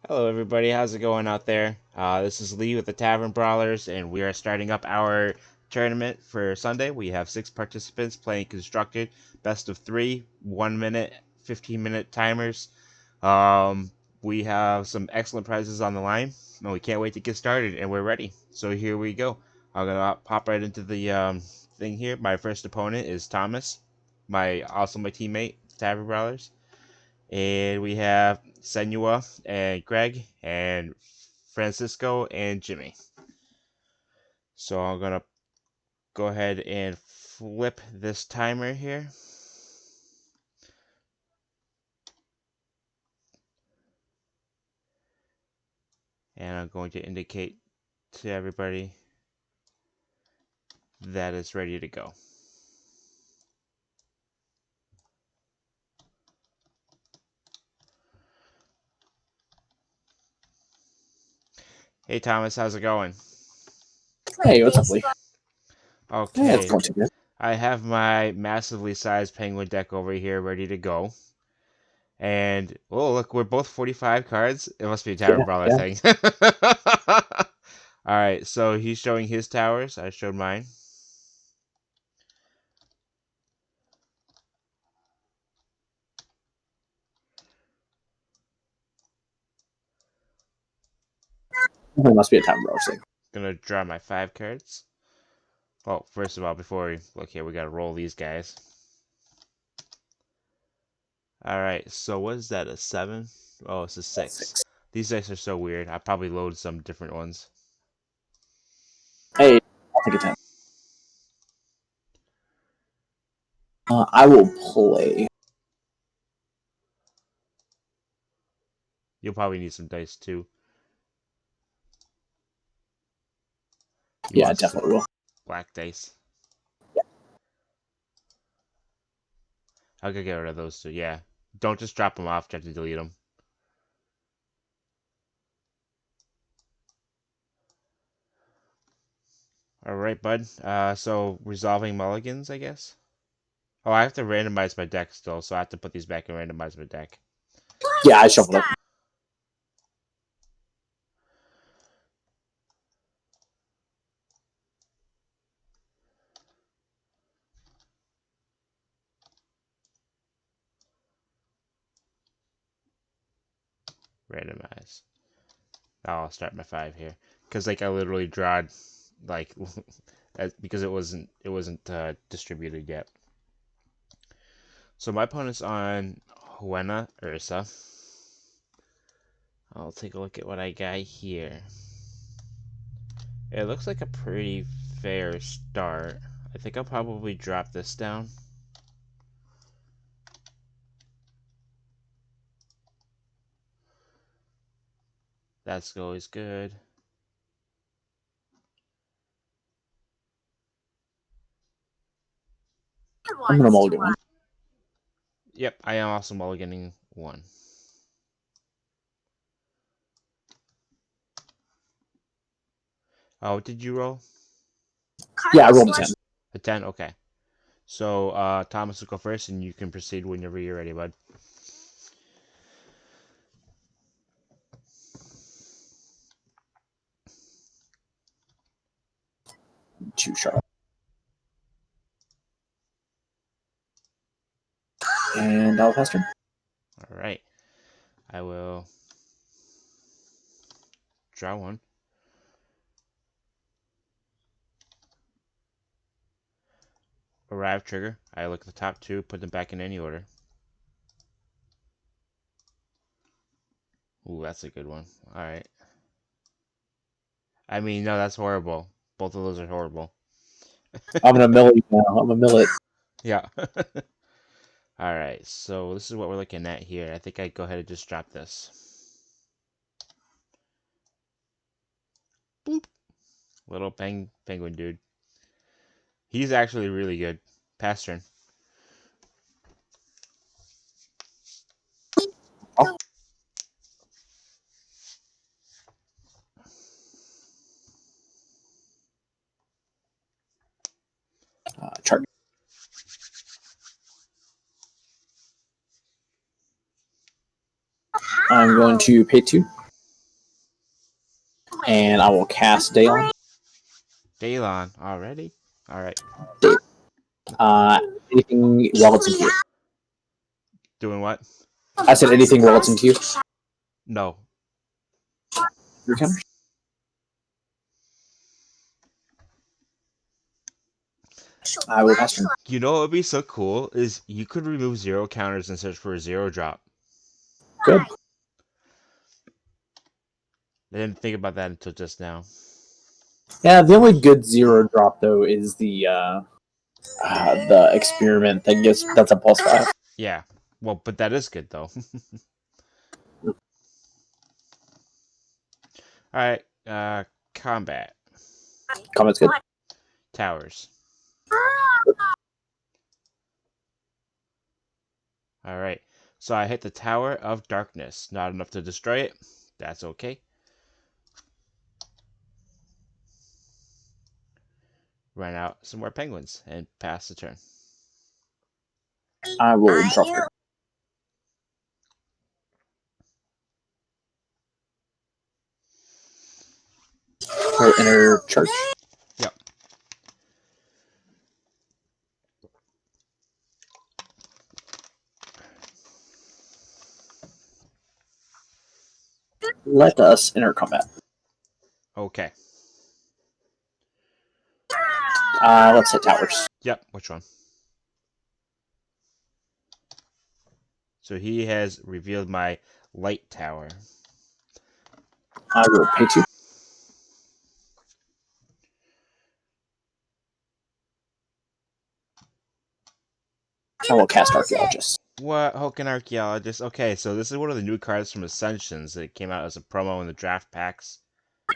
Hello, everybody. How's it going out there? This is Lee with the Tavern Brawlers, and we are starting up our tournament for Sunday. We have 6 participants playing constructed, best of 3, 1 minute, 15-minute timers. Um, we have some excellent prizes on the line, and we can't wait to get started, and we're ready. So here we go. I'm gonna pop right into the thing here. My first opponent is Thomas, my teammate, Tavern Brawlers. And we have Senua and Greg and Francisco and Jimmy. So I'm going to go ahead and flip this timer here. And I'm going to indicate to everybody that it's ready to go. Hey Thomas, how's it going? Hey, what's up, Lee? Yeah, it's Okay, going too good. I have my massively sized penguin deck over here ready to go. And, oh, look, we're both 45 cards. It must be a Tower Yeah, Brawler yeah. thing. Alright, so he's showing his towers. I showed mine. It must be a time roller thing. Gonna draw my 5 cards. Well, first of all, before we look here, we gotta roll these guys. Alright, so what is that, a 7? Oh, it's a 6. 6. These dice are so weird. I probably loaded some different ones. Hey, I'll take a 10. I will play. You'll probably need some dice too. You Yeah, I want some definitely will. black dice. Yeah. I'll go get rid of those two, yeah. Don't just drop them off, try to delete them. Alright, bud. So resolving mulligans, I guess? Oh, I have to randomize my deck still, so I have to put these back and randomize my deck. Yeah, I shuffled it. Randomize. Now I'll start my 5 here. Because, like, I literally drawed, like, because it wasn't distributed yet. So my opponent's on Huena Ursa. I'll take a look at what I got here. It looks like a pretty fair start. I think I'll probably drop this down. That's always good. I'm gonna mulligan one. Yep, I am also mulliganing 1. Oh, what did you roll? Yeah, I rolled a 10. A 10? Okay. So, Thomas will go first, and you can proceed whenever you're ready, bud. Too sharp. And I'll pass turn. Alright. I will draw 1. Arrive trigger. I look at the top 2, put them back in any order. Ooh, that's a good one. Alright. I mean, no, that's horrible. Both of those are horrible. I'm gonna mill it now. I'm gonna mill it. Yeah. Alright, so this is what we're looking at here. I think I'd go ahead and just drop this. Boop. Little penguin dude. He's actually really good. Pass turn. Oh. Chart. I'm going to pay 2. And I will cast Daylon. Daylon already. All right. Anything relative to you? Doing what? I said anything relative to you. No. Your counters. I will pass turn. You know what would be so cool is you could remove 0 counters and search for a 0 drop. Good. I didn't think about that until just now. Yeah, the only good 0 drop though is the experiment that gives that's a +5. Yeah. Well, but that is good though. All right. Combat. Comment's good. Towers. All right. So I hit the Tower of Darkness. Not enough to destroy it. That's okay. Run out some more penguins and pass the turn. I will drop her. We'll enter charge. Yep. Let us enter combat. Okay. Let's hit towers. Yep. Which one? So he has revealed my light tower. I will pay 2. I will cast Archaeologist. What? Hoken Archaeologist. Okay, so this is one of the new cards from Ascensions that came out as a promo in the draft packs.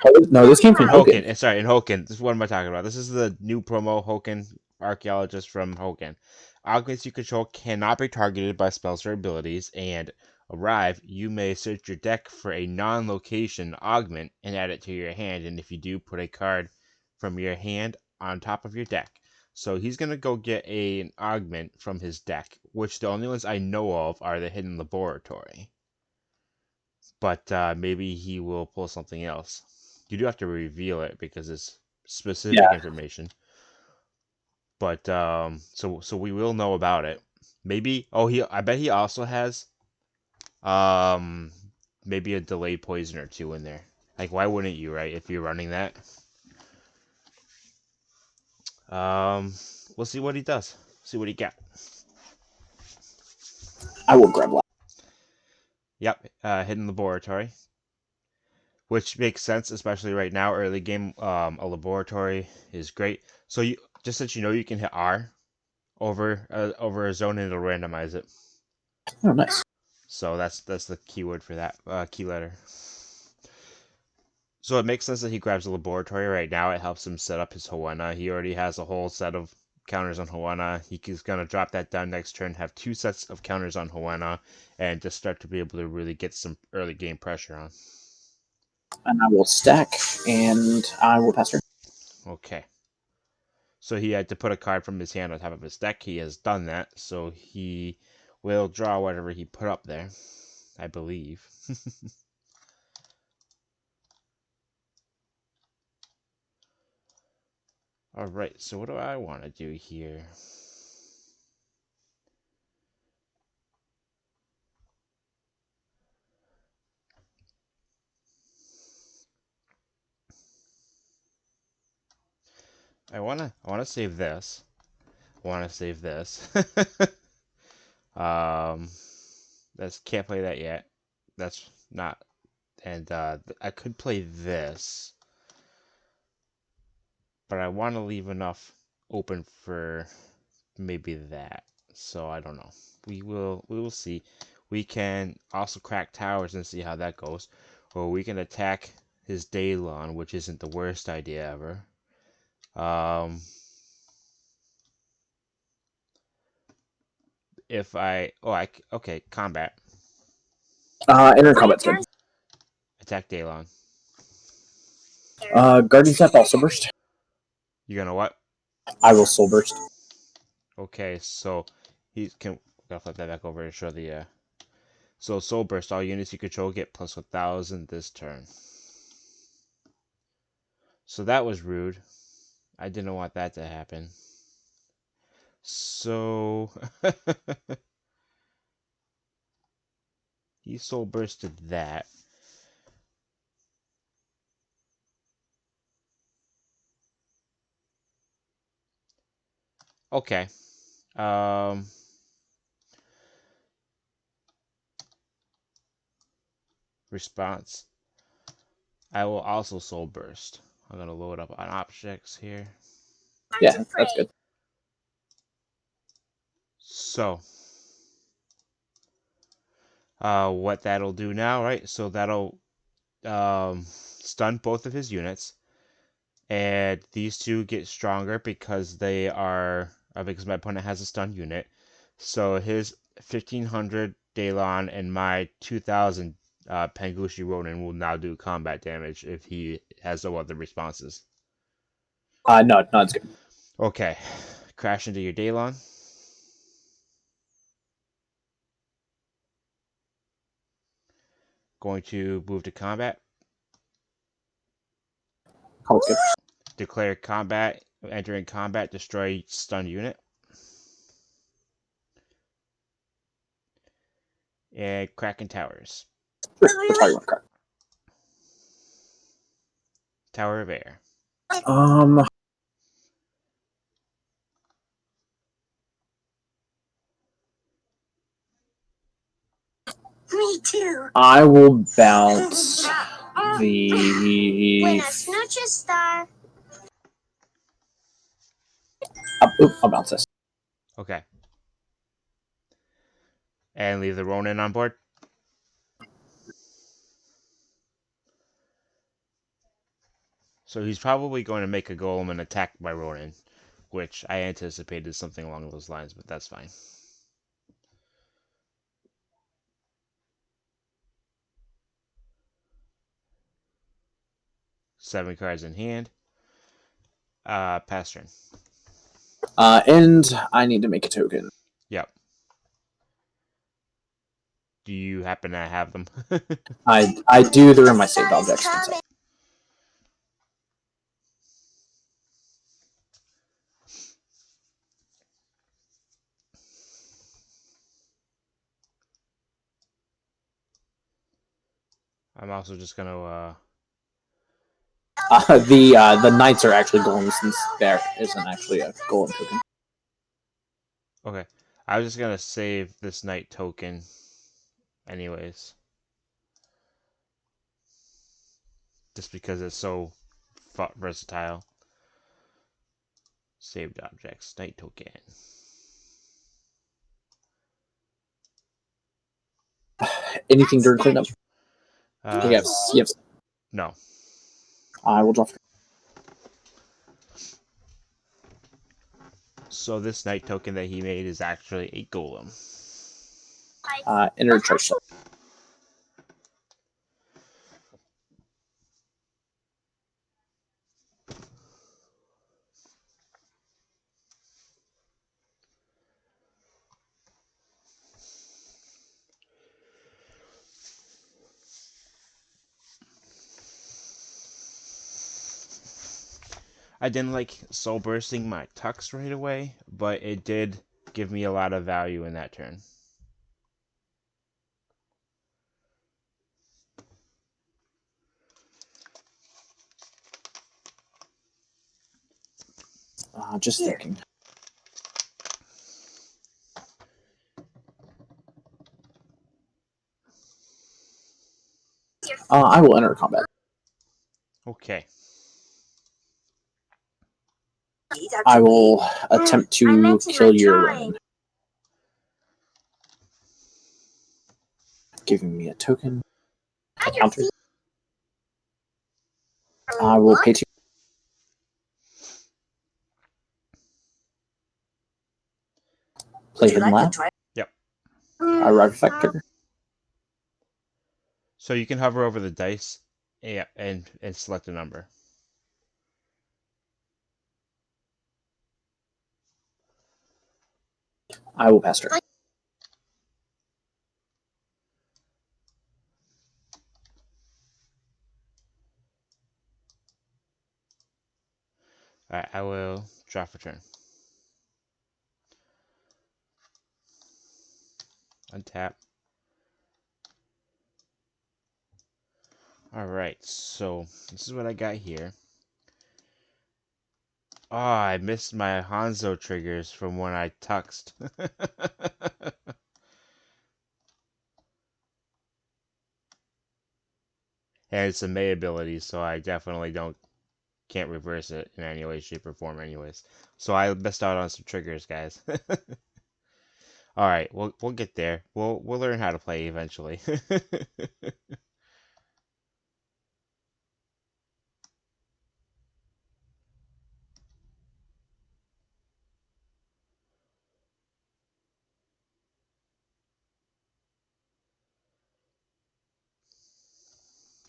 Oh, no, this came from Hoken. Hoken. Sorry, in Hoken. This is what am I talking about? This is the new promo Hoken Archaeologist from Hoken. Augments you control cannot be targeted by spells or abilities, and arrive, you may search your deck for a non-location augment and add it to your hand, and if you do, put a card from your hand on top of your deck. So he's going to go get an augment from his deck, which the only ones I know of are the Hidden Laboratory. But maybe he will pull something else. You do have to reveal it because it's specific information. But so we will know about it. Maybe I bet he also has maybe a delayed poison or 2 in there. Like why wouldn't you, right? If you're running that. We'll see what he does. See what he got. I will grab one. Yep, Hidden Laboratory. Which makes sense, especially right now, early game. A laboratory is great. So you just that you know you can hit R over a zone and it'll randomize it. Oh, nice. So that's the keyword for that key letter. So it makes sense that he grabs a laboratory right now. It helps him set up his Hoenna. He already has a whole set of counters on Hoenna. He's going to drop that down next turn, have 2 sets of counters on Hoenna, and just start to be able to really get some early game pressure on. And I will stack, and I will pass her. Okay. So he had to put a card from his hand on top of his deck. He has done that, so he will draw whatever he put up there, I believe. Alright, so what do I want to do here? I wanna save this. I wanna save this. That's can't play that yet. That's not, and I could play this, but I want to leave enough open for maybe that. So I don't know. We will see. We can also crack towers and see how that goes, or we can attack his Daylon, which isn't the worst idea ever. If I okay, combat. Enter combat's good. Attack Daylon. Guardian Step, I'll Soul Burst. You're gonna what? I will Soul Burst. Okay, so he can. Gotta flip that back over to show the. So Soul Burst. All units you control get plus 1,000 this turn. So that was rude. I didn't want that to happen. So he soul bursted that. Okay. Um Response. I will also soul burst. I'm gonna load up on objects here. Yeah, that's good. So what that'll do now, right? So that'll stun both of his units. And these two get stronger because they are because my opponent has a stun unit. So his 1500 Daylon and my 2000 Pengushi Ronin will now do combat damage if he has no other responses. No, it's good. Okay, crash into your Daylon. Going to move to combat. Oh, good. Declare combat. Entering combat, destroy stun unit. And Kraken Towers. Sure, that's how you want to crack. Tower of Air. Me too. I will bounce the. Buenas noches, Star. I'll bounce this. Okay. And leave the Ronin on board. So he's probably going to make a golem and attack my Ronin, which I anticipated something along those lines, but that's fine. Seven cards in hand. Pass turn. And I need to make a token. Yep. Do you happen to have them? I do. They're in my saved objects. I'm also just gonna The knights are actually golems since there isn't actually a golem token. okay. I was just gonna save this knight token anyways. Just because it's so versatile. Saved objects, knight token. Anything during cleanup? Yes. Yes. No. I will drop. So this knight token that he made is actually a golem. Enter charge. I didn't like soul bursting my Tux right away, but it did give me a lot of value in that turn. Just thinking. I will enter combat. Okay. I will attempt to kill your Ronin. Giving me a token. Counter. I will pay 2. Play Hidden Lab. Yep. Arrive effect trigger. So you can hover over the dice and select a number. I will pass turn. Alright, I will draw for turn. Untap. Alright, so this is what I got here. Oh, I missed my Hanzo triggers from when I tuxed. And it's a May ability, so I definitely can't reverse it in any way, shape, or form anyways. So I missed out on some triggers, guys. Alright, we'll get there. We'll learn how to play eventually.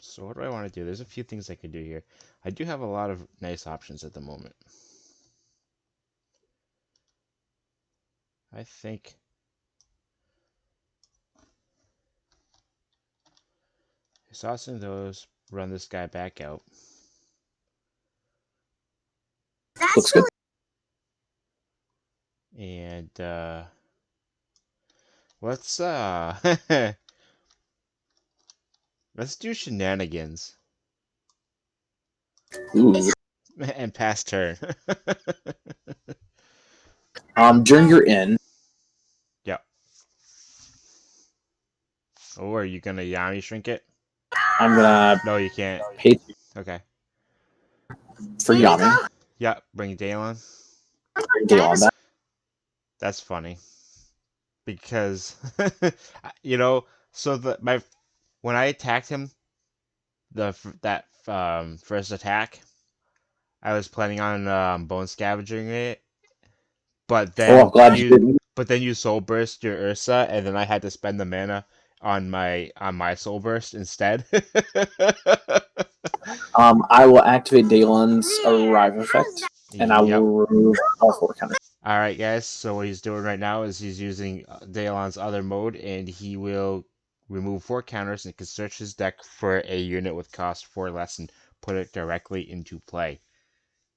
So what do I want to do? There's a few things I could do here. I do have a lot of nice options at the moment. I think tossing those, run this guy back out. Looks good. And let's let's do shenanigans. Ooh. And pass turn. During your in. Yep. Oh, are you gonna Yami shrink it? I'm gonna No, you can't. pay Okay. for Yami. Yep, bring Daylon. Daylon back. That's funny. Because so when I attacked him, that first attack, I was planning on bone scavenging it, but then I'm glad you didn't. but then you soul burst your Ursa, and then I had to spend the mana on my soul burst instead. I will activate Daylon's arrive effect, and I will remove all 4 counters. All right, guys. So what he's doing right now is he's using Daylon's other mode, and he will remove 4 counters and can search his deck for a unit with cost 4 less and put it directly into play.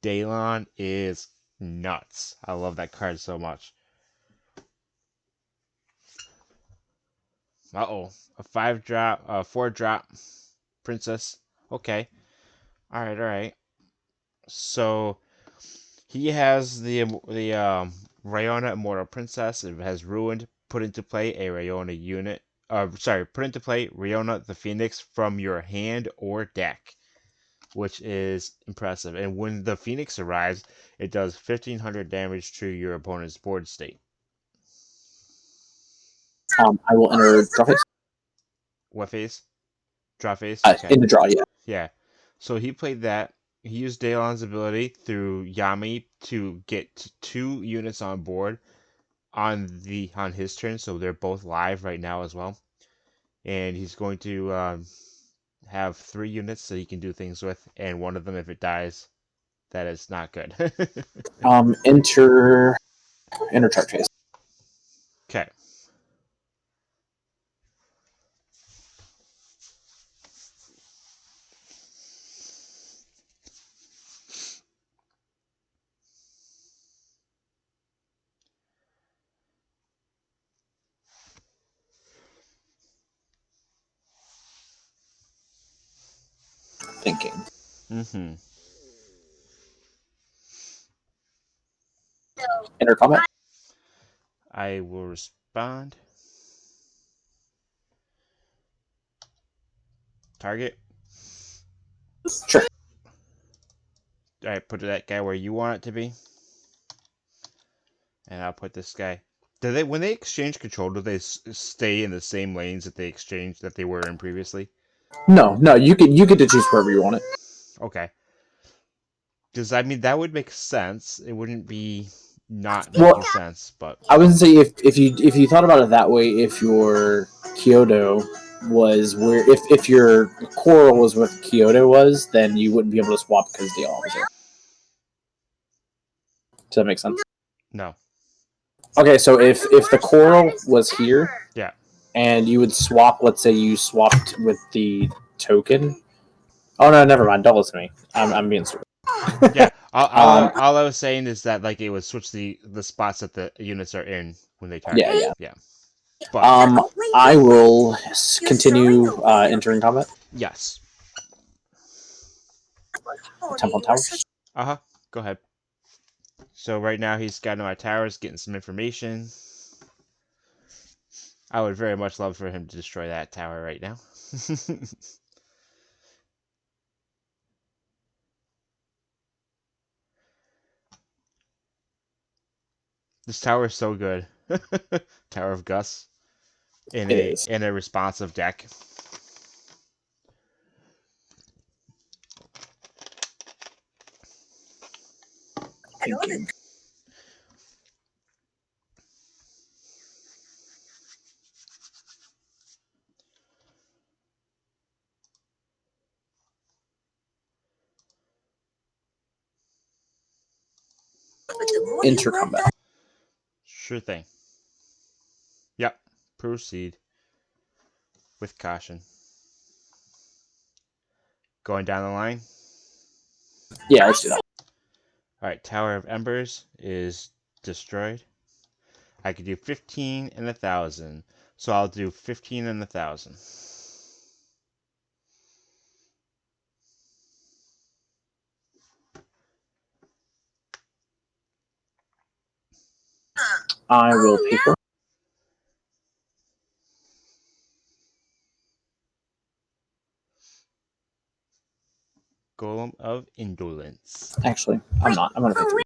Daylon is nuts. I love that card so much. Uh-oh. A 5-drop, 4-drop princess. Okay. Alright. So he has the Rayona Immortal Princess. It has ruined. Put into play a Rayona unit. Put into play Rayona the Phoenix from your hand or deck, which is impressive. And when the Phoenix arrives, it does 1500 damage to your opponent's board state. I will enter draw phase. What phase? Draw phase? Okay. In the draw, yeah. Yeah. So he played that. He used Daylon's ability through Yami to get 2 units on board on his turn, so they're both live right now as well. And he's going to have 3 units that he can do things with, and one of them, if it dies, that is not good. Enter chart phase. Okay. Thinking. Mm-hmm. Enter combat. I will respond. Target. Sure. Alright, put that guy where you want it to be. And I'll put this guy. When they exchange control, do they stay in the same lanes that they were in previously? No, you get to choose wherever you want it. Okay. Because that would make sense. It wouldn't be not making sense, but I was gonna say if you thought about it that way, if your Kyoto was where if your Coral was where Kyoto was, then you wouldn't be able to swap because Daylon was there. Does that make sense? No. Okay, so if the Coral was here, Yeah, and you would swap, let's say you swapped with the token. Oh no, never mind. Don't listen to me. I'm being stupid. yeah. All I was saying is that like it would switch the spots that the units are in when they target. Yeah. But I will continue entering combat. yes. Temple Towers. Uh-huh. Go ahead. So right now he's scouting my towers, getting some information. I would very much love for him to destroy that tower right now. This tower is so good. Tower of Gus in a responsive deck. Enter combat. Sure thing. Yep. Proceed with caution. Going down the line. Yeah, let's do that. Alright, Tower of Embers is destroyed. I could do 15 and 1,000. So I'll do 15 and 1,000. I will pay for it. Golem of Indolence. Actually, I'm not. I'm going to pay 3.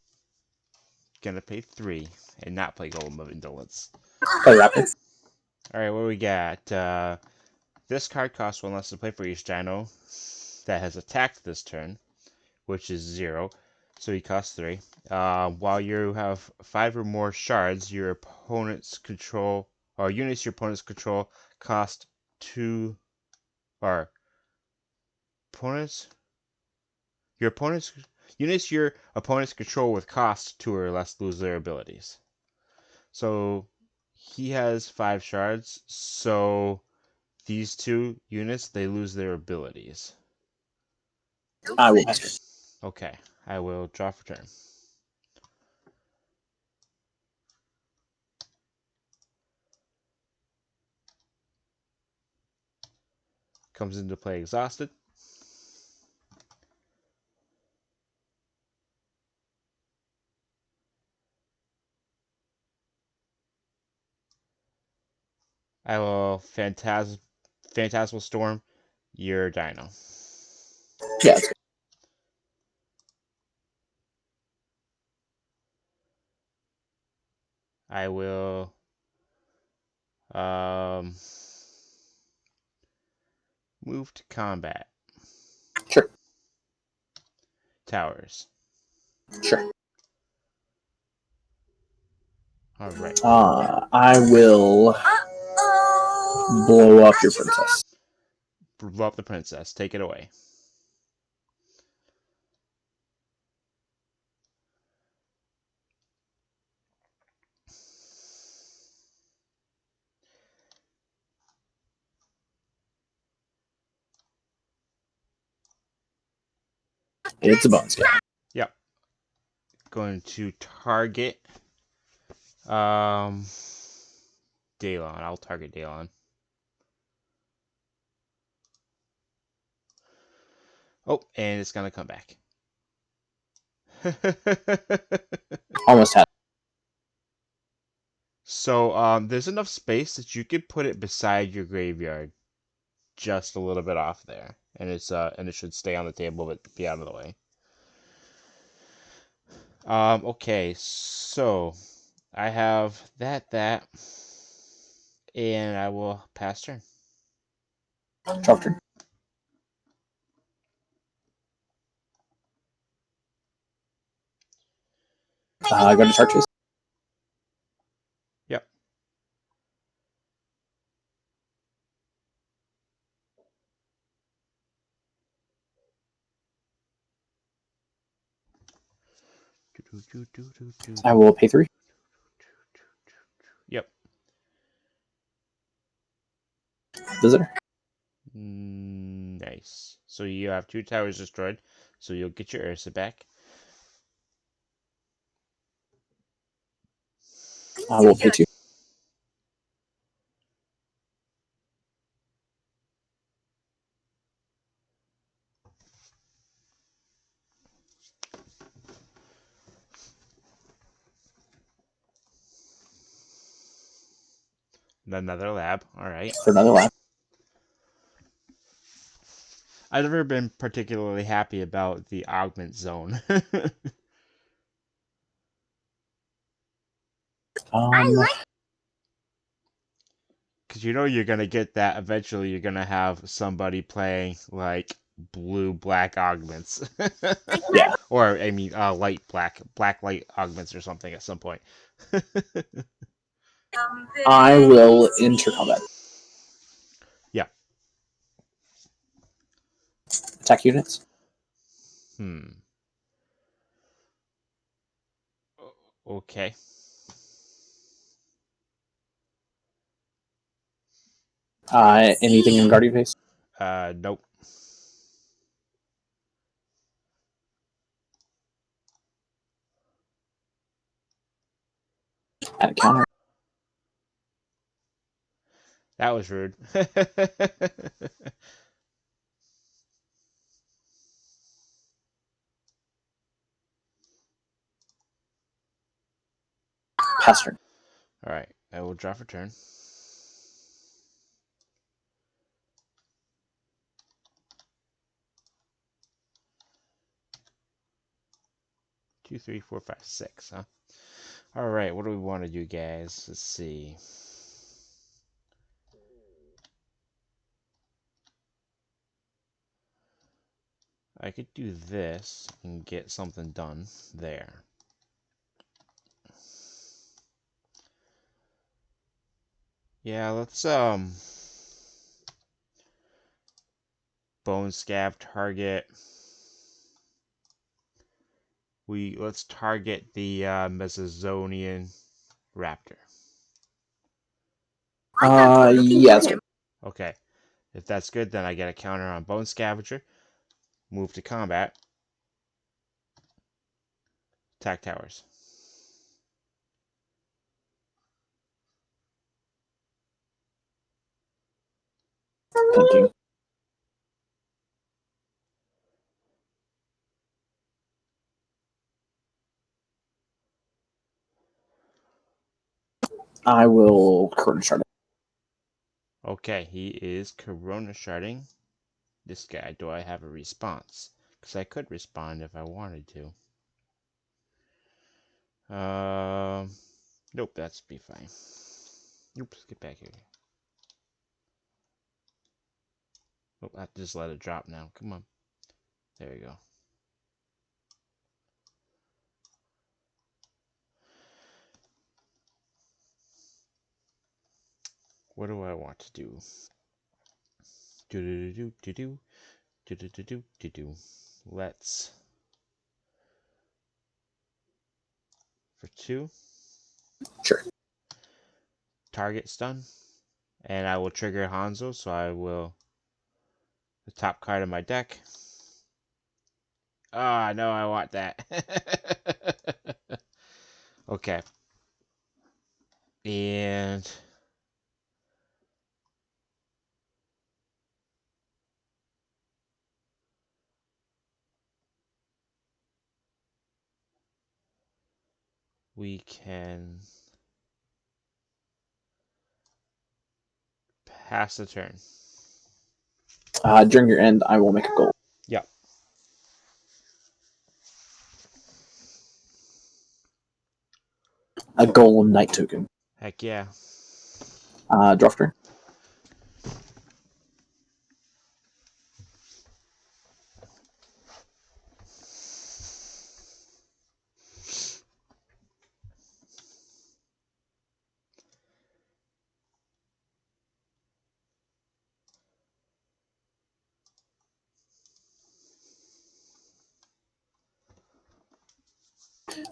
Gonna pay 3 and not play Golem of Indolence. Play Rapid. Alright, what do we got? This card costs 1 less to play for each dino that has attacked this turn, which is 0. So he costs 3. While you have 5 or more shards, your opponent's control, or units your opponent's control, cost 2, or opponents, your opponent's units your opponent's control with cost 2 or less lose their abilities. So he has 5 shards, so these 2 units, they lose their abilities. I will pass turn. Okay, I will draw for turn. Comes into play exhausted. I will Phantasmal Storm your dino. Yeah, that's good. I will move to combat. Sure. Towers. Sure. Alright. I will blow up your princess. Blow up the princess. Take it away. It's a bonus game. Yep. Going to target Dalon. I'll target Dalon. Oh, and it's gonna come back. Almost had. So there's enough space that you could put it beside your graveyard, just a little bit off there, and it should stay on the table but be out of the way. Okay, so I have that, and I will pass turn. Drop turn. Go to chart chase. Yep. I will pay 3. Yep. Visitor. Nice. So you have 2 towers destroyed, so you'll get your Ursa back. I will pay 2. Another lab. All right. For another lap. I've never been particularly happy about the augment zone. Um, Because you know you're going to get that eventually. You're going to have somebody playing like blue black augments. yeah. Or, I mean, light black light augments or something at some point. I will enter combat. Yeah. Attack units. Okay. Anything in Guardian phase? Nope. Add a counter. That was rude. Pass turn. All right. I will draw for turn. Two, three, four, five, six, huh? All right. What do we want to do, guys? Let's see. I could do this and get something done there. Yeah, let's bone scab target. Let's target the Mesozonian raptor. Yeah, that's good. Okay. If that's good, then I get a counter on bone scavenger. Move to combat. Attack towers. Thank you. I will Corona Shard. Okay, he is Corona sharding. This guy, do I have a response? Because I could respond if I wanted to. Nope, that's be fine. Oops, get back here. Oh, I have to just let it drop now. Come on. There you go. What do I want to do? Do do do do do do do do do do do. Let's for 2 Sure. target stun, and I will trigger Hanzo. So I will the top card of my deck. Ah, no, I want that. Okay, and we can pass the turn. During your end, I will make a goal. Yep. A Golem Knight token. Heck yeah. Draw for turn.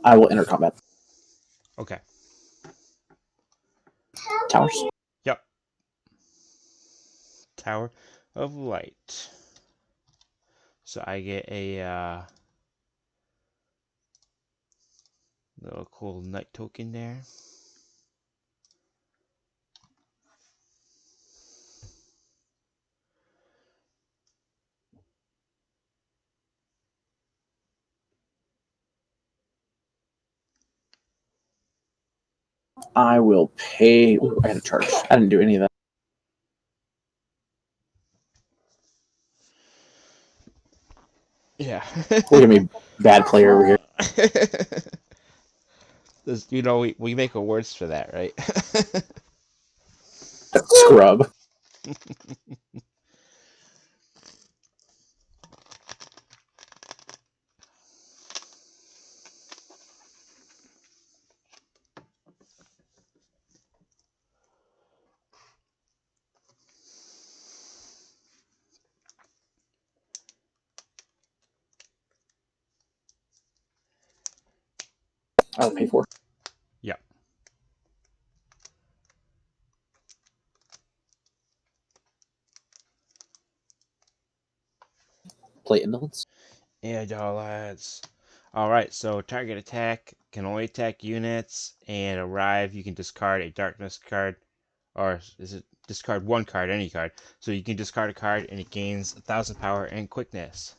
I will enter combat. Okay. Towers. Yep. Tower of Light. So I get a little cool knight token there. I will pay. Ooh, I had a charge. I didn't do any of that. Yeah. Look at me, bad player over here. We make awards for that, right? Scrub. I'll pay for. Yep. Play indolence. And all lads. Alright, so target attack can only attack units, and arrive, you can discard a darkness card, or is it discard one card, any card. So you can discard a card and it gains 1,000 power and quickness.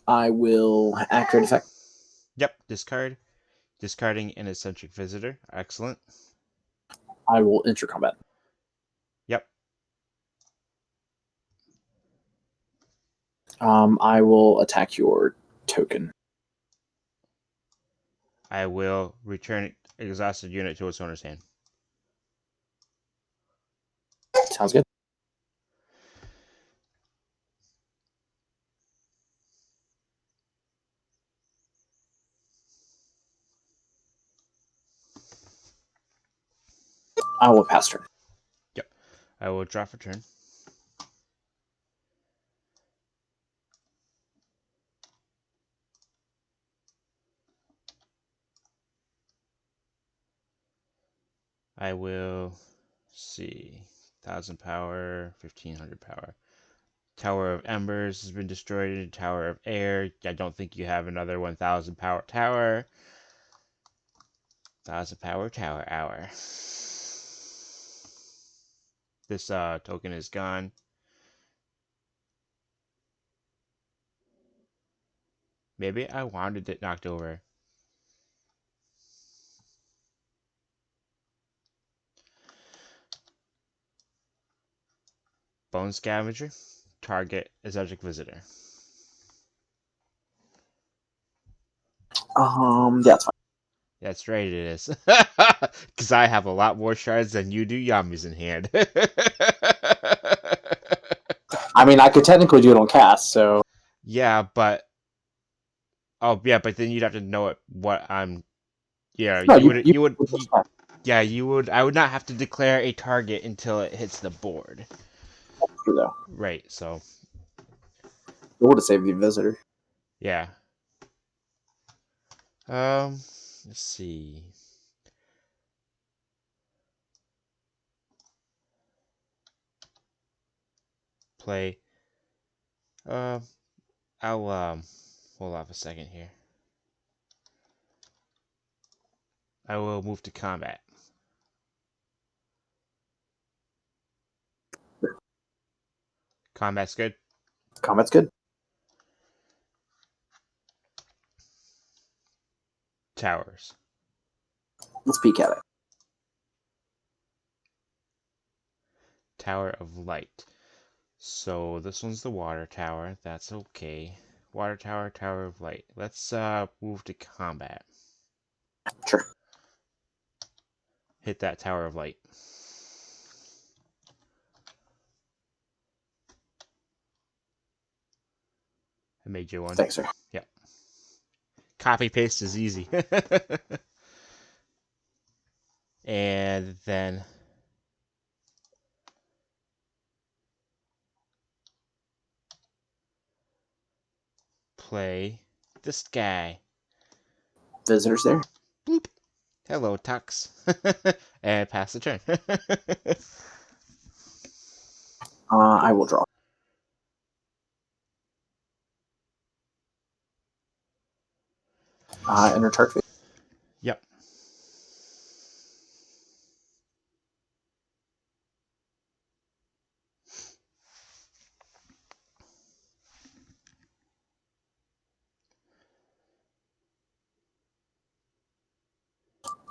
I will accurate effect. Yep, discard. Discarding an eccentric visitor. Excellent. I will enter combat. Yep. I will attack your token. I will return exhausted unit to its owner's hand. Sounds good. I will pass turn. Yep. I will draw for turn. I will see 1,000 power, 1,500 power. Tower of Embers has been destroyed. Tower of Air. I don't think you have another 1,000 power tower. 1,000 power tower hour. This token is gone. Maybe I wanted it knocked over. Bone Scavenger. Target Exotic Visitor. Yeah, that's fine. That's right, it is. Because I have a lot more shards than you do Yamis in hand. I mean, I could technically do it on cast, so Yeah, but but then you'd have to know what I'm. Yeah, no, you would. I would not have to declare a target until it hits the board. true though. Right. So It would have saved the visitor. yeah. Let's see. Play. I'll hold off a second here. I will move to combat. Combat's good. Combat's good. Towers. Let's peek at it. Tower of Light. So this one's the water tower. That's okay. Water tower, Tower of Light. Let's move to combat. Sure. Hit that Tower of Light. I made you one. Thanks, sir. Yep. Copy paste is easy. And then play this guy. Visitors there. Bloop. Hello, Tux. And pass the turn. I will draw. Enter target phase. Yep.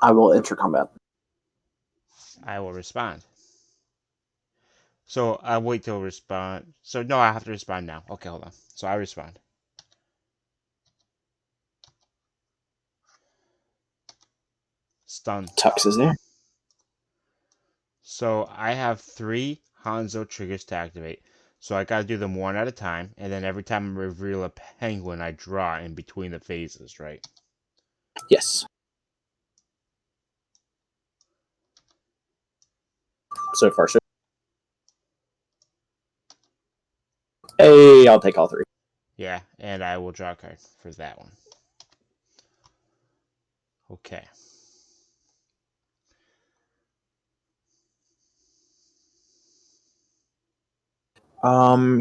I will enter combat. I will respond. So I'll wait till respond. So no, I have to respond now. Okay, hold on. So I respond. Stun. Tux is there. So I have 3 Hanzo triggers to activate. So I gotta do them one at a time, and then every time I reveal a penguin, I draw in between the phases, right? Yes. So far, so. Hey, I'll take all 3. Yeah, and I will draw a card for that one. Okay.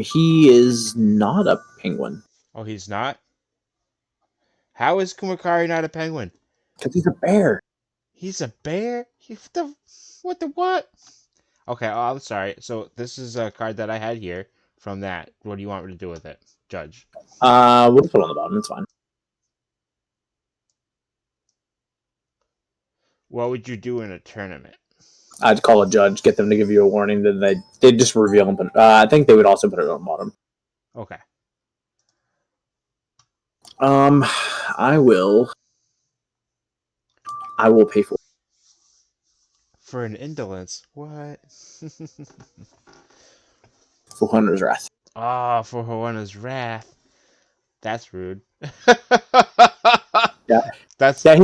He is not a penguin Oh, he's not? How is Kumakari not a penguin? because he's a bear. He's a bear? What the what? Okay, oh, I'm sorry. So this is a card that I had here from that. What do you want me to do with it, Judge? We'll just put it on the bottom. It's fine. What would you do in a tournament? I'd call a judge, get them to give you a warning. Then they just reveal and put. I think they would also put it on the bottom. Okay. Um, I will. I will pay for it. For an indolence. What? For Hunter's Wrath. Ah, for Hawana's wrath. That's rude. Yeah, That's yeah.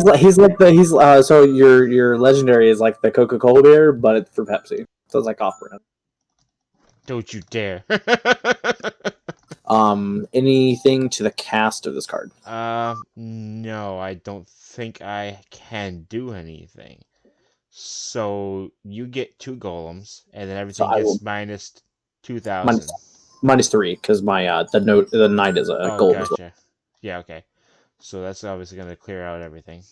So your legendary is like the Coca-Cola beer, but it's for Pepsi. So it's like off-brand. don't you dare. Anything to the cast of this card? No, I don't think I can do anything. So you get 2 golems, and then So everything I will gets minus minus 2,000. minus 3 because my the knight is a Oh, gold as well. gotcha. Yeah, okay. So that's obviously going to clear out everything.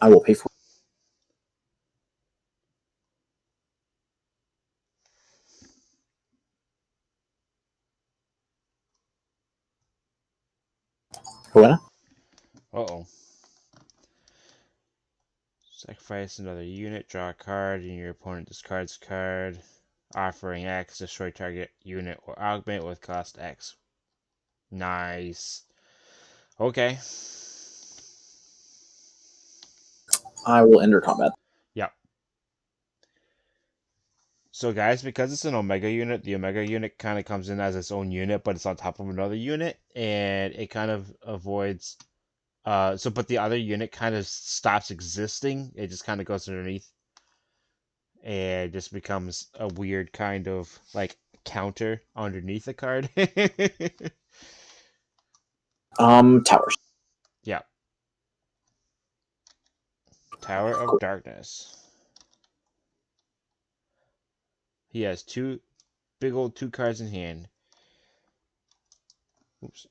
I will pay for it. What? Uh-oh. Sacrifice another unit, draw a card, and your opponent discards a card. Offering X, destroy target unit or augment with cost X. Nice. Okay. I will enter combat. Yep. So guys, because it's an Omega unit, the Omega unit kind of comes in as its own unit, but it's on top of another unit, and it kind of avoids but the other unit kind of stops existing. It just kind of goes underneath and just becomes a weird kind of like counter underneath the card. Towers. Yeah. Tower of Darkness. He has 2 big old 2 cards in hand. Oops.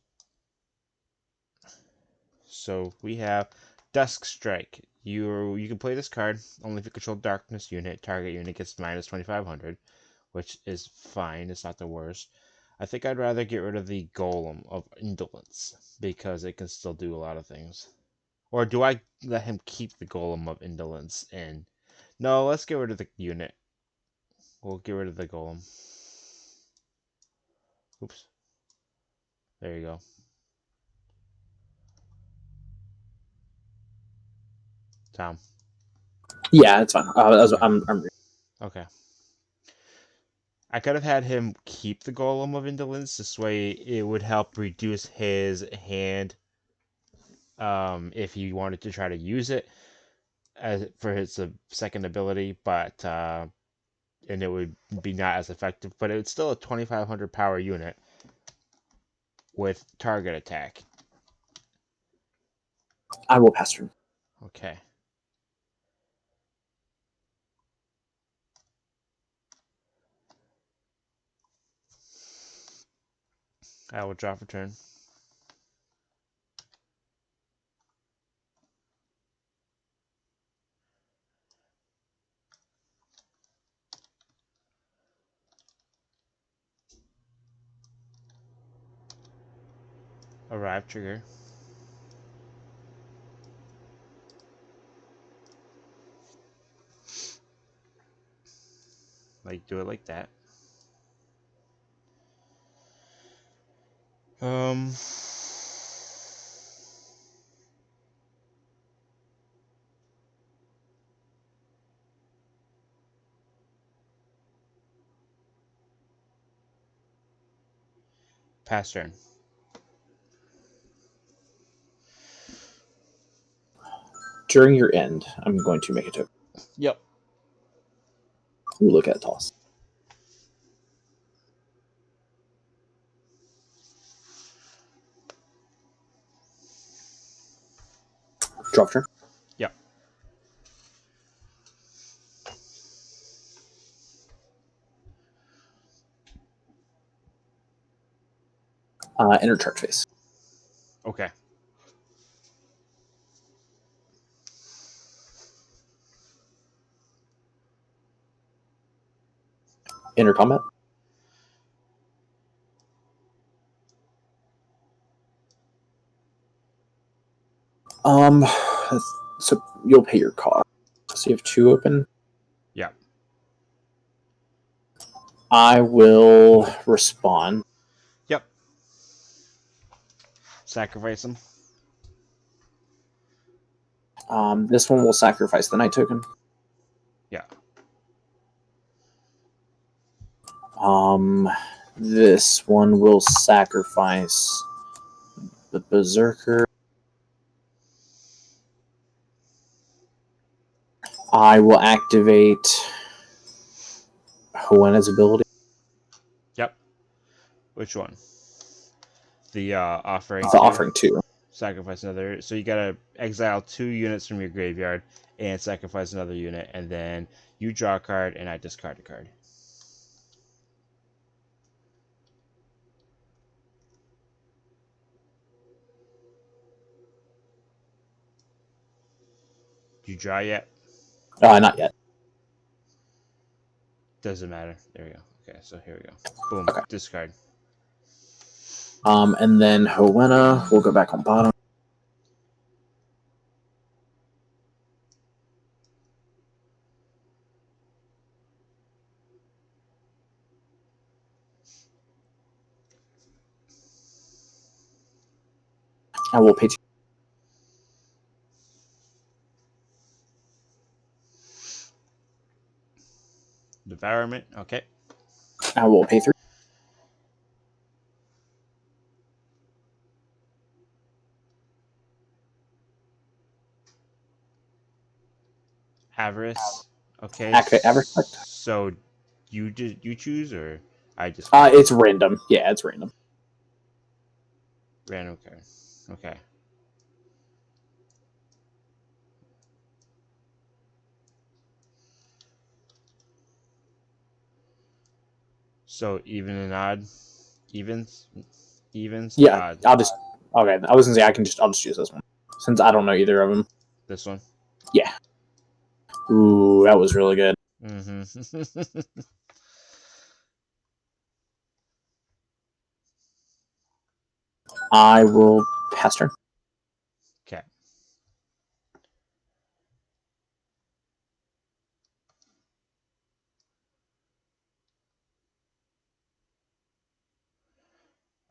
So we have Dusk Strike. You can play this card only if you control Darkness unit. Target unit gets minus 2,500, which is fine. It's not the worst. I think I'd rather get rid of the Golem of Indolence because it can still do a lot of things. Or do I let him keep the Golem of Indolence in? No, let's get rid of the unit. We'll get rid of the Golem. Oops. There you go. Tom. Yeah, it's fine. Okay. I'm Okay. I could have had him keep the Golem of Indolence. This way it would help reduce his hand if he wanted to try to use it as for his second ability, but and it would be not as effective, but it's still a 2,500 power unit with target attack. I will pass turn. Okay. I will draw for turn. Arrive trigger. Like, do it like that. Um. Pass turn. During your end, I'm going to make a token. Yep. Ooh, look at toss. Drop turn. Yep. Enter charge phase. Okay. Enter combat. Um, so you'll pay your cost. So you have 2 open. Yep. I will respond. Yep. Sacrifice him. This one will sacrifice the night token. Yeah. This one will sacrifice the berserker. I will activate Hoenna's ability. Yep. Which one? The offering. The Two? offering 2. Sacrifice another. So you gotta exile 2 units from your graveyard and sacrifice another unit, and then you draw a card and I discard a card. Do you draw yet? Not yet. Doesn't matter. There we go. Okay, so here we go. Boom. Okay. Discard. And then Hoenna will go back on bottom. I will pay 2. Devourment. Okay. I will pay 3. Avarice. Okay. Activate Avarice. So you choose or I just It's random. Yeah, it's random. random card. Okay. So even and odd. Evens. Evens. Yeah, Odd. I'll just. Okay, I was gonna say I'll just use this one since I don't know either of them. This one. Yeah. Ooh, that was really good. Mm-hmm. I will pass turn. Okay.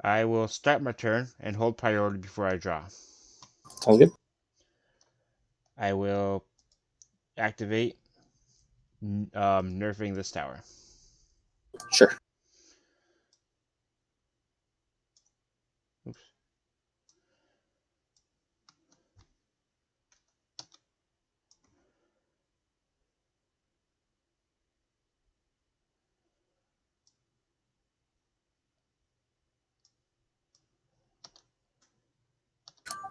I will start my turn and hold priority before I draw. Sounds good. I will activate nerfing this tower. Sure. Oops.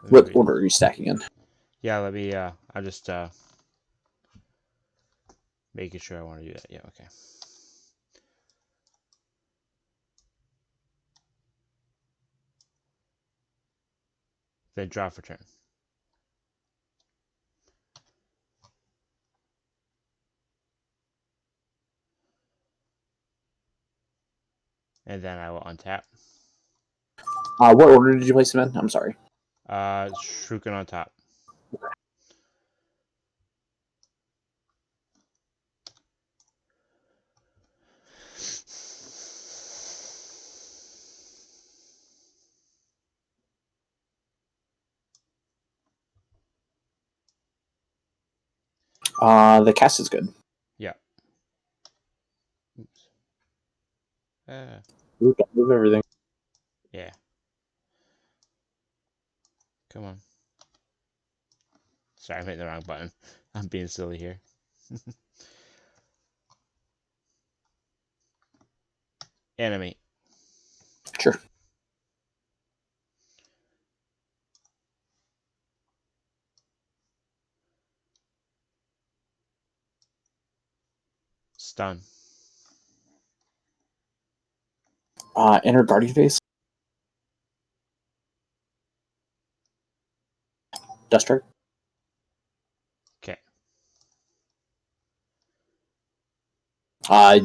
What order are you stacking in? Yeah, let me. I'll just making sure I want to do that. Yeah, okay. Then draw for turn. And then I will untap. What order did you place them in? I'm sorry. Shuriken on top. The cast is good. Yeah. Oops. Move everything. Yeah. Come on. Sorry, I'm hitting the wrong button. I'm being silly here. Enemy. Sure. Stun. Enter Guardian Phase. Dust Strike. Okay.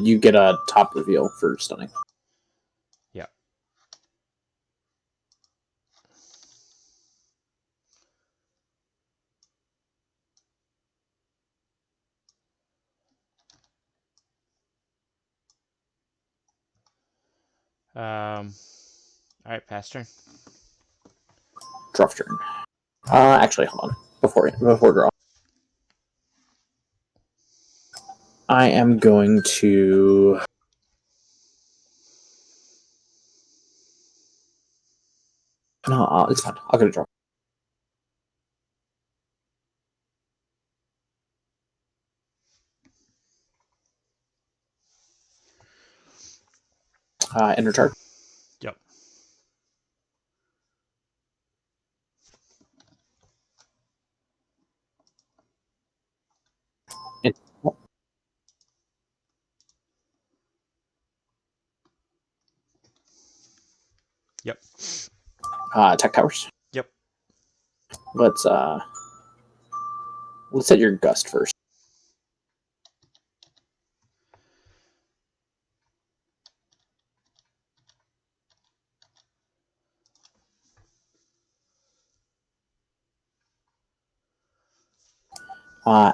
You get a top reveal for stunning. Yep. Alright, pass turn. Draw turn. Actually, hold on. Before draw. I am going to... No, it's fine. I'll get a draw. Enter chart. Yep. Yep. Tech towers. Yep. Let's set your gust first.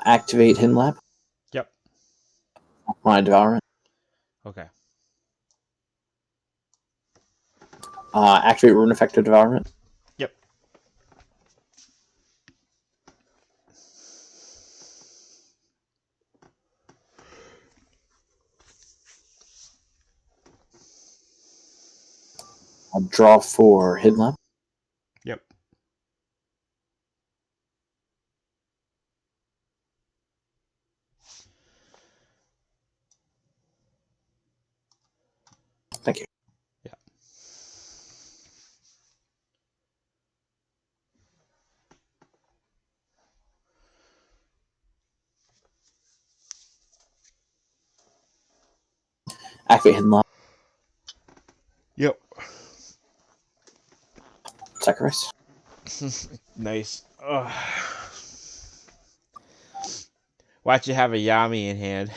Activate Hidden Lab. Yep. My Devourment. Okay. Activate Rune Effective Devourment. Yep. I'll draw for Hidden Lab. Yep. Thank you. Yeah. Activate Hidden Lab. Yep. Sacrifice. Nice. Ugh. Watch you have a Yami in hand.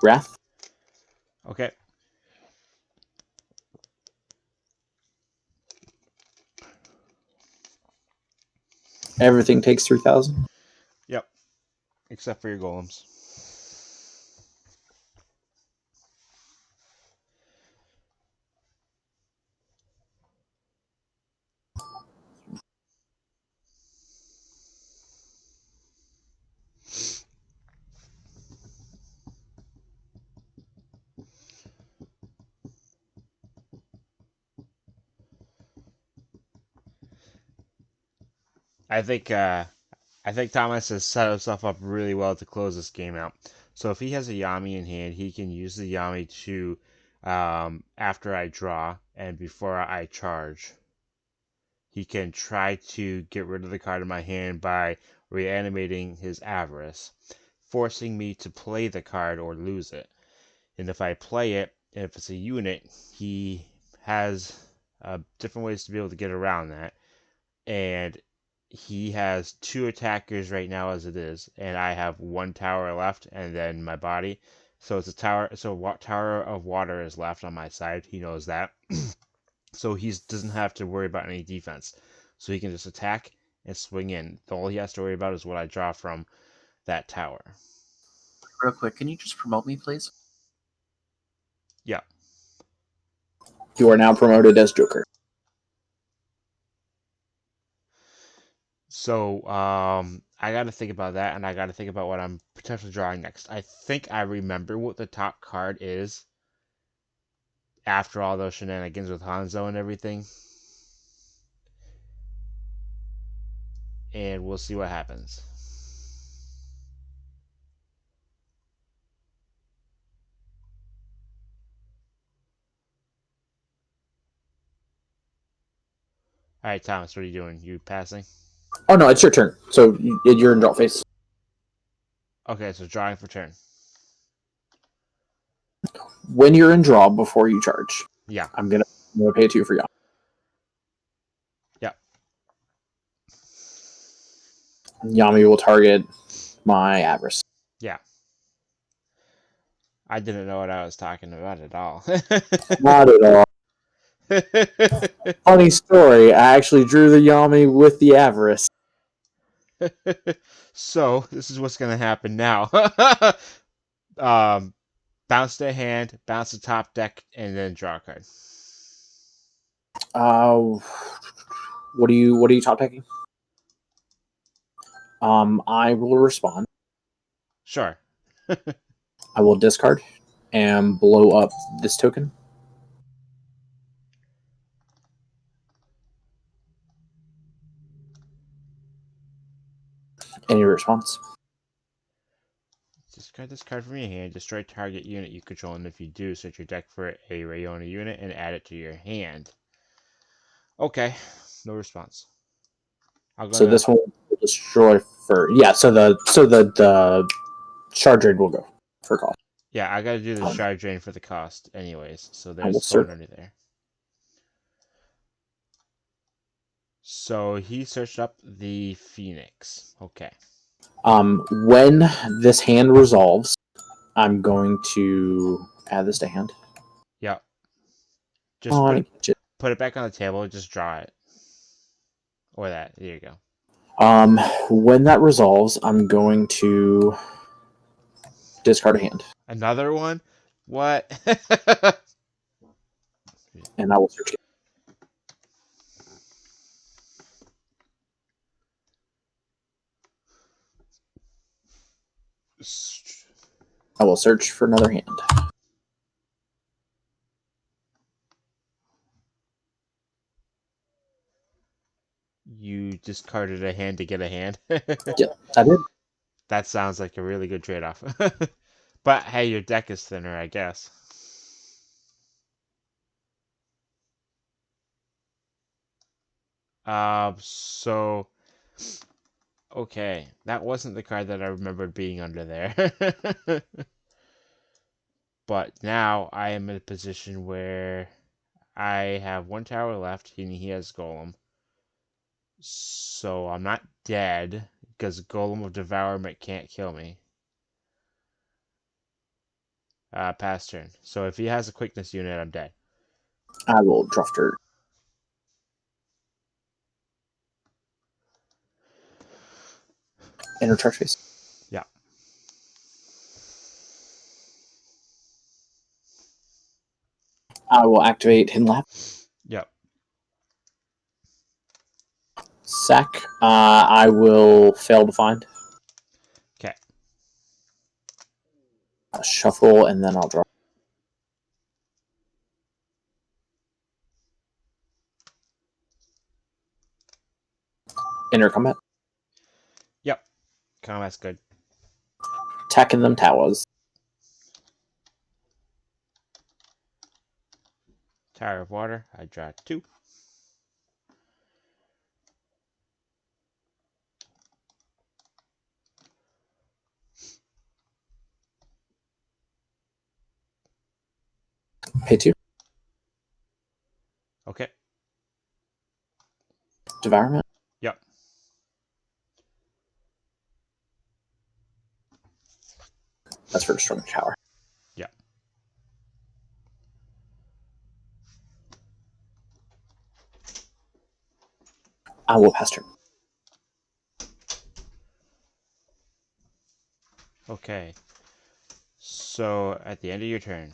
Wrath. Okay. Everything takes 3,000. Yep. Except for your golems. I think Thomas has set himself up really well to close this game out. So if he has a Yami in hand, he can use the Yami to after I draw and before I charge. He can try to get rid of the card in my hand by reanimating his Avarice, forcing me to play the card or lose it. And if I play it, if it's a unit, he has different ways to be able to get around that. And he has 2 attackers right now as it is, and I have 1 tower left, and then my body. So it's a tower. So what tower of water is left on my side? He knows that, so he doesn't have to worry about any defense. So he can just attack and swing in. All he has to worry about is what I draw from that tower. Real quick, can you just promote me, please? Yeah. You are now promoted as Joker. So I got to think about that, and I got to think about what I'm potentially drawing next. I think I remember what the top card is after all those shenanigans with Hanzo and everything. And we'll see what happens. All right, Thomas, what are you doing? You passing? Oh no, it's your turn. So you're in draw phase. Okay, so drawing for turn. When you're in draw, before you charge, Yeah. I'm gonna pay 2 for y'all. Yeah. Yami will target my Avarice. Yeah. I didn't know what I was talking about at all. Not at all. Funny story. I actually drew the Yami with the Avarice. So this is what's gonna happen now. Bounce their hand, bounce the top deck, and then draw a card. What are you top decking? I will respond. Sure. I will discard and blow up this token. Any response? Discard this card from your hand, destroy target unit you control, and if you do, search your deck for a Rayona unit and add it to your hand. Okay, no response. So this one will destroy for So the shard raid will go for cost. Yeah, I gotta do the shard drain for the cost anyways, so I will there's search. going under there. So he searched up the Phoenix. Okay. When this hand resolves, I'm going to add this to hand. Yep. Just Oh, put it back on the table and just draw it. Or that. There you go. When that resolves, I'm going to discard a hand. Another one? What? And I will search again. I will search for another hand. You discarded a hand to get a hand? Yeah, I did. That sounds like a really good trade-off. But hey, your deck is thinner, I guess. So okay, that wasn't the card that I remembered being under there. But now I am in a position where I have 1 tower left and he has Golem. So I'm not dead because Golem of Devourment can't kill me. Pass turn. So if he has a quickness unit, I'm dead. I will draft her. Enter charge phase. Yeah. I will activate Hidden Lab. Yep. Sack. I will fail to find. Okay. Shuffle, and then I'll draw. Enter combat. Yep. Combat's good. Attacking them towers. Tower of Water. I draw 2. Pay 2. Okay. Devourment. Yep. That's for destroying the tower. Yep. I will pass turn. Okay. So at the end of your turn.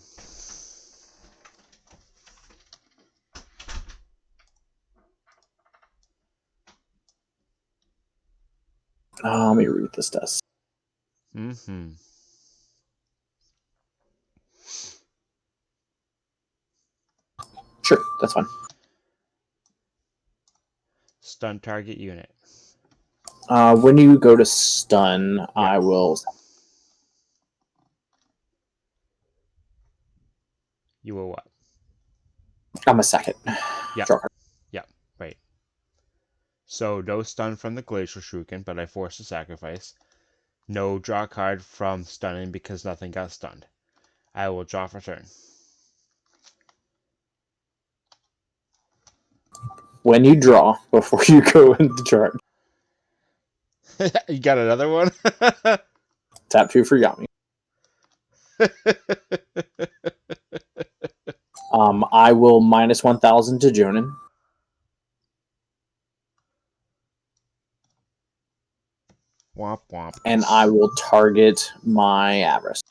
Let me read what this does. Mm-hmm. Sure, that's fine. Stun target unit. When you go to stun, Yep. I will. You will what? I'm a second. Yep. Draw card. Yep. Right. So no stun from the Glacial Shuriken, but I forced a sacrifice. No draw card from stunning because nothing got stunned. I will draw for turn. When you draw, before you go into turn, You got another one? tap 2 for Yami. I will minus 1,000 to Jonin. Womp womp. And I will target my Avarice.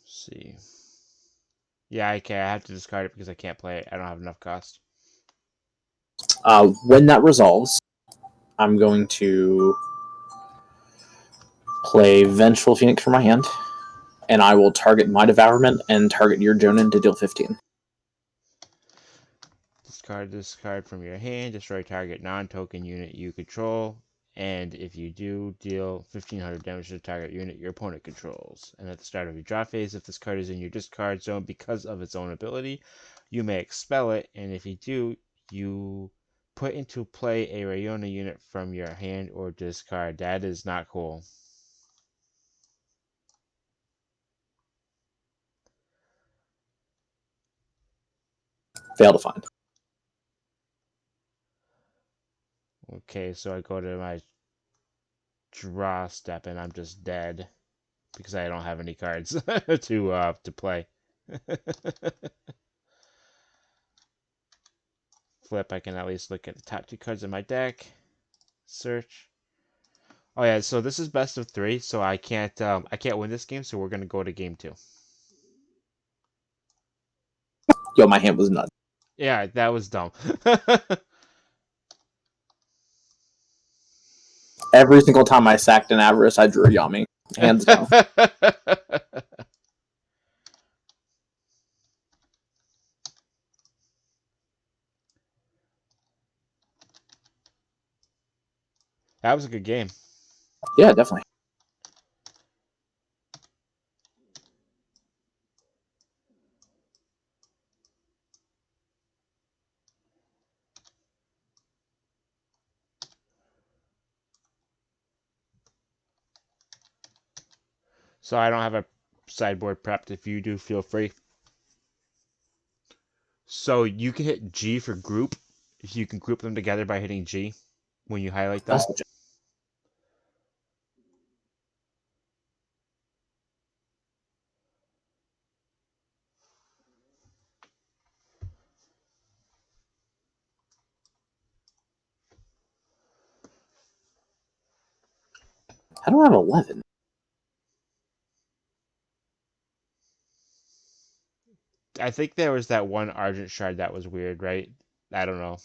See. Yeah, I can't. I have to discard it because I can't play it. I don't have enough cost. When that resolves, I'm going to play Vengeful Phoenix from my hand, and I will target my Devourment and target your Jonin to deal 15. Discard this card from your hand. Destroy target non-token unit you control. And if you do, deal 1,500 damage to the target unit your opponent controls. And at the start of your draw phase, if this card is in your discard zone because of its own ability, you may expel it. And if you do, you put into play a Rayona unit from your hand or discard. That is not cool. Fail to find. Okay, so I go to my draw step and I'm just dead because I don't have any cards to play. Flip, I can at least look at the top 2 cards in my deck. Search. Oh yeah, so this is best of 3, so I can't win this game, so we're gonna go to game 2. Yo, my hand was nuts. Yeah, that was dumb. Every single time I sacked an Avarice, I drew a Yami. Hands down. That was a good game. Yeah, definitely. So I don't have a sideboard prepped. If you do, feel free. So you can hit G for group. If you can group them together by hitting G when you highlight them. That's legit. How do I have 11? I think there was that one Argent shard that was weird, right? I don't know.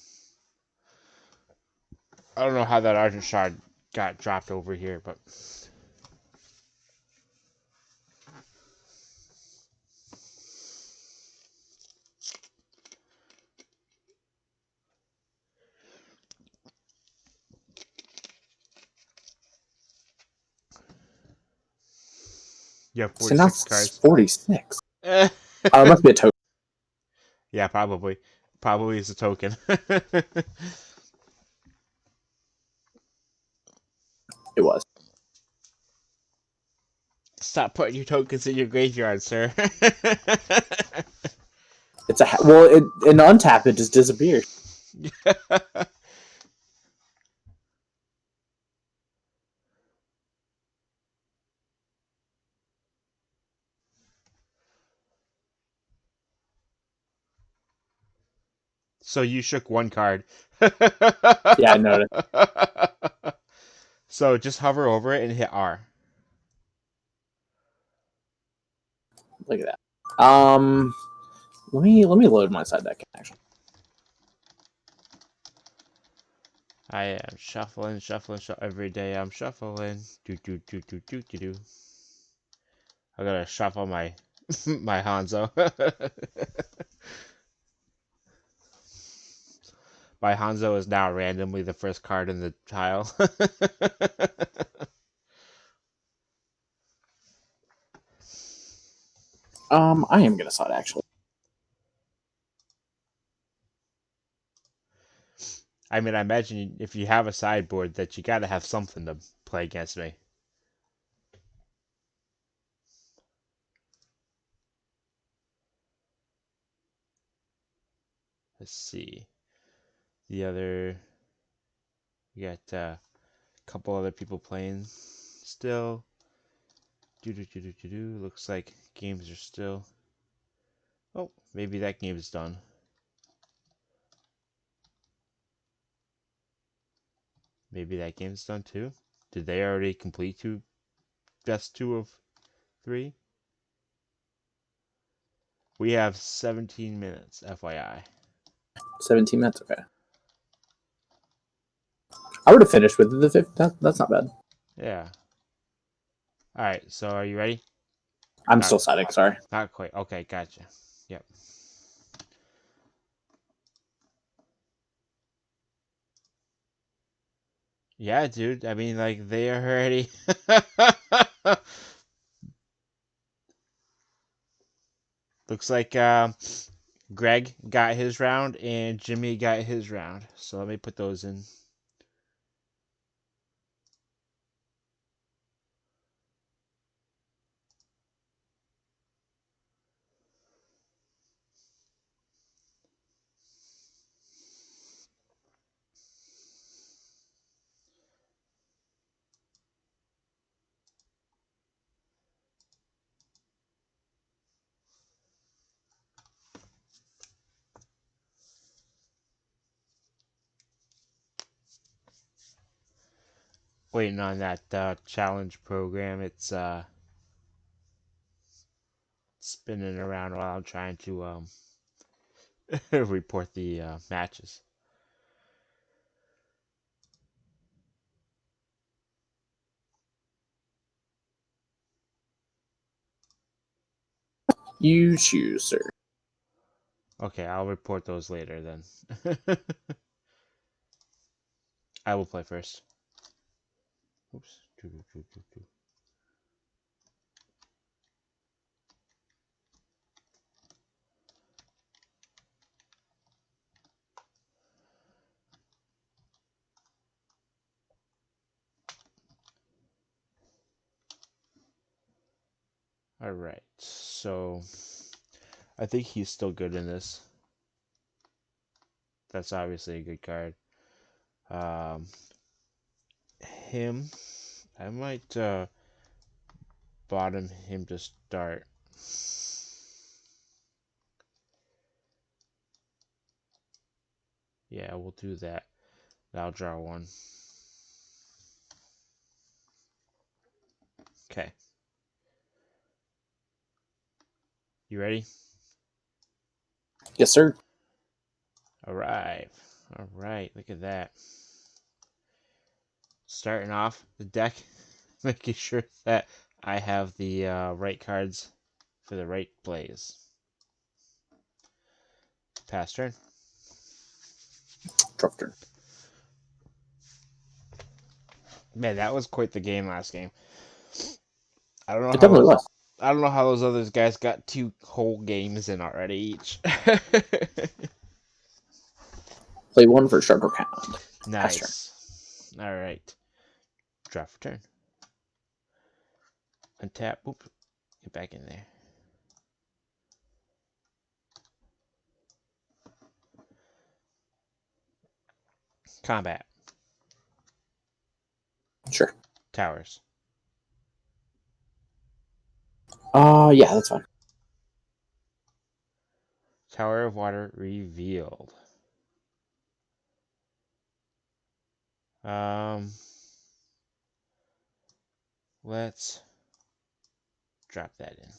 I don't know how that Argent shard got dropped over here, but you have So now 46 it's cards. 46. Oh, it must be a token. Yeah, probably. Probably is a token. It was. Stop putting your tokens in your graveyard, sir. It's well, in untap it just disappears. So you shook one card. Yeah, I noticed. So just hover over it and hit R. Look at that. Let me load my side deck actually. I am shuffling, every day. I'm shuffling. Do do do do do do do. I gotta shuffle my my Hanzo. My Hanzo is now randomly the first card in the tile. I am gonna side actually. I mean, I imagine if you have a sideboard that you gotta have something to play against me. Let's see. The other, we got a couple other people playing still. Do do do do do do. Looks like games are still. Oh, maybe that game is done. Maybe that game's done too. Did they already complete best 2 of 3? We have 17 minutes, FYI. 17 minutes. Okay. I would have finished with the 5th. That's not bad. Yeah. All right. So are you ready? I'm still siding. Sorry. Not quite. Okay, gotcha. Yep. Yeah, dude. I mean, like they are already. Looks like Greg got his round and Jimmy got his round. So let me put those in. Waiting on that challenge program. It's spinning around while I'm trying to report the matches. You choose, sir. Okay, I'll report those later then. I will play first. Oops. All right. So I think he's still good in this. That's obviously a good card. Um, him, I might bottom him to start. Yeah, we'll do that. I'll draw one. Okay. You ready? Yes, sir. All right. All right. Look at that. Starting off the deck, making sure that I have the right cards for the right plays. Pass turn. Drop turn. Man, that was quite the game last game. I don't know It how definitely was. I don't know how those other guys got 2 whole games in already each. Play 1 for start or pound. Pass turn. Nice. All right. Draw for turn. Untap. Oop. Get back in there. Combat. Sure. Towers. Yeah, that's fine. Tower of Water revealed. Let's drop that in.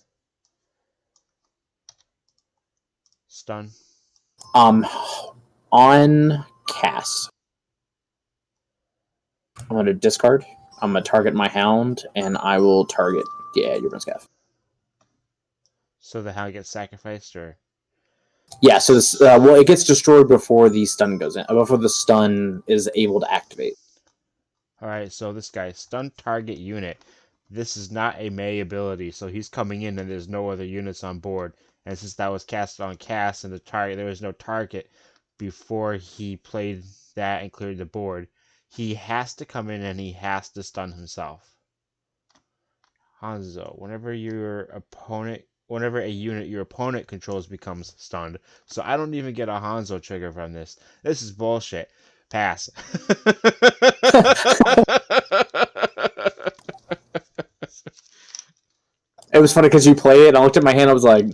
Stun. On cast, I'm going to discard. I'm going to target my hound, and I will target. Yeah, your Scav. So the hound gets sacrificed, or Yeah, so this, well, it gets destroyed before the stun goes in. Before the stun is able to activate. all right. So this guy stun target unit. This is not a May ability, so he's coming in and there's no other units on board. And since that was cast on cast and the target, there was no target before he played that and cleared the board. He has to come in and he has to stun himself. Hanzo, whenever a unit your opponent controls becomes stunned. So I don't even get a Hanzo trigger from this. This is bullshit. Pass. It was funny because you play it, and I looked at my hand, I was like,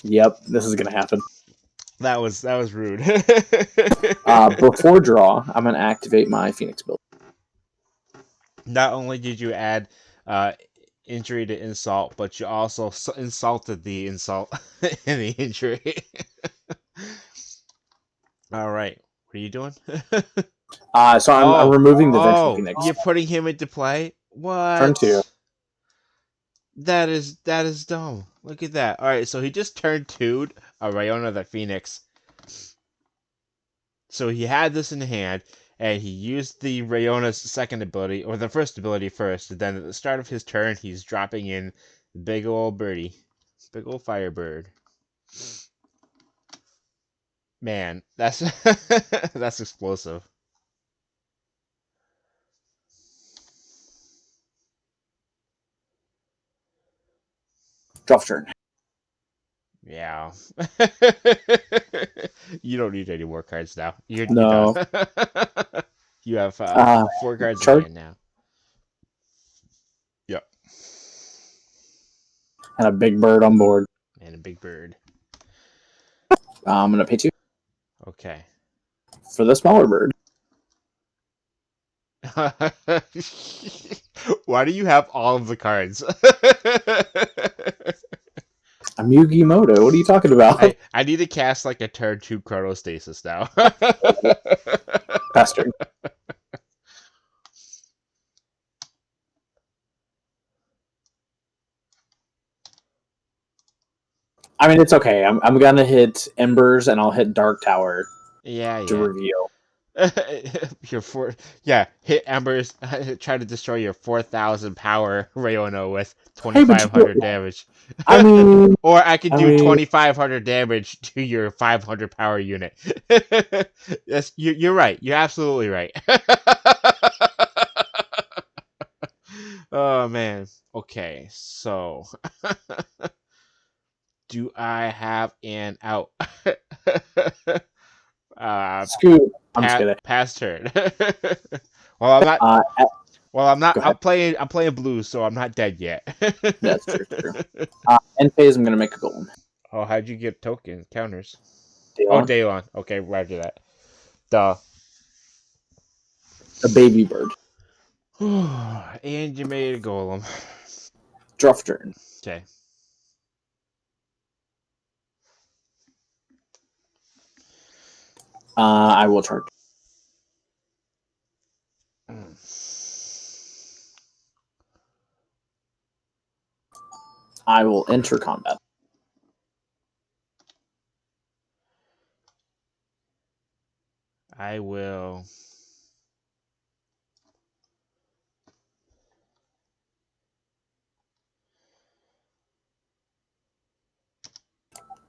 "Yep, this is gonna happen." That was rude. Before draw, I'm gonna activate my Phoenix build. Not only did you add injury to insult, but you also insulted the insult and the injury. All right, what are you doing? So I'm removing the Vengeful Phoenix. You're putting him into play? What? Turn 2. That is dumb. Look at that. All right, so he just turned 2'd a Rayona the Phoenix. So he had this in hand, and he used the Rayona's second ability, or the first ability first, and then at the start of his turn, he's dropping in big old birdie. Big old firebird. Man, that's that's explosive. Draw for turn. Yeah. You don't need any more cards now. You're No. done. You have 4 cards in Charge. hand now. Yep. And a big bird on board. And a big bird. I'm gonna pay 2 Okay. for the smaller bird. Why do you have all of the cards? I'm Yugi Moto. What are you talking about? I need to cast like a turn 2 Chronostasis now. Pass turn. I mean, it's okay. I'm gonna hit Embers and I'll hit Dark Tower Yeah. to reveal. Hit Embers, try to destroy your 4,000 power Rayona with Hey, but 2,500 damage. I mean, Or I could do 2,500 damage to your 500 power unit. Yes, you're right. You're absolutely right. Oh man. Okay, so do I have an out? Scoot. I'm just kidding. Pass turn. Well, I'm not. Well, I'm not. Go ahead. I'm playing blue, so I'm not dead yet. That's true. End phase. I'm gonna make a golem. Oh, how'd you get token counters? Daylon. Oh, Daylon. Okay, roger that. Duh. A baby bird. And you made a golem. Draw for turn. Okay. I will charge. I will enter combat. I will.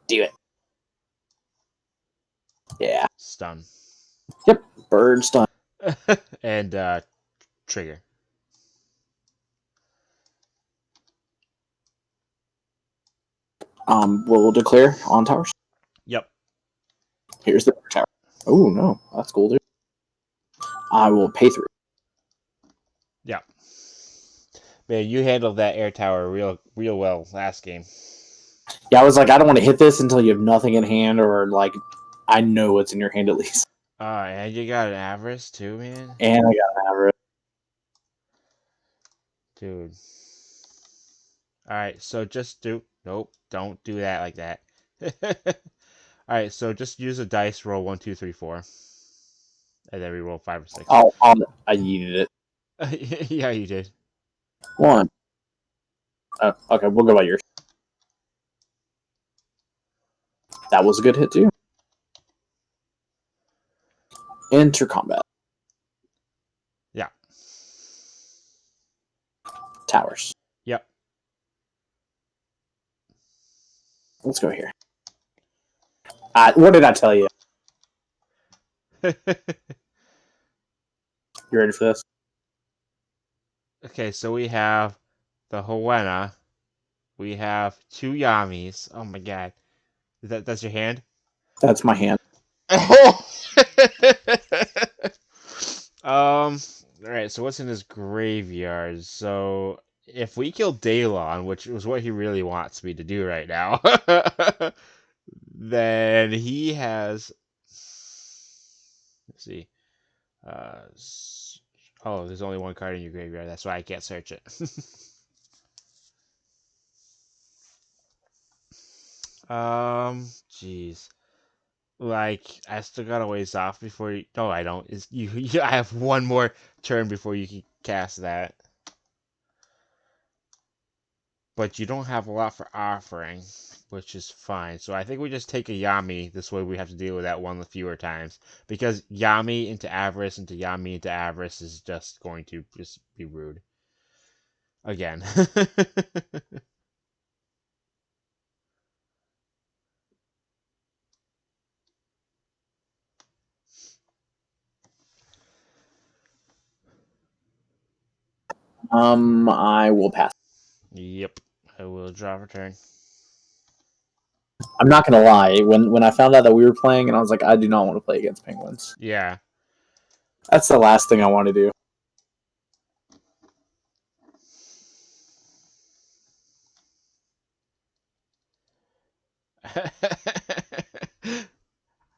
Do it. Yeah. Stun. Yep. Bird stun. And trigger. We'll declare on towers. Yep. Here's the tower. Oh no, that's cool, dude. I will pay 3. Yep. Man, you handled that air tower real well last game. Yeah, I was like, I don't want to hit this until you have nothing in hand, or like, I know what's in your hand at least. And you got an avarice too, man. And I got an average. Dude. Alright, so just do... Nope, don't do that like that. Alright, so just use a dice, roll 1, 2, 3, 4. And then re-roll 5 or 6. I yeeted it. Yeah, you did. 1. Okay, we'll go by yours. That was a good hit, too. Enter combat. Yeah. Towers. Yep. Let's go here. What did I tell you? You ready for this? Okay, so we have the Hoenna. We have 2 Yamis. Oh my god. That's your hand? That's my hand. Alright, so what's in his graveyard? So if we kill Daylon, which is what he really wants me to do right now, then he has, let's see. Oh, there's only 1 card in your graveyard. That's why I can't search it. Jeez. Like, I still got a ways off before you... No, I don't. I have 1 more turn before you can cast that. But you don't have a lot for offering, which is fine. So I think we just take a Yami. This way we have to deal with that 1 fewer times. Because Yami into Avarice into Yami into Avarice is just going to just be rude. Again. I will pass. Yep. I will draw return. I'm not gonna lie. When I found out that we were playing, and I was like, I do not want to play against penguins. Yeah. That's the last thing I want to do.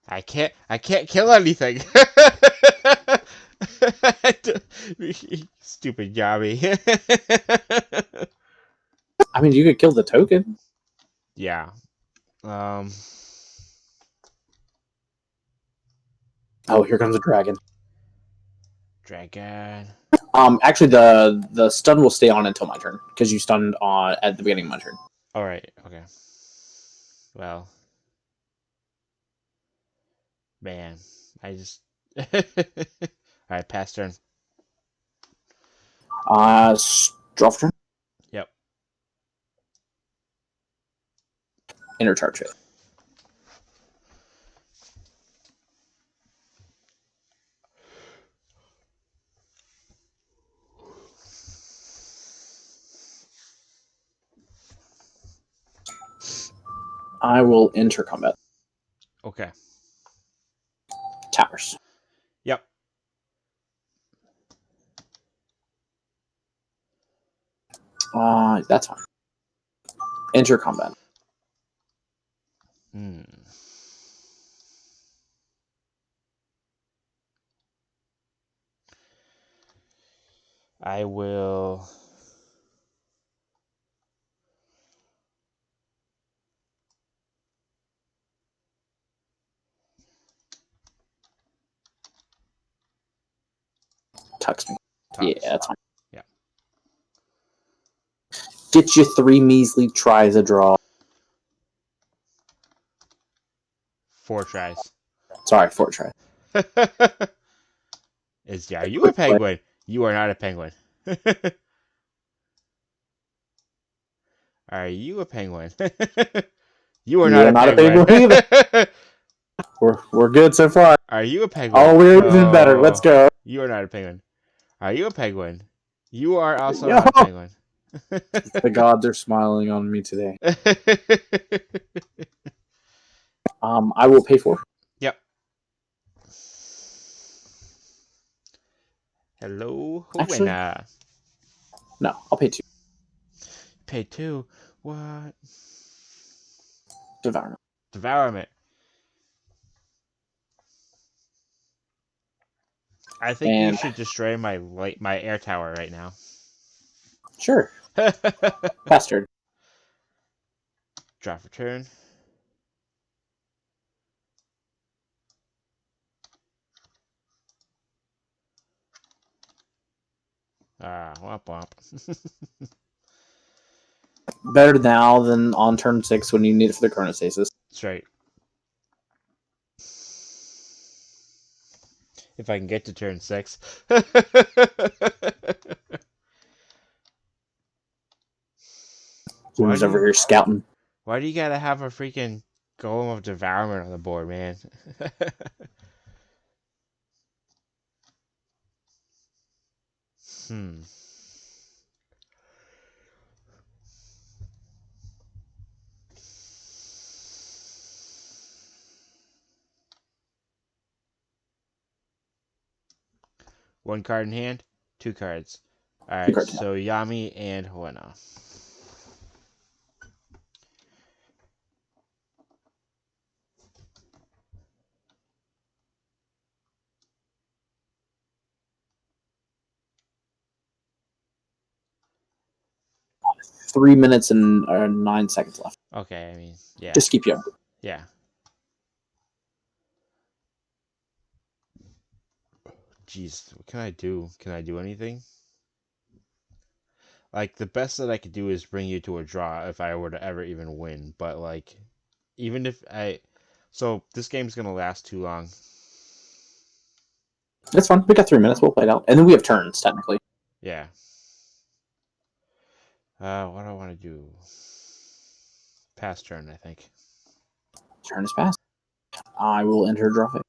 I can't kill anything. Stupid Yami. I mean, you could kill the token. Yeah. Oh, here comes a dragon. Dragon. Actually, the stun will stay on until my turn because you stunned on at the beginning of my turn. All right. Okay. Well, man, I just. All right, pass turn. Draw for turn. Yep. Intercharge it. I will enter combat. Okay. Towers. Yep. That's fine. Enter combat. Hmm. I will. Tux me. Toss. Yeah, that's fine. Yeah. Get you 3 measly tries a draw. 4 tries. Sorry, 4 tries. Are you a penguin? You are not a penguin. Are you a penguin? You are You not are a not a penguin. penguin either. We're good so far. Are you a penguin? Oh, we're even better. Let's No. go. You are not a penguin. Are you a penguin? You are also Yo! not a penguin. The gods are smiling on me today. I will pay for. Yep. Hello, Actually, winner. no, I'll pay 2. Pay 2. What? Devour. Devourment. I think you And should destroy my air tower right now. sure, bastard. Draw for turn. Womp womp. Better now than on turn 6 when you need it for the chronostasis. That's right. If I can get to turn 6. Who's over here scouting? Why do you gotta have a freaking golem of devourment on the board, man? Hmm. One card in hand, 2 cards. Alright, so Yami and Hoenna. Three minutes and 9 seconds left. Okay, I mean, yeah. Just keep you up. Yeah. Jeez, what can I do? Can I do anything? Like, the best that I could do is bring you to a draw if I were to ever even win. But, like, even if I... So, this game's gonna last too long. That's fine. We got 3 minutes. We'll play it out. And then we have turns, technically. Yeah. What do I want to do? Pass turn, I think. Turn is passed. I will enter draw phase.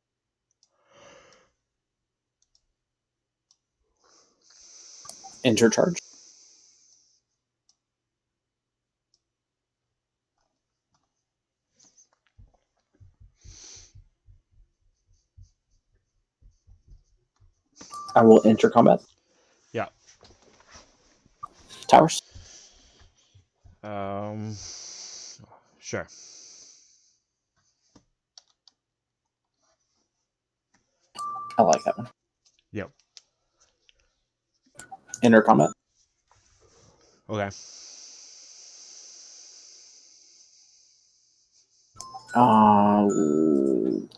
Enter charge. I will enter combat. Yeah. Towers. Sure. I like that one. Yep. Enter combat. Okay.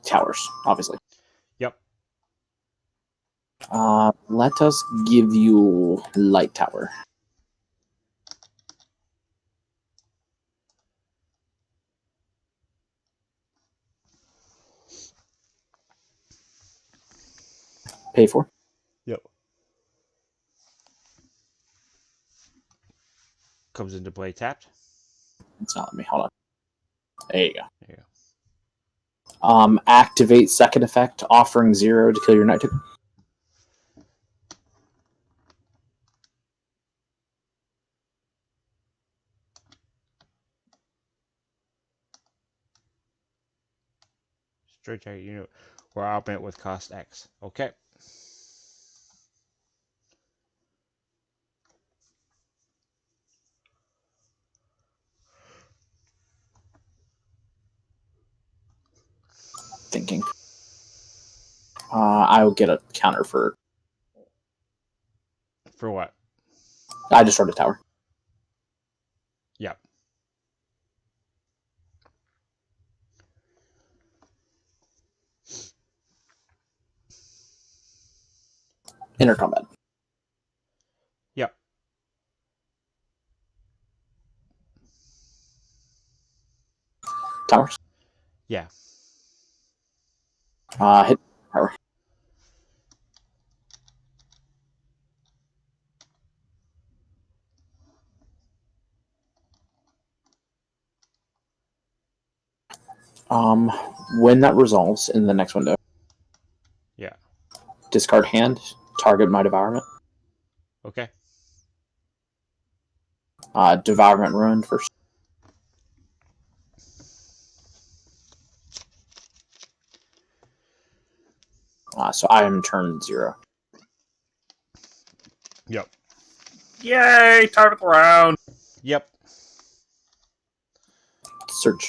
Towers, obviously. Yep. Let us give you light tower. Pay for. Yep. Comes into play tapped. It's not let me. Hold on. There you go. There you go. Activate second effect, offering 0 to kill your knight token. Straight target unit or augment with cost X. Okay. Thinking. I will get a counter for. For what? I just wrote a tower. Yep. Enter combat. Yep. Towers. Yeah. Hit tower. When that resolves in the next window, Yeah. discard hand, target my Devourment. Okay. Devourment ruined first. So I am turn 0. Yep. Yay! Time of the round. Yep. Search.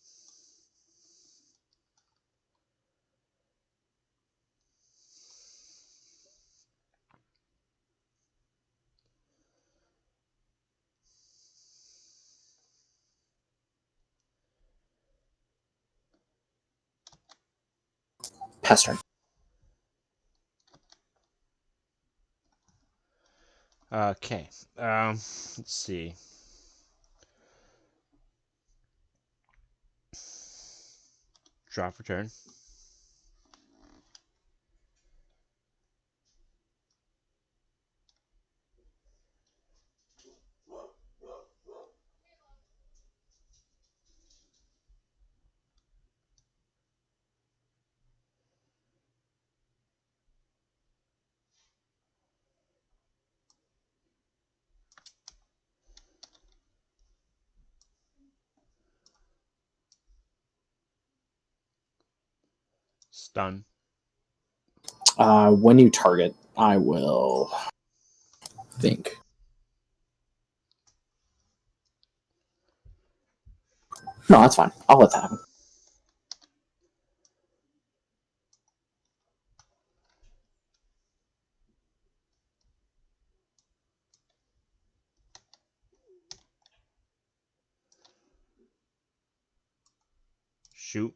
Pass turn. Okay. Let's see. Draw for turn. Stun. When you target, I will think. No, that's fine. I'll let that happen. Shoot.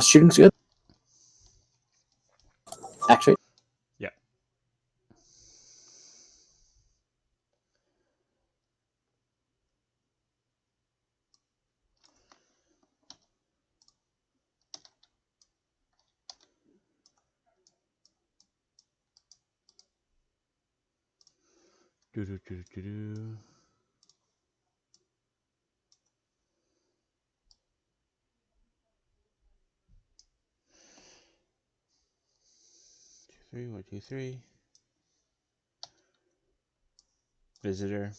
Shooting's good. Actually, Yeah. Do do do do do. Three, 1, 2, 3. Visitor.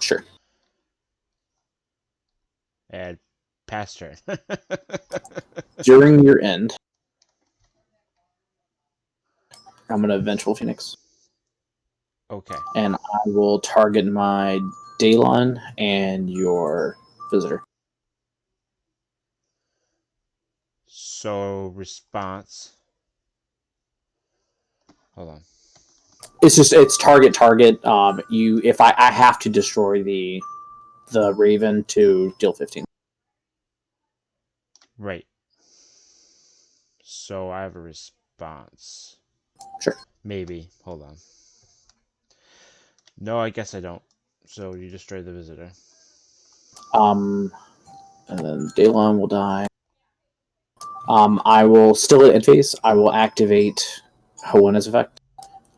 sure. And pass turn. During your end, I'm gonna Vengeful Phoenix, Okay. and I will target my Daylon and your Visitor. So response. Hold on. It's target. I have to destroy the Raven to deal 15. Right. So I have a response. Sure. Maybe. Hold on. No, I guess I don't. So you destroy the visitor. And then Daylon will die. I will still at end phase. I will activate Hoenna's effect.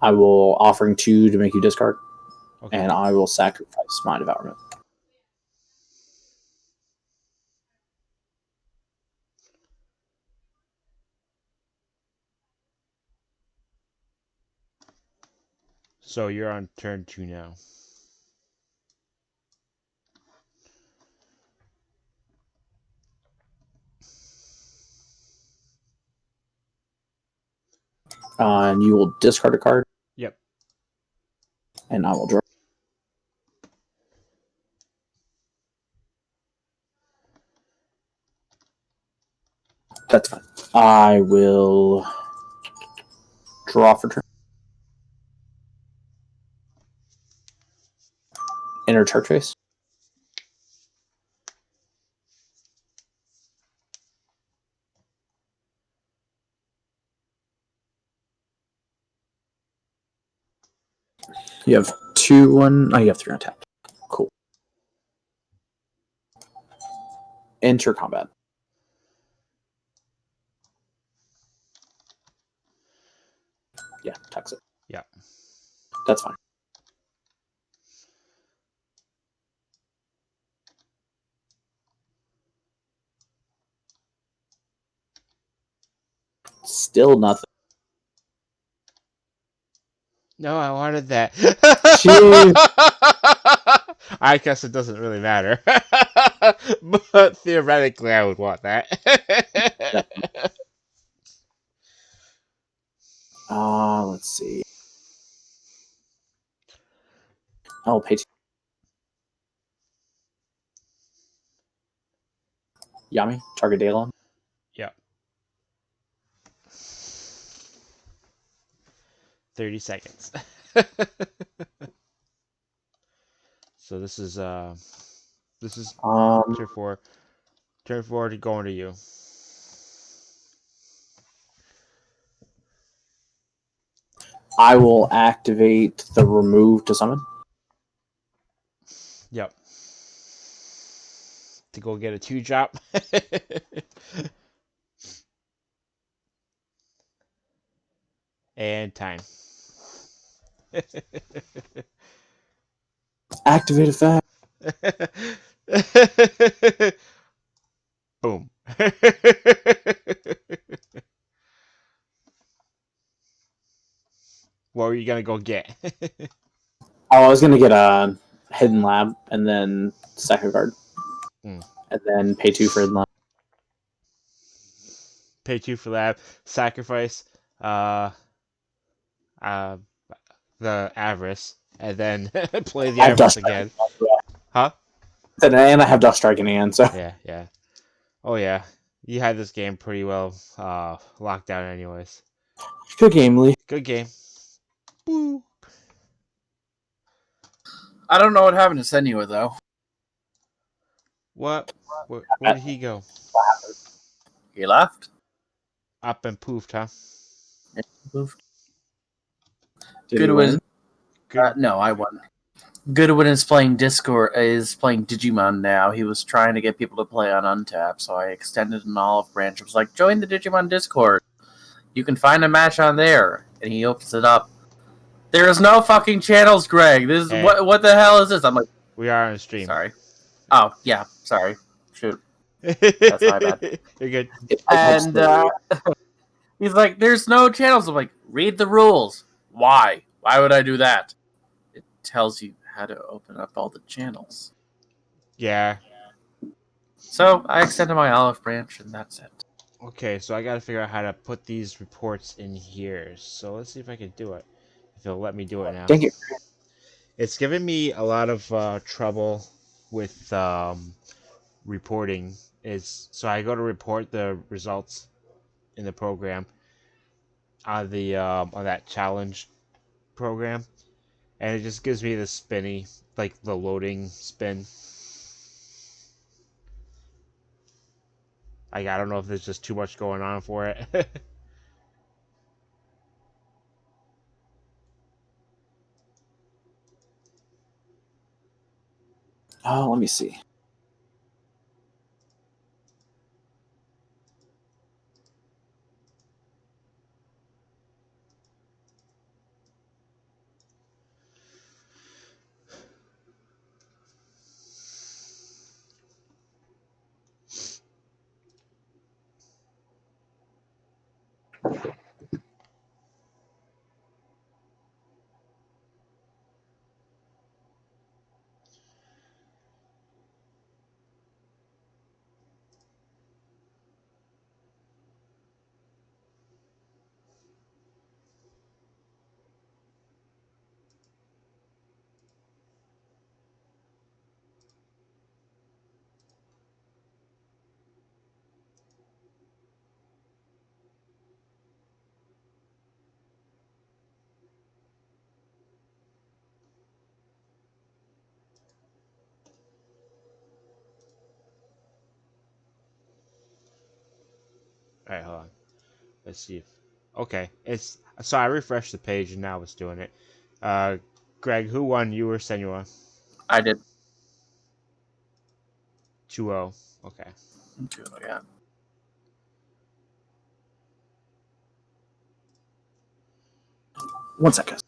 I will offering 2 to make you discard, Okay. and I will sacrifice my Devourment. So you're on turn 2 now. And you will discard a card. Yep. And I will draw. That's fine. I will draw for turn. Enter Chartreuse. You have 2 1. Oh, you have 3 untapped. Cool. Enter combat. Yeah, tax it. Yeah. That's fine. Still nothing. No, I wanted that. Jeez. I guess it doesn't really matter. But theoretically, I would want that. Let's see. I'll pay 2. Yami, target Daylon. Yep. 30 seconds. So this is turn 4. Turn 4 to going to you. I will activate the remove to summon. Yep. To go get a 2-drop. And time. Activate effect. Boom. What were you gonna go get? I was gonna get a hidden lab and then sack a card, and then pay 2 for hidden lab. Pay 2 for lab. Sacrifice. The Avarice, and then play the I have Avarice Dust again. Strike. Yeah. Huh? And I have Dust Strike in hand, so Yeah. Oh yeah. You had this game pretty well locked down anyways. good game, Lee. Good game. Woo. I don't know what happened to Senua, though. What? Where did he go? He left? Up and poofed, huh? Did Goodwin. he win? Good. No, I won. Goodwin is playing Digimon now. He was trying to get people to play on Untap, so I extended an olive branch. I was like, join the Digimon Discord. You can find a match on there. And he opens it up. There is no fucking channels, Greg. This is Hey. what the hell is this? I'm like, We are on stream. sorry. Oh, yeah, sorry. Shoot. That's my bad. You're good. And he's like, there's no channels. I'm like, read the rules. Why? Why would I do that? It tells you how to open up all the channels. Yeah. So I extended my olive branch, and that's it. Okay, so I gotta figure out how to put these reports in here. So let's see if I can do it. If it'll let me do it now. Dang it. It's giving me a lot of trouble with reporting. So I go to report the results in the program on that challenge program, and it just gives me the spinny, like the loading spin. Like I don't know if there's just too much going on for it. Oh, let me see. All right, hold on. Let's see if. Okay, it's so I refreshed the page and now it's doing it. Greg, who won? You or Senua? I did. 2-0. Okay. Yeah. One second.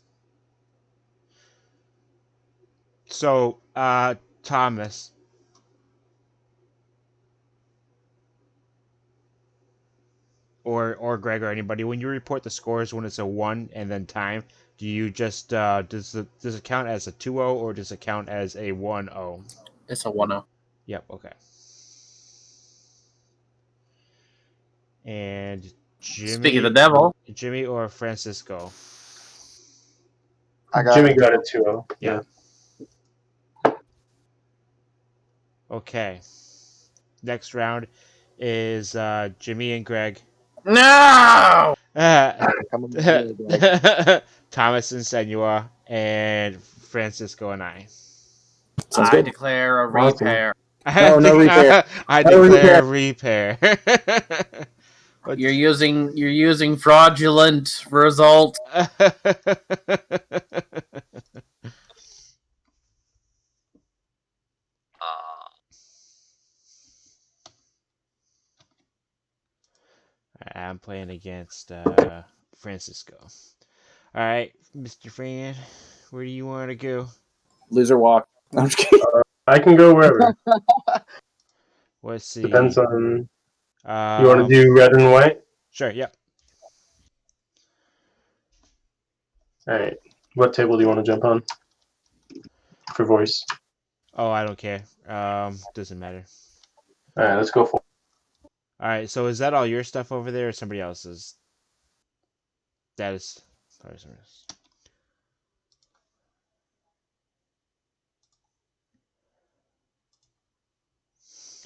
So, Thomas. or Greg or anybody, when you report the scores when it's a 1 and then time, do you just does it count as a 2-0 or does it count as a 1-0? It's a 1-0. Yep. Okay. And Speaking of the devil, Jimmy or Francisco? Jimmy got it 2-0. Yeah. Okay. Next round is Jimmy and Greg. no. Come on, Greg. Thomas and Senua, and Francisco and I. Sounds I good. declare a Awesome. repair. No repair. I No declare repair. What- You're using fraudulent result. I'm playing against Francisco. All right, Mr. Fran, where do you want to go? Loser walk. I'm just kidding. I can go wherever. Let's see. Depends on. You want to do red and white? Sure. Yep. All right. What table do you want to jump on for voice? Oh, I don't care. Doesn't matter. All right, let's go for. All right. So is that all your stuff over there, or somebody else's? That is.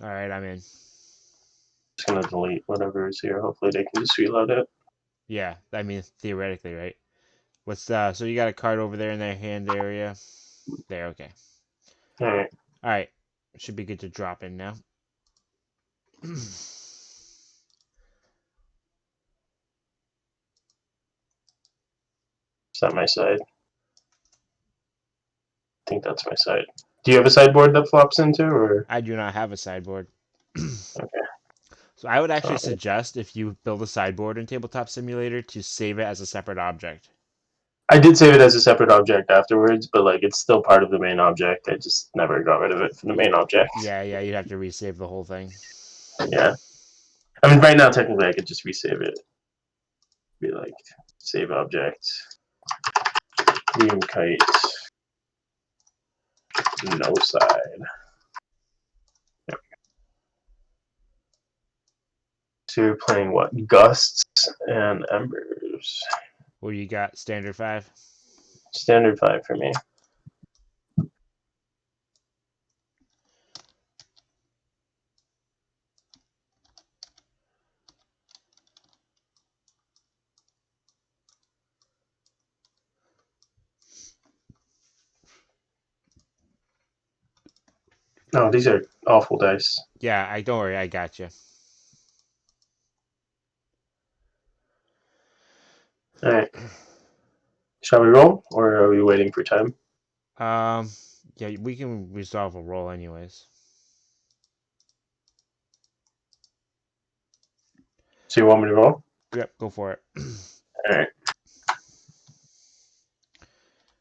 All right, I'm in. Just gonna delete whatever is here. Hopefully they can just reload it. Yeah, I mean theoretically, right? What's so you got a card over there in their hand area? There, okay. All right. All right, should be good to drop in now. Is that my side? I think that's my side. Do you have a sideboard that flops into, or? I do not have a sideboard. Okay. So I would actually suggest if you build a sideboard in Tabletop Simulator to save it as a separate object. I did save it as a separate object afterwards, but like it's still part of the main object. I just never got rid of it from the main object. Yeah, you'd have to resave the whole thing. Yeah. I mean, right now technically I could just resave it. Be like save object, Liam Kite, no side. So you're playing what? Gusts and Embers. What do you got? Standard 5? Standard 5 for me. No, these are awful dice. Yeah, I don't worry, I got you. All right. Shall we roll, or are we waiting for time? Yeah, we can resolve a roll anyways. So you want me to roll? Yep, go for it. All right.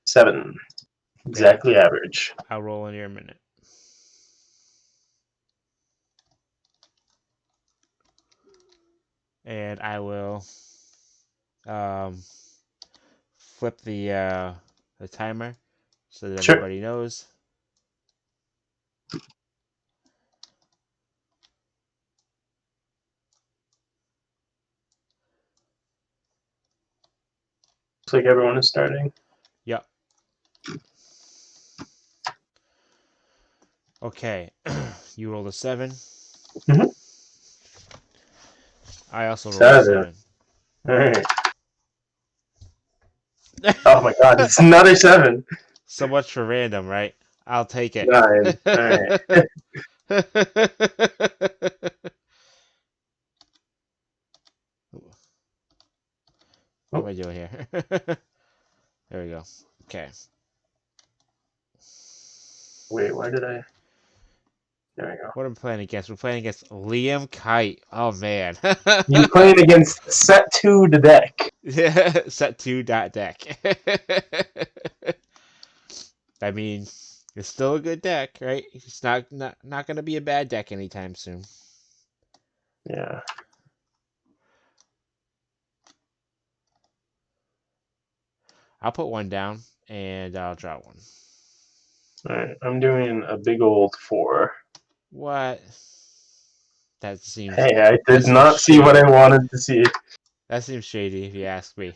7. Exactly average. I'll roll in here a minute. And I will flip the timer so that Sure. everybody knows. Looks like everyone is starting. Yep. Okay. You rolled a 7. Mhm. I also rolled a 7. All right. Oh my god, it's another 7. So much for random, right? I'll take it. 9. All right. What am I doing here? There we go. Okay. Wait, why did I? There we go. What am I playing against? We're playing against Liam Kite. Oh man. You playing against set 2 the deck. Set 2 dot deck. I mean, it's still a good deck, right? It's not going to be a bad deck anytime soon. Yeah. I'll put one down, and I'll draw one. Alright, I'm doing a big old 4. What? That seems. Hey, I that did seems not see what I shady. wanted to see. That seems shady, if you ask me.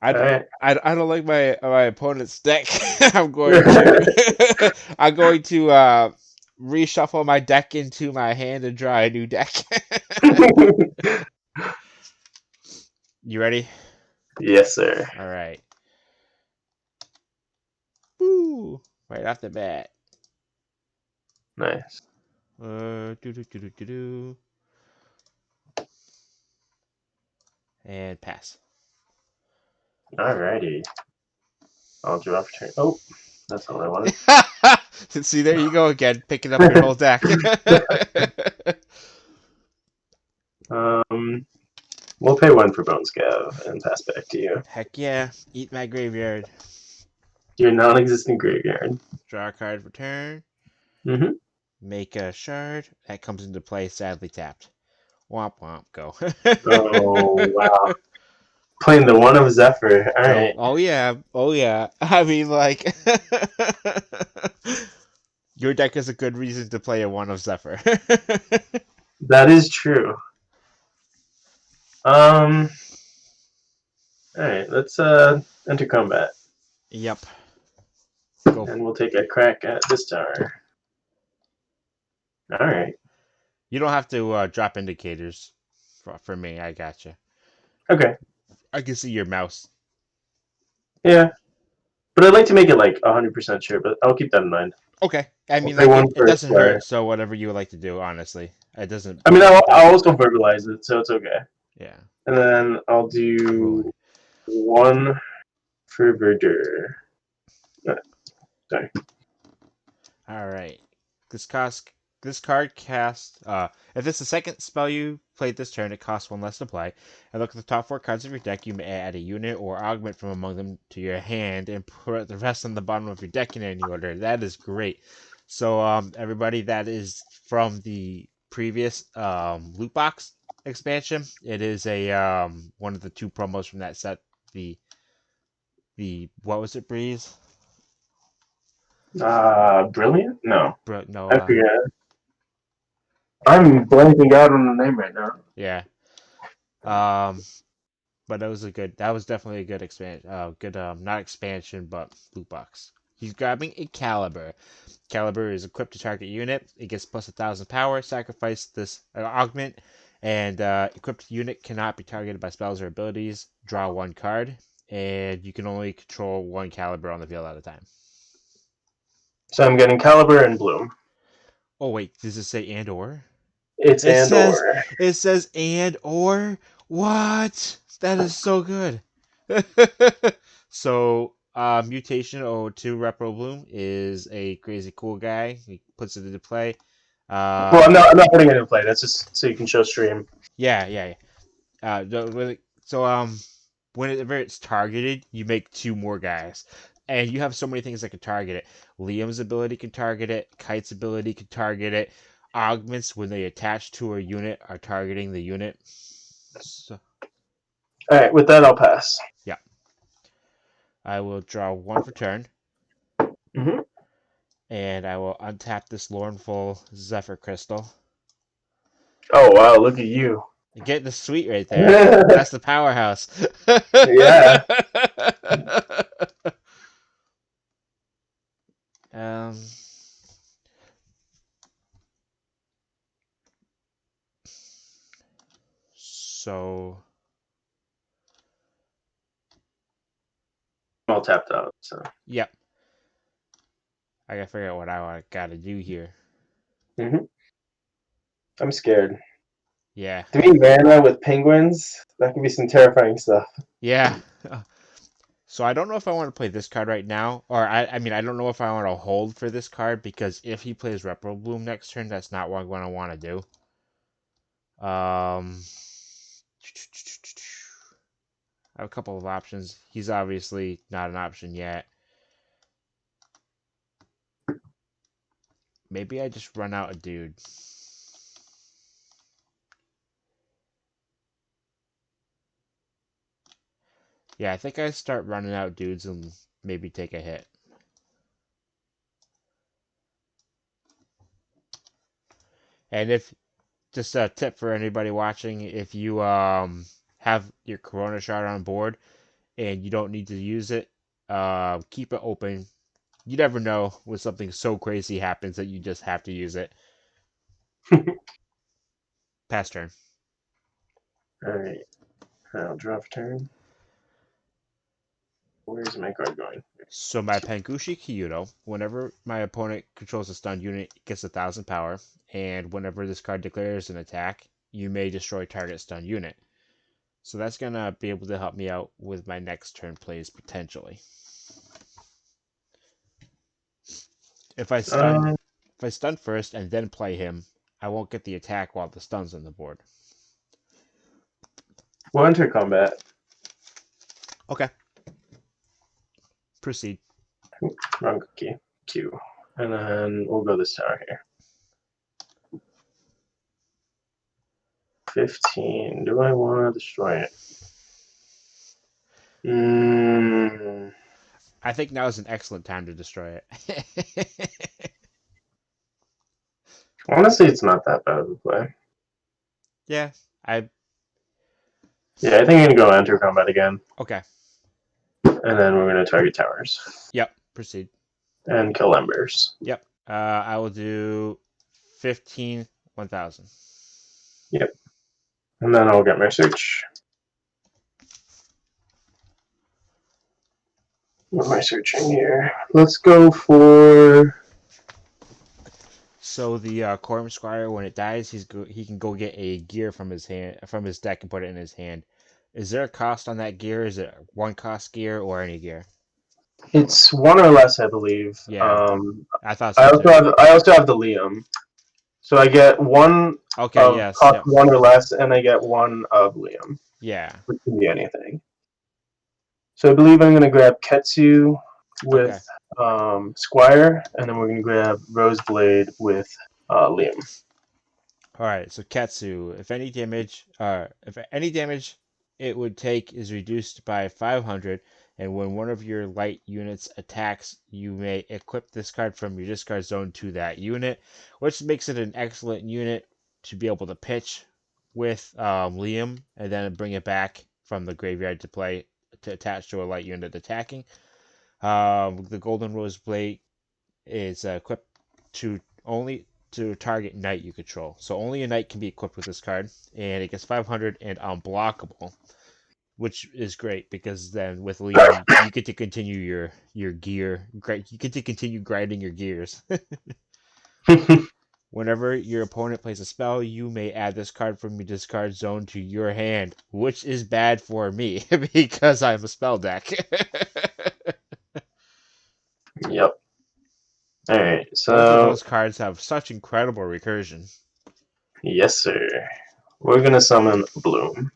Alright. I don't like my opponent's deck. I'm going to I'm going to reshuffle my deck into my hand and draw a new deck. You ready? Yes, sir. All right. Woo! Right off the bat. Nice. Do do do do do do. And pass. Alrighty. I'll draw for turn. Oh, that's all I wanted. See, there you go again, picking up your whole deck. We'll pay 1 for Bone Scav and pass back to you. Heck yeah. Eat my graveyard. Your non-existent graveyard. Draw a card for turn. Mm-hmm. Make a shard. That comes into play, sadly tapped. Womp womp, go. Oh, wow. Playing the 1 of Zephyr. Alright. Oh yeah, oh yeah. I mean, like, your deck is a good reason to play a one of Zephyr. That is true. Alright, let's enter combat. Yep. Go. And we'll take a crack at this tower. Alright. You don't have to drop indicators for me. I gotcha. Okay. I can see your mouse. Yeah. But I'd like to make it like 100% sure, but I'll keep that in mind. Okay. I mean, We'll like, say one it for doesn't player. hurt. So whatever you would like to do, honestly, it doesn't. I mean, I'll also verbalize it, so it's okay. Yeah. And then I'll do 1 for Verdure. Sorry. All right. This card casts. If it's the second spell you played this turn, it costs 1 less to play. And look at the top 4 cards of your deck. You may add a unit or augment from among them to your hand, and put the rest on the bottom of your deck in any order. That is great. So, everybody, that is from the previous loot box expansion. It is a one of the 2 promos from that set. The what was it, Breeze? Brilliant? No. No. I forget. I'm blanking out on the name right now. Yeah. But that was definitely a good expansion. Good, not expansion, but loot box. He's grabbing a Caliber. Caliber is equipped to target unit. It gets plus 1,000 power. Sacrifice this augment, and equipped unit cannot be targeted by spells or abilities. Draw 1 card, and you can only control 1 Caliber on the field at a time. So I'm getting Caliber and Bloom. Oh wait, does it say and or? It's It and says or. it says and or. What? That is so good. So, Mutation 02 Repro Bloom is a crazy cool guy. He puts it into play. Well, I'm not putting it in play. That's just so you can show stream. Yeah. So, whenever it's targeted, you make 2 more guys. And you have so many things that can target it. Liam's ability can target it. Kite's ability can target it. Augments, when they attach to a unit, are targeting the unit. So, Alright, with that, I'll pass. yeah. I will draw 1 for turn. Mm-hmm. And I will untap this Lornful Zephyr Crystal. Oh, wow, look at you. You're getting the suite right there. That's the powerhouse. Yeah. um... So... I'm all tapped out, so. Yep. I gotta figure out what I gotta do here. Mm-hmm. I'm scared. Yeah. 3 mana with penguins? That could be some terrifying stuff. Yeah. So I don't know if I want to play this card right now, or I mean I don't know if I want to hold for this card, because if he plays Repro Bloom next turn, that's not what I'm going to want to do. I have a couple of options. He's obviously not an option yet. Maybe I just run out a dude. Yeah, I think I start running out dudes and maybe take a hit. And if just a tip for anybody watching, if you have your Corona shard on board and you don't need to use it, keep it open. You never know when something so crazy happens that you just have to use it. Pass turn. Alright. I'll draw for turn. Where's my card going? So my Pangushi Kyudo, whenever my opponent controls a stun unit, it gets 1,000 power, and whenever this card declares an attack, you may destroy target stun unit. So that's gonna be able to help me out with my next turn plays potentially. If I stun first and then play him, I won't get the attack while the stun's on the board. We'll enter combat. Okay. Proceed. Wrong key. Q. And then we'll go this tower here. 15. Do I want to destroy it? I think now is an excellent time to destroy it. Honestly, it's not that bad of a play. Yeah, Yeah, I think I'm going to go enter combat again. Okay. And then we're going to target towers. Yep, proceed. And kill embers. Yep. I will do 15, 1,000. Yep. And then I'll get my search. What am I searching here? Let's go for... So the Quorum Squire, when it dies, he can go get a gear from his deck and put it in his hand. Is there a cost on that gear? Is it one cost gear or any gear? It's one or less, I believe. Yeah, I thought so too. I also have the Liam. So I get one Okay, yes, cost yep. one or less, and I get one of Liam. Yeah. Which can be anything. So I believe I'm going to grab Ketsu with Squire, and then we're going to grab Roseblade with Liam. All right, so Katsu, if any damage it would take is reduced by 500, and when one of your light units attacks, you may equip this card from your discard zone to that unit, which makes it an excellent unit to be able to pitch with Liam, and then bring it back from the graveyard to play to attach to a light unit attacking. The Golden Rose Blade is equipped to target knight you control. So only a knight can be equipped with this card, and it gets 500 and unblockable, which is great because then with Liam you get to continue your gear. You get to continue grinding your gears. Whenever your opponent plays a spell, you may add this card from your discard zone to your hand, which is bad for me because I have a spell deck. Yep. Alright, so... Both of those cards have such incredible recursion. Yes, sir. We're going to summon Bloom.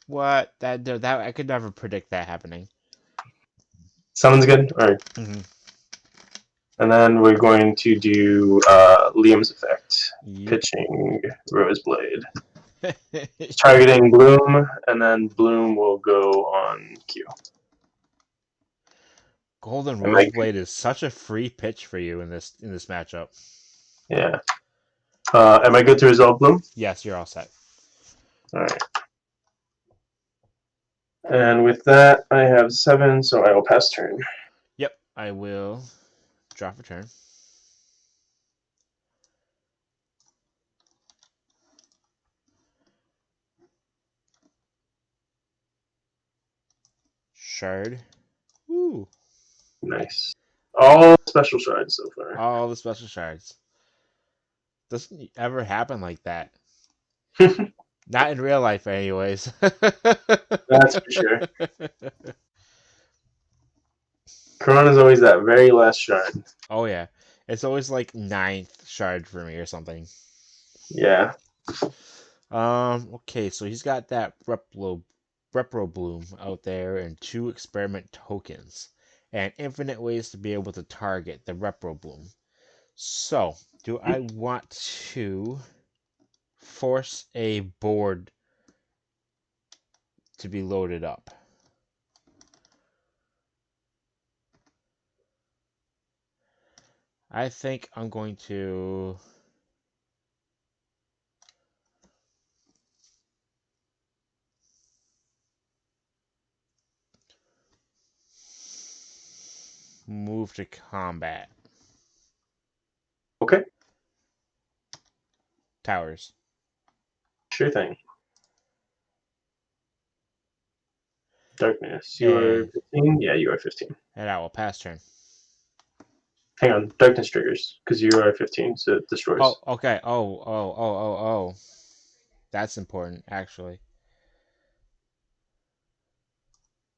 What? That I could never predict that happening. Summon's good? Alright. Mm-hmm. And then we're going to do Liam's effect. Yep. Pitching Roseblade. Targeting Bloom, and then Bloom will go on Q. Golden Roseblade is such a free pitch for you in this matchup. Yeah. Am I good to resolve Bloom? Yes, you're all set. Alright. And with that, I have 7, so I will pass turn. Yep, I will draw for turn. Shard. Woo. Nice. All special shards so far. All the special shards. Doesn't ever happen like that. Not in real life, anyways. That's for sure. Corona's always that very last shard. Oh yeah. It's always like 9th shard for me or something. Yeah. Okay, so he's got that Repro Bloom out there and 2 experiment tokens. And infinite ways to be able to target the Repro Bloom. So, do I want to force a board to be loaded up? I think I'm going to move to combat. Okay, Towers. sure thing. Darkness. You are And 15? Yeah, you are 15. I will pass turn. Hang on. Darkness triggers, because you are 15, so it destroys. Oh, okay. Oh. That's important, actually.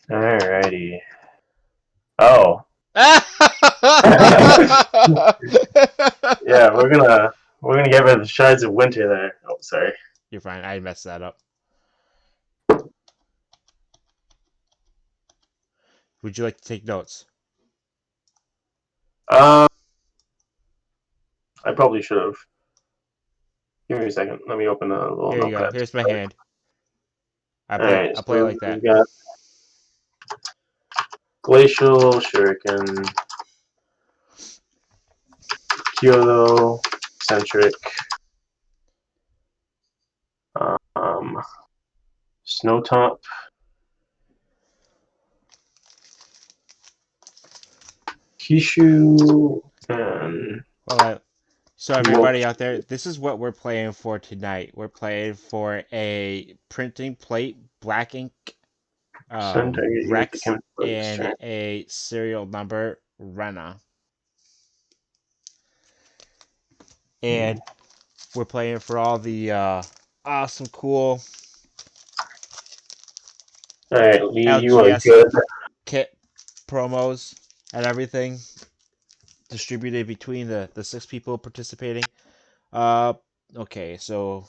Alrighty. Oh. Yeah, we're gonna get rid of the shards of winter there. Oh, sorry. You're fine. I messed that up. Would you like to take notes? I probably should have. Give me a second. Let me open a little Here you go. notepad. Here's my hand. I Alright, play it so like that. we got Glacial, Shuriken, Kyoto, Centric, Snowtop, Kishu, and Well, so everybody out there, this is what we're playing for tonight. We're playing for a printing plate, black ink, Rex, and a serial number, Rena. And we're playing for all the awesome, cool Alright, Lee, you are LGS good. kit promos and everything distributed between the 6 people participating. Okay, so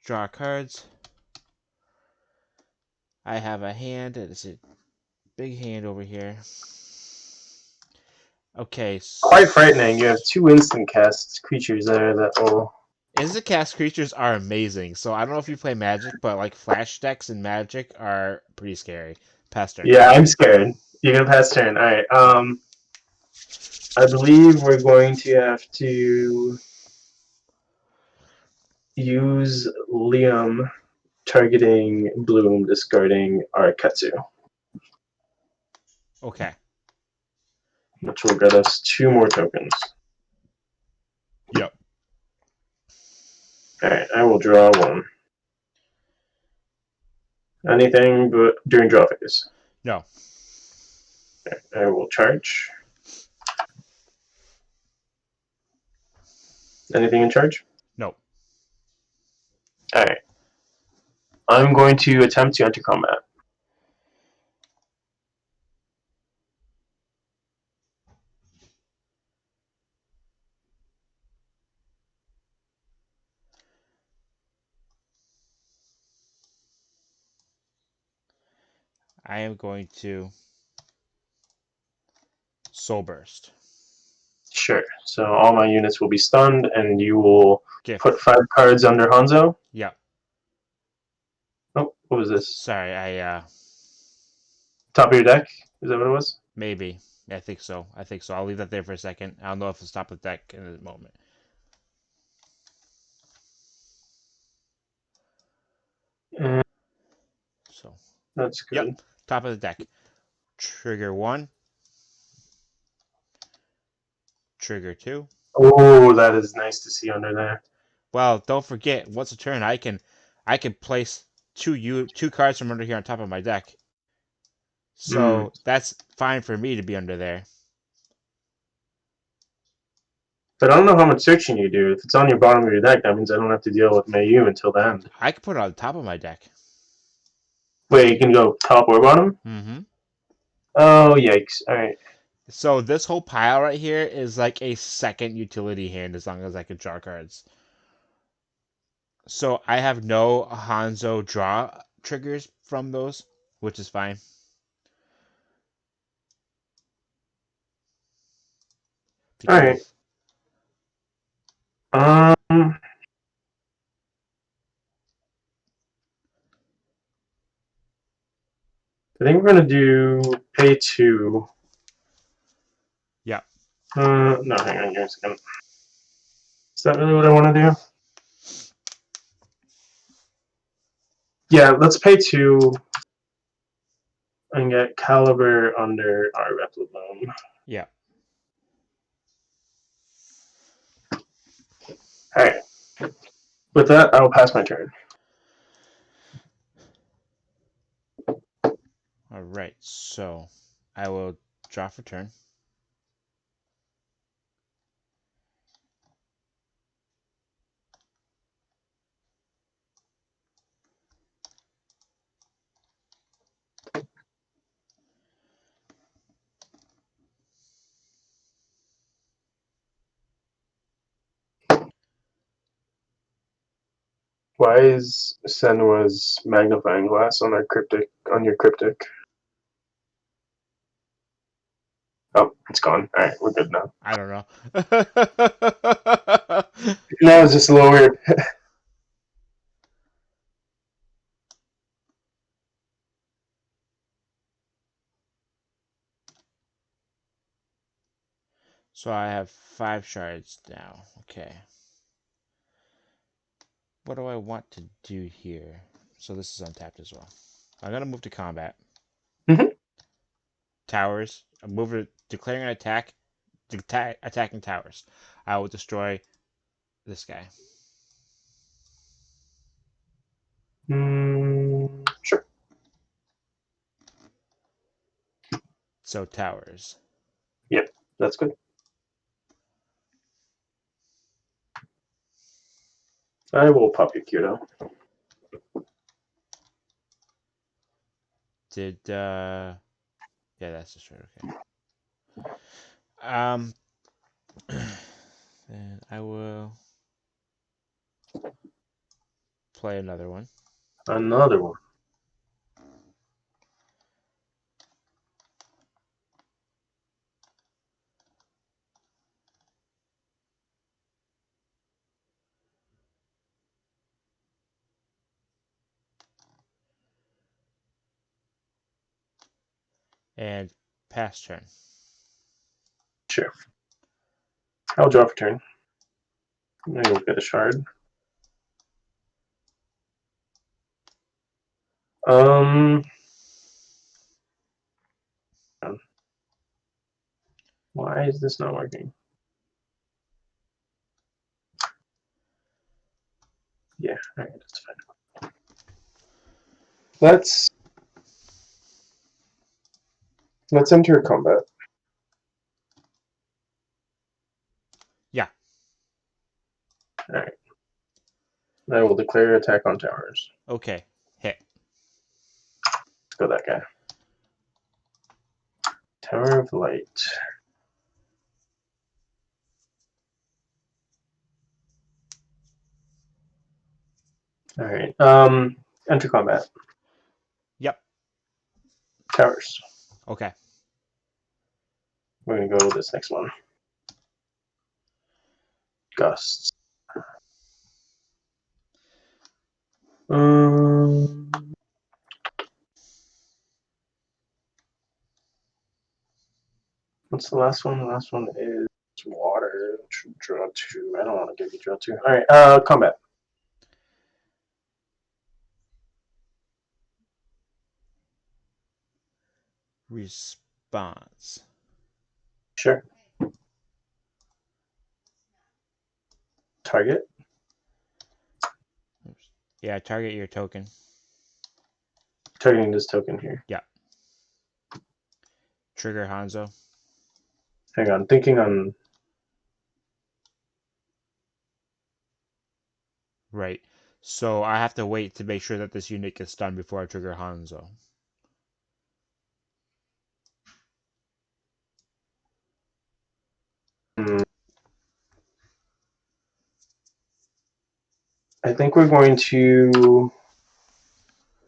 draw cards. I have a hand. It's a big hand over here. Okay. Quite frightening. You have 2 instant cast creatures there that will. Instant cast creatures are amazing. So I don't know if you play Magic, but like flash decks in Magic are pretty scary. Pass turn. Yeah, I'm scared. You're gonna pass turn. Alright, I believe we're going to have to use Liam targeting Bloom, discarding Arkatsu, Okay. which will get us 2 more tokens. Yep. Alright, I will draw 1. Anything but during draw phase. No. Okay, I will charge. Anything in charge? No. Alright. I'm going to attempt to enter combat. I am going to Soul Burst. Sure. So all my units will be stunned, and you will Gift. put 5 cards under Hanzo. Yep. Oh, what was this? Sorry, Top of your deck? Is that what it was? maybe. I think so. I'll leave that there for a second. I don't know if it's top of the deck in a moment. And So. that's good. Yep. Top of the deck. Trigger 1. Trigger 2. Oh, that is nice to see under there. Well, don't forget, once a turn, I can place two cards from under here on top of my deck. So that's fine for me to be under there. But I don't know how much searching you do. If it's on your bottom of your deck, that means I don't have to deal with Mayu until the end. I can put it on top of my deck. Wait, you can go top or bottom? Mm-hmm. Oh, yikes. Alright. So this whole pile right here is like a second utility hand as long as I can draw cards. So I have no Hanzo draw triggers from those, which is fine. Alright. I think we're gonna do pay 2. Yeah. No, hang on here a second. Is that really what I want to do? Yeah, let's pay 2 and get Caliber under our Reploboom. Yeah. Alright. With that, I will pass my turn. Alright, so I will draw for turn. Why is Senua's magnifying glass on your cryptic? Oh, it's gone. Alright, we're good now. I don't know. Now it's just a little weird. So I have 5 shards now. Okay. What do I want to do here? So this is untapped as well. I'm gonna move to combat. Mhm. Towers. I'm moving, declaring an attack. Attacking towers. I will destroy this guy. Sure. So towers. Yep, that's good. I will pop your Kyoto. Did yeah, that's destroyed. Okay. Then I will play another one. Another one. And pass turn. Sure. I'll draw for turn. I'm gonna go get a shard. Why is this not working? Yeah, alright, that's fine. Let's enter combat. Yeah. Alright. I will declare attack on towers. Okay. Hit. Let's go that guy. Tower of Light. Alright. Enter combat. Yep. Towers. Okay. We're gonna go with this next one. Gusts. What's the last one? The last one is water. Draw 2. I don't want to give you draw 2. Alright, combat. Response. Sure. Target. Oops. Yeah, target your token. Targeting this token here. Yeah. Trigger Hanzo. Hang on, thinking on. Right. So I have to wait to make sure that this unit gets done before I trigger Hanzo. I think we're going to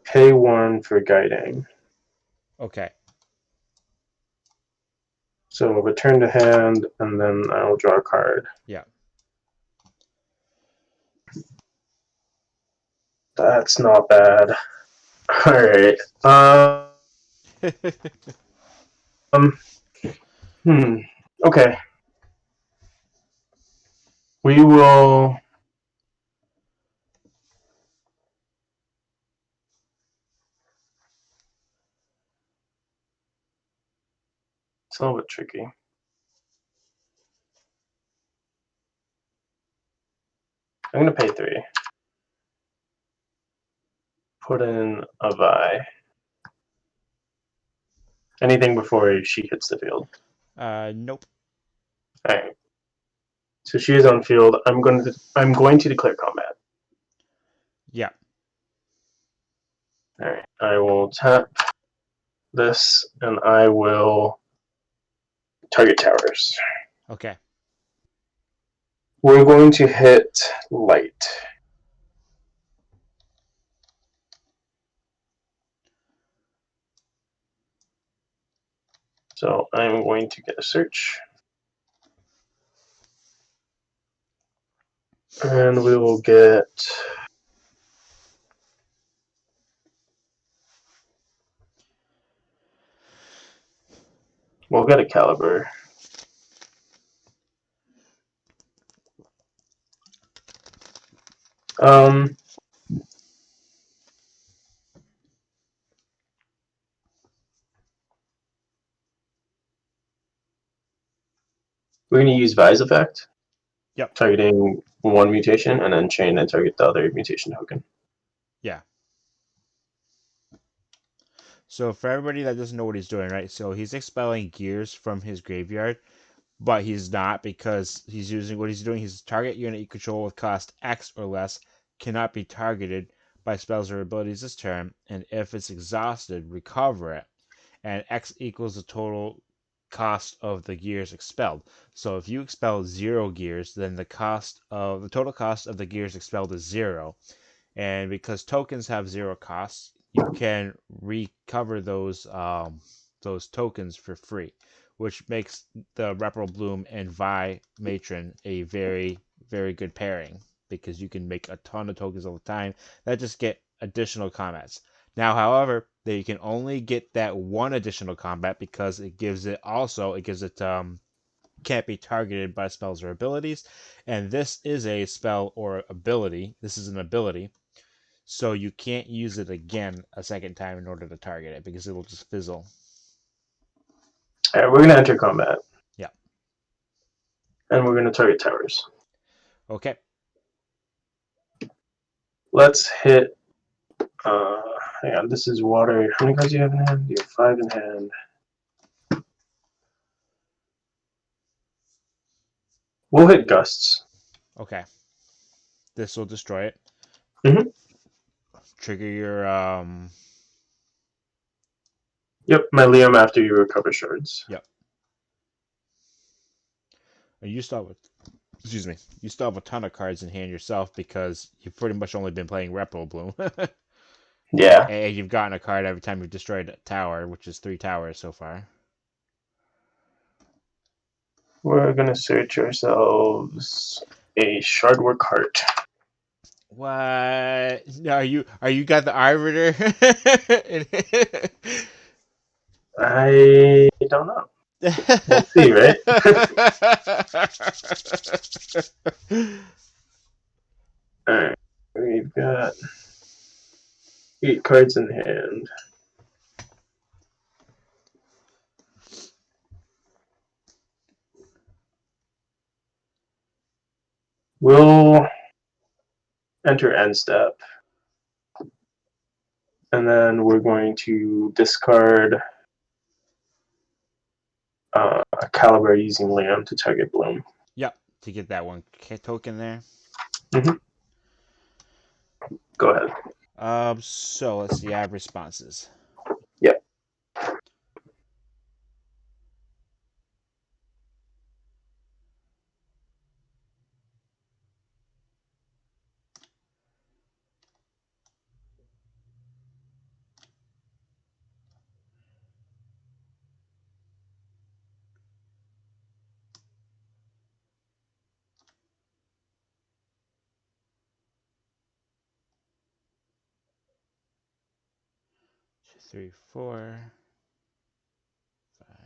pay 1 for guiding. Okay. So return to hand, and then I'll draw a card. Yeah. That's not bad. Alright. Okay. We will. It's a little bit tricky. I'm gonna pay 3. Put in a Vi. Anything before she hits the field. Nope. Alright. So she is on field. I'm going to declare combat. Yeah. Alright. I will tap this and I will target towers. Okay. We're going to hit light. So I'm going to get a search. And we will get. We'll get a caliber. Um, we're going to use Vi's effect. Yep. Targeting one mutation and then chain and target the other mutation token. Yeah. So for everybody that doesn't know what he's doing, right? So he's expelling gears from his graveyard, but he's not because he's using what he's doing. His target unit you control with cost X or less cannot be targeted by spells or abilities this turn, and if it's exhausted, recover it. And X equals the total cost of the gears expelled. So if you expel 0 gears, then the total cost of the gears expelled is 0. And because tokens have 0 costs, you can recover those tokens for free, which makes the Repro Bloom and Vi Matron a very, very good pairing because you can make a ton of tokens all the time that just get additional combats. Now, however, they can only get that one additional combat because it gives it can't be targeted by spells or abilities, and this is a spell or ability. This is an ability, so you can't use it again a second time in order to target it because it'll just fizzle. Alright, we're going to enter combat. Yeah. And we're going to target towers. Okay. Let's hit. Hang on, this is water. How many cards do you have in hand? You have 5 in hand. We'll hit gusts. Okay. This will destroy it. Mm-hmm. Trigger your Yep, my Liam after you recover shards. Yep. You still have excuse me. You still have a ton of cards in hand yourself because you've pretty much only been playing Repro Bloom. Yeah. And you've gotten a card every time you've destroyed a tower, which is 3 towers so far. We're gonna search ourselves a Shardwork Heart. What? Are you got the Arbiter? I don't know. We'll see, right? Alright. We've got 8 cards in hand. We'll enter end step. And then we're going to discard a caliber using Liam to target Bloom. Yep, to get that one token there. Mm-hmm. Go ahead. So let's see. I have responses. Yep. Three, 4, 5.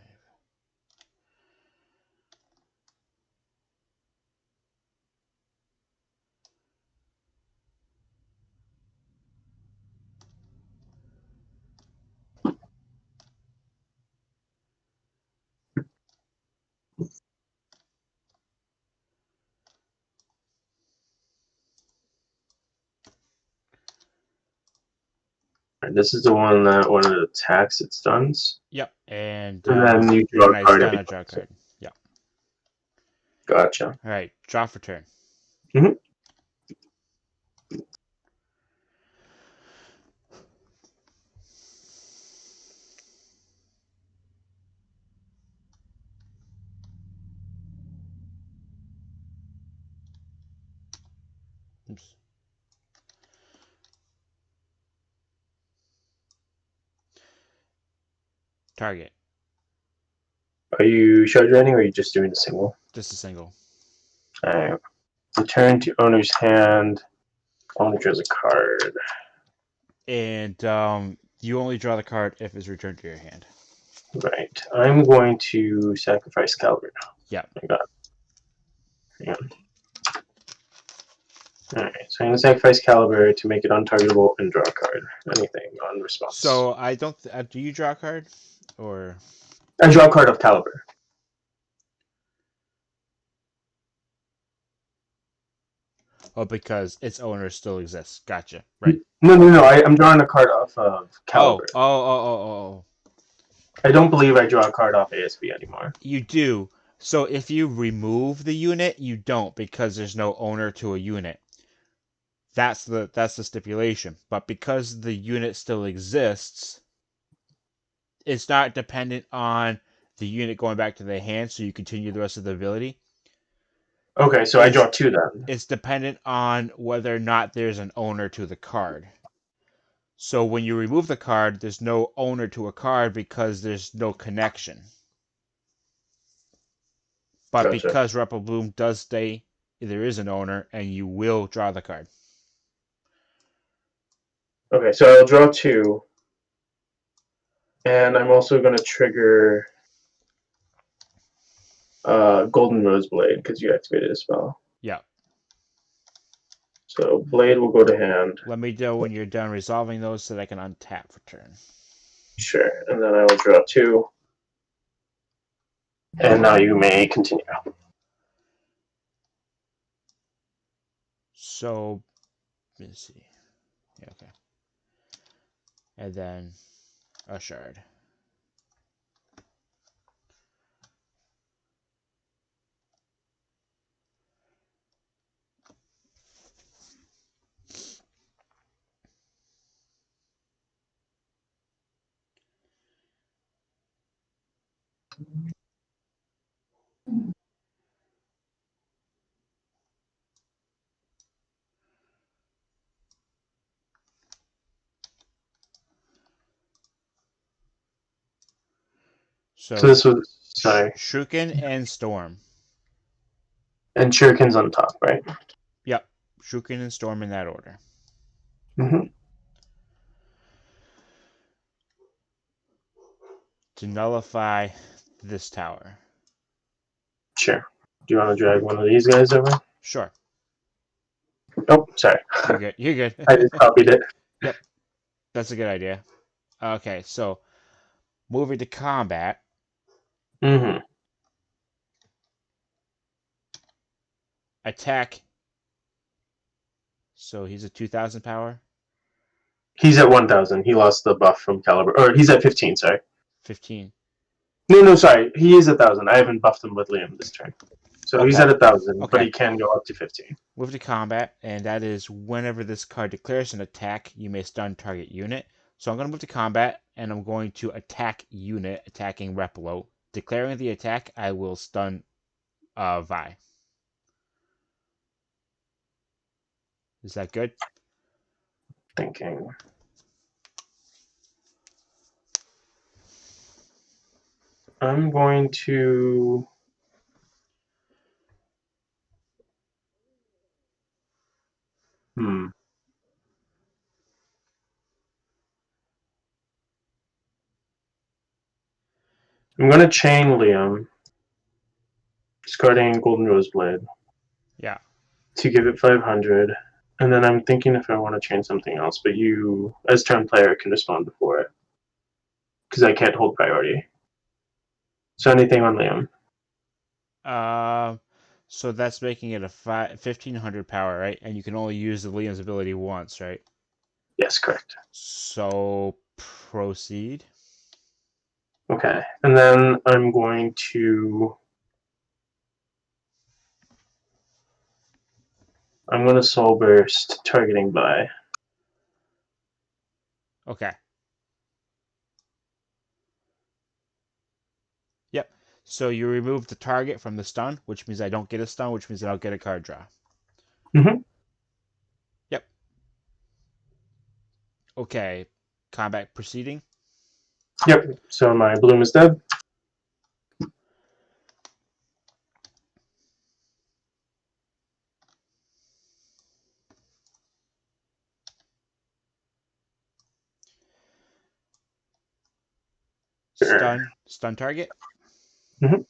this is the one that when it attacks, it stuns. Yep. And And then you draw when a I card stun, every I draw a time. card. Yep. Gotcha. All right. Draw for turn. Mhm. Oops. Target. Are you shard draining or are you just doing a single? Just a single. Alright. Return to owner's hand. Owner draws a card. And you only draw the card if it's returned to your hand. Right. I'm going to sacrifice Caliber now. Yep. I got it. Yeah. Alright, so I'm going to sacrifice Caliber to make it untargetable and draw a card. Anything on response. So I don't. Do you draw a card, or? I draw a card of Caliber. Oh, because its owner still exists. Gotcha. Right. No. I'm drawing a card off of Caliber. Oh. I don't believe I draw a card off ASB anymore. You do. So if you remove the unit, you don't because there's no owner to a unit. That's the stipulation. But because the unit still exists, it's not dependent on the unit going back to the hand, so you continue the rest of the ability. Okay, so I draw two then. It's dependent on whether or not there's an owner to the card. So when you remove the card, there's no owner to a card because there's no connection. But Gotcha. because Rebel Bloom does stay, there is an owner, and you will draw the card. Okay, so I'll draw two. And I'm also going to trigger Golden Rose Blade because you activated a spell. Yeah. So Blade will go to hand. Let me know when you're done resolving those so that I can untap for turn. Sure, and then I will draw two. And now you may continue. So, let's see. Yeah, okay. And then a shard. So this was, sorry. Shuriken and Storm. And Shuriken's on top, right? Yep. Shuriken and Storm in that order. Mm-hmm. To nullify this tower. Sure. Do you want to drag one of these guys over? Sure. Oh, sorry. You're good. You're good. I just copied it. Yep. That's a good idea. Okay, so moving to combat. Mm-hmm. Attack. So he's a 2,000 power. He's at 1,000. He lost the buff from Caliber. Or he's at 15, sorry. 15. No, sorry. He is 1,000. I haven't buffed him with Liam this turn. So Okay. he's at 1,000, Okay. but he can go up to 15. Move to combat, and that is whenever this card declares an attack, you may stun target unit. So I'm going to move to combat, and I'm going to attack unit, attacking Replo. Declaring the attack, I will stun Vi. Is that good? Thinking. I'm going to... I'm going to chain Liam, discarding Golden Rose Blade. Yeah. To give it 500. And then I'm thinking if I want to chain something else, but you, as turn player, can respond before it. Because I can't hold priority. So anything on Liam. So that's making it a 1,500 power, right? And you can only use the Liam's ability once, right? Yes, correct. So proceed. Okay, and then I'm going to soul burst, targeting by. Okay. Yep. So you remove the target from the stun, which means I don't get a stun, which means I don't get a card draw. Mm-hmm. Yep. Okay. Combat proceeding. Yep. So my bloom is dead. Sure. Stun target. Mhm.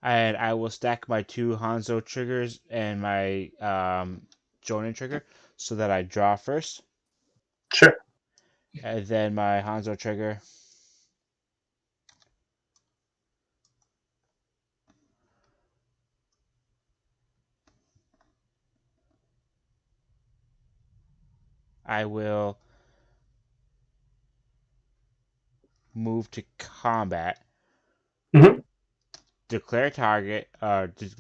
And I will stack my 2 Hanzo triggers and my Jonin trigger so that I draw first. Sure. And then my Hanzo trigger. I will move to combat. Mm-hmm. Declare target.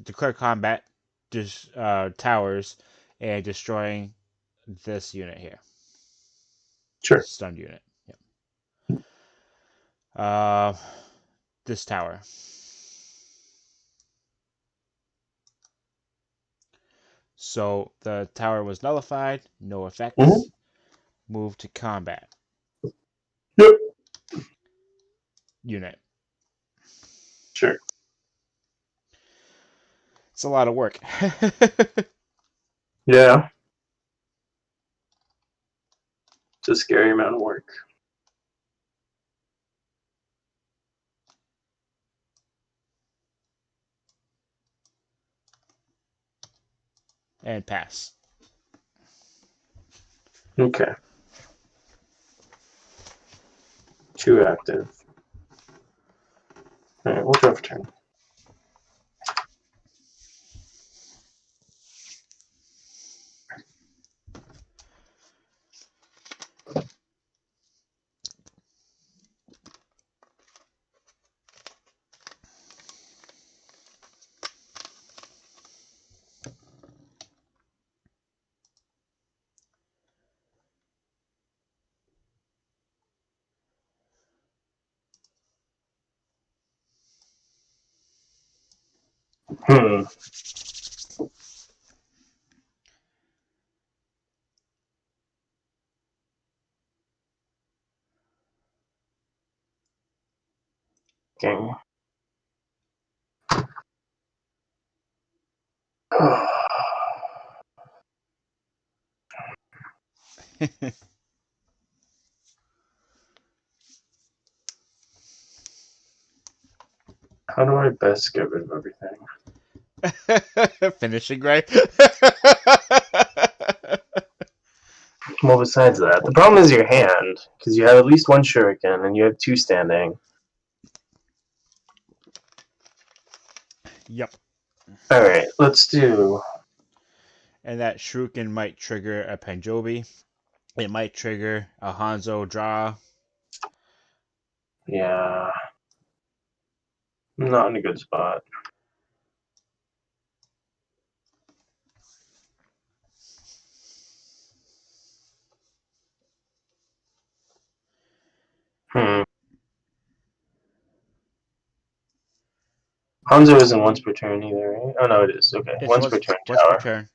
Declare combat. Towers and destroying this unit here. Sure. Stunned unit. Yep. This tower. So the tower was nullified. No Mm-hmm. effects. Move to combat. Yep. Unit. Sure. It's a lot of work. Yeah. It's a scary amount of work. And pass. Okay. 2 active. All right, we'll draw for turn. Hmm. Okay. How do I best get rid of everything? Finishing right. Well, besides that, the problem is your hand, because you have at least 1 shuriken and you have 2 standing. Yep. Alright, let's do. And that Shuriken might trigger a Panjobi. It might trigger a Hanzo draw. Yeah. I'm not in a good spot. Hmm. Hanzo isn't once per turn either, right? Oh, no, it is. Okay. It's Once per turn once per tower. turn.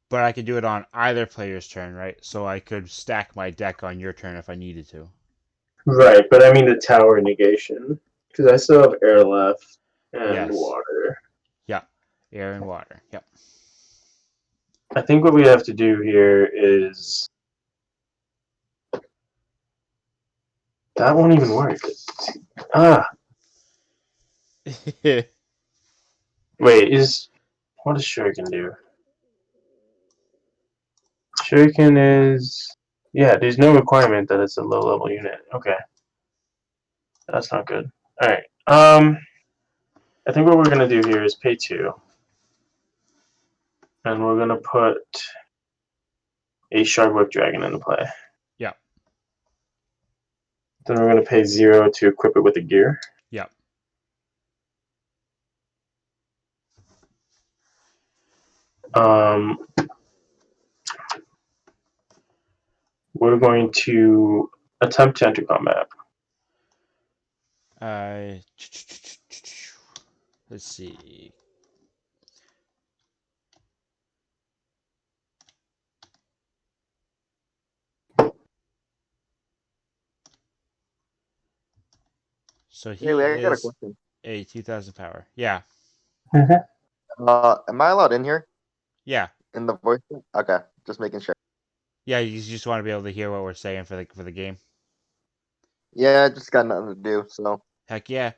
But I could do it on either player's turn, right? So I could stack my deck on your turn if I needed to. Right, but I mean the tower negation. Because I still have air left and Yes. water. Yep. Air and water. Yep. I think what we have to do here is. That won't even work. Ah, wait, is. What does Shuriken do? Shuriken is. Yeah, there's no requirement that it's a low level unit. Okay. That's not good. Alright. I think what we're gonna do here is pay 2. And we're gonna put a Shardwork Dragon into play. Yeah. Then we're going to pay 0 to equip it with a gear. Yeah. We're going to attempt to enter combat. Let's see. So he Anyway, I got a is question. a 2,000 power. Yeah. Am I allowed in here Yeah. in the voice? Okay, just making sure. Yeah, you just want to be able to hear what we're saying for the game. Yeah, I just got nothing to do, so. Heck yeah.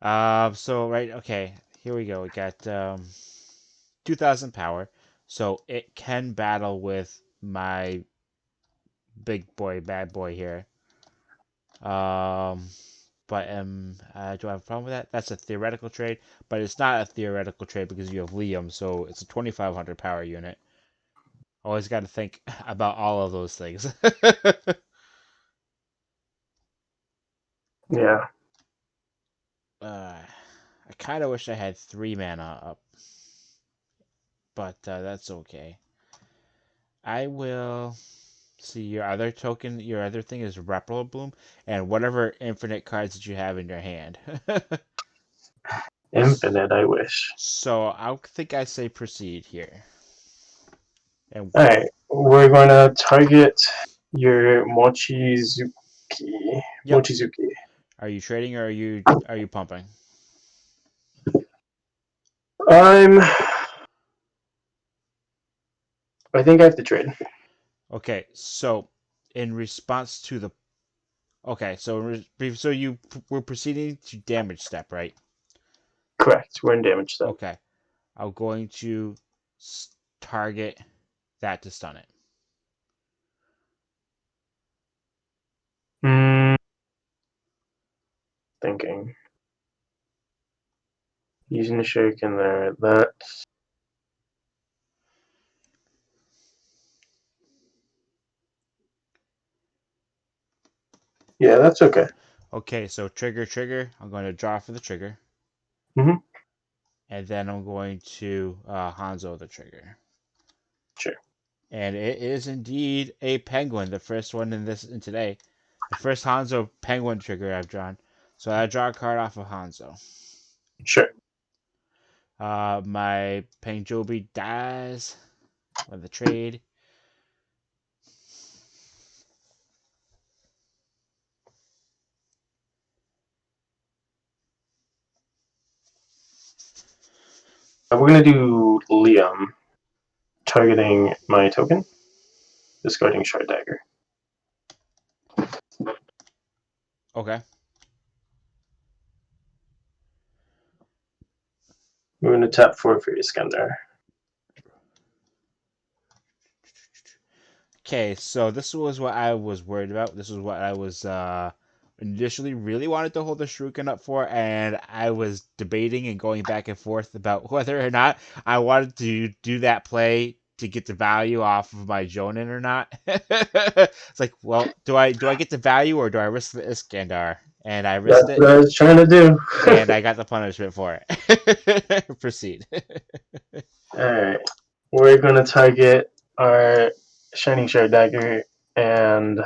So right, okay, here we go. We got 2,000 power, so it can battle with my big boy, bad boy here. But do I have a problem with that? That's a theoretical trade, but it's not a theoretical trade because you have Liam, so it's a 2,500 power unit. Always got to think about all of those things. Yeah. I kind of wish I had 3 mana up, but that's okay. I will see your other token. Your other thing is Replicable Bloom, and whatever infinite cards that you have in your hand. Infinite, I wish. So I think I say proceed here. And Alright, we're going to target your Mochizuki. Yep. Mochizuki. Are you trading or are you pumping? I think I have to trade. Okay, so in response to the so you were proceeding to damage step, right? Correct. We're in damage step. Okay, I'm going to target that to stun it. Thinking. Using the shuriken there. That's. Yeah, that's okay. Okay, so trigger. I'm going to draw for the trigger. Mhm. And then I'm going to Hanzo the trigger. Sure. And it is indeed a penguin, the first one in today. The first Hanzo penguin trigger I've drawn. So I draw a card off of Hanzo. Sure. My Pengjobi dies with the trade. We're going to do Liam, targeting my token, discarding Shard Dagger. Okay. We're going to tap 4 for Iskandar. Okay, so this was what I was worried about. This was what I was initially really wanted to hold the Shuriken up for, and I was debating and going back and forth about whether or not I wanted to do that play to get the value off of my Jonin or not. It's like, well, do I get the value or do I risk the Iskandar? And I risked That's what I it, was trying to do. and I got the punishment for it. Proceed. Alright. We're going to target our Shining Shard Dagger and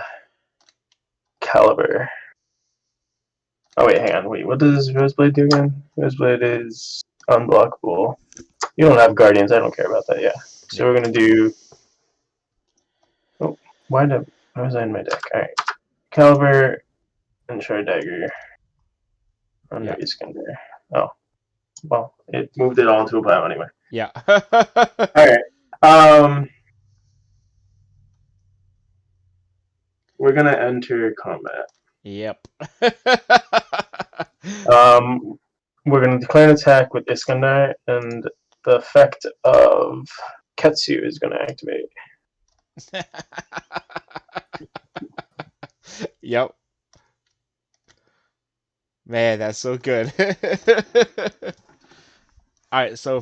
Caliber. Oh, wait, hang on. Wait, what does Roseblade do again? Roseblade is unblockable. You don't have Guardians. I don't care about that, yeah. So we're going to do... Oh, why was I in my deck? Alright. Caliber and Shard Dagger under Iskandar. Oh, well, it moved it all into a pile anyway. Yeah. Alright. We're going to enter combat. Yep. We're going to declare an attack with Iskandar, and the effect of Ketsu is going to activate. Yep. Man, that's so good. All right, so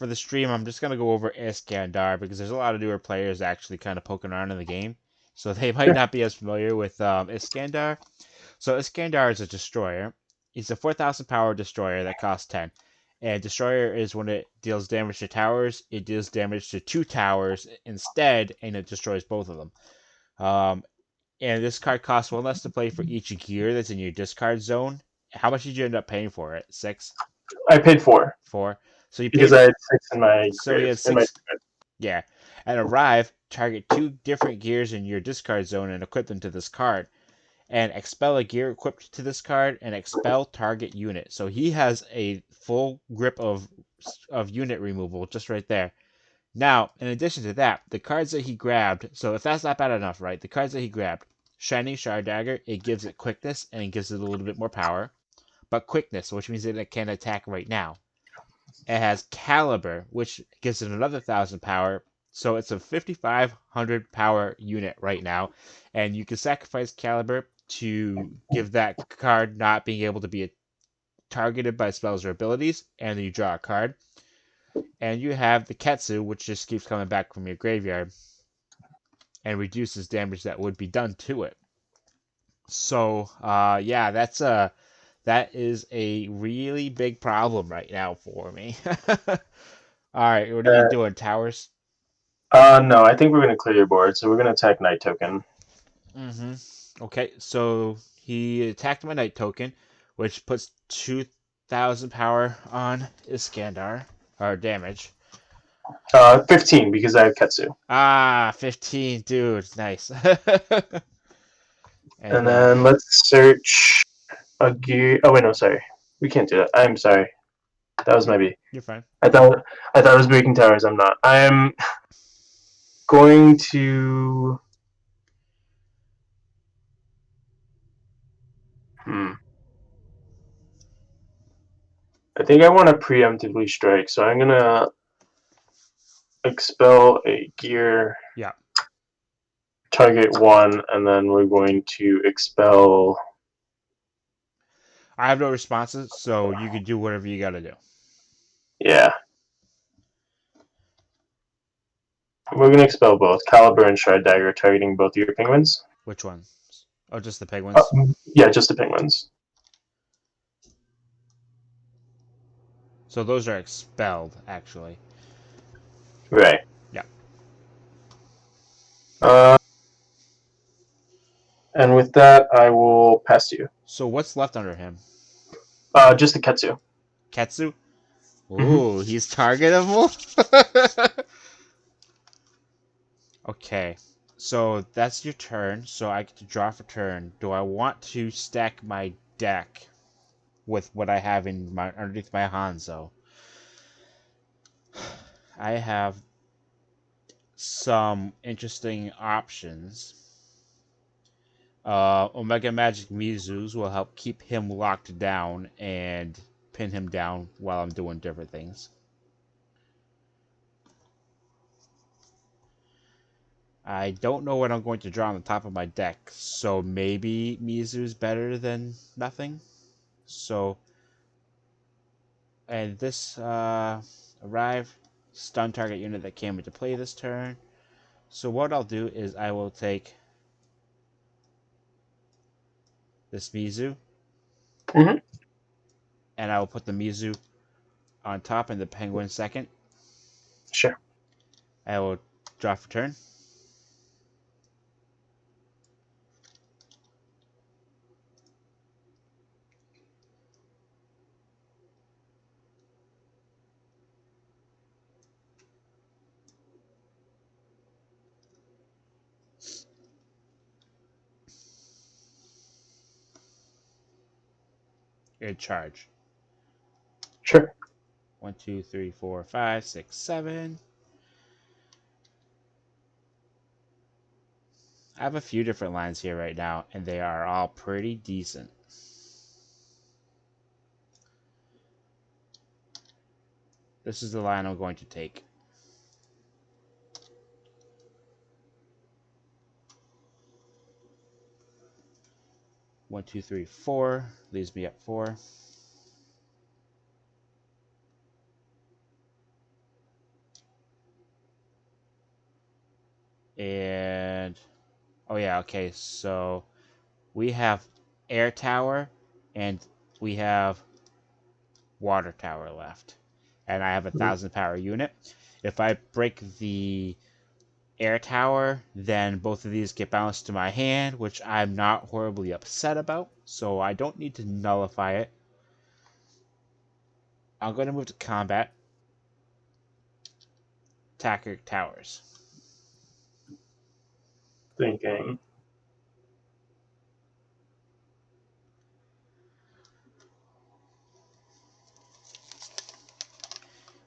for the stream, I'm just gonna go over Iskandar because there's a lot of newer players actually kind of poking around in the game, so they might Sure. not be as familiar with Iskandar. So Iskandar is a destroyer. He's a 4,000 power destroyer that costs 10. And destroyer is when it deals damage to towers, it deals damage to 2 towers instead, and it destroys both of them. And this card costs 1 less to play for each gear that's in your discard zone. How much did you end up paying for it? 6? I paid 4 4? So you because paid. I had 6 in my So he grave. had In my 6. Yeah. At arrive, target 2 different gears in your discard zone and equip them to this card. And expel a gear equipped to this card and expel target unit. So he has a full grip of unit removal just right there. Now, in addition to that, the cards that he grabbed, so if that's not bad enough, right? The cards that he grabbed, Shining Shard Dagger, it gives it quickness and it gives it a little bit more power. But quickness, which means that it can attack right now. It has Caliber, which gives it another 1,000 power. So it's a 5,500 power unit right now. And you can sacrifice Caliber to give that card not being able to be targeted by spells or abilities. And then you draw a card. And you have the Ketsu, which just keeps coming back from your graveyard and reduces damage that would be done to it. So, yeah, that is a really big problem right now for me. All right, what are you doing, towers? No, I think we're gonna clear your board, so we're gonna attack Night Token. Okay, so he attacked my Night Token, which puts 2,000 power on Iskandar, or damage. 15 because I have Ketsu. 15, dude, nice. And then let's search a gear. Oh wait, no, sorry, we can't do that. I'm sorry, that was my B. You're fine. I thought I was breaking towers. I'm not. I am going to. I think I want to preemptively strike, so I'm gonna expel a gear. Yeah. Target 1, and then we're going to expel. I have no responses, so you can do whatever you gotta do. Yeah. We're gonna expel both Caliber and Shard Dagger, targeting both your penguins. Which ones? Oh, just the penguins? Yeah, just the penguins. So those are expelled, actually. Right. Yeah. And with that, I will pass to you. So what's left under him? Just the Ketsu. Ketsu? Ooh, he's targetable? Okay. So that's your turn, so I get to draw for turn. Do I want to stack my deck with what I have in my underneath my Hanzo? I have some interesting options. Omega Magic Mizus will help keep him locked down and pin him down while I'm doing different things. I don't know what I'm going to draw on the top of my deck, so maybe Mizu's better than nothing. So, and this arrive stun target unit that came into play this turn. So what I'll do is I will take this Mizu, and I will put the Mizu on top and the Penguin second. Sure. I will draw for turn. And charge. Sure. 1, 2, 3, 4, 5, 6, 7. I have a few different lines here right now, and they are all pretty decent. This is the line I'm going to take. One, two, three, 4. Leaves me at 4. And oh yeah, okay. So we have air tower and we have water tower left, and I have 1,000 power unit. If I break the air tower, then both of these get bounced to my hand, which I'm not horribly upset about, so I don't need to nullify it. I'm going to move to combat. Attacker towers. Thinking.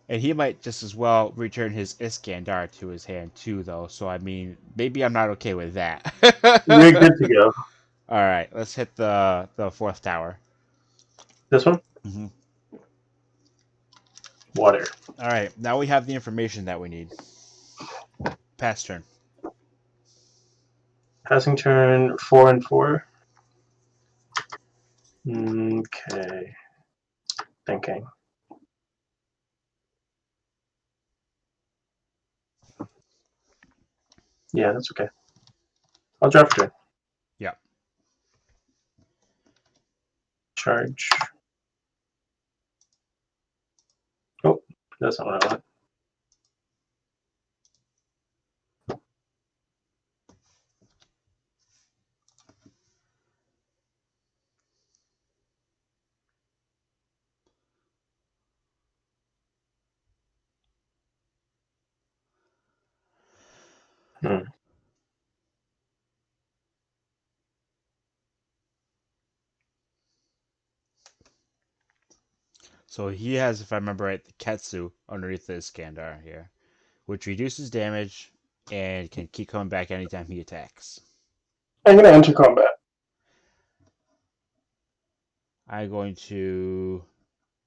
And he might just as well return his Iskandar to his hand too, though. So I mean, maybe I'm not okay with that. You're good to go. All right, let's hit the fourth tower. This one? Mm-hmm. Water. All right, now we have the information that we need. Pass turn. Passing turn 4 and 4. Okay. Thinking. Yeah, that's okay. I'll drop turn. Yep. Charge. Oh, that's not what I want. So he has, if I remember right, the Ketsu underneath the Iskandar here, which reduces damage and can keep coming back anytime he attacks. I'm going to enter combat. I'm going to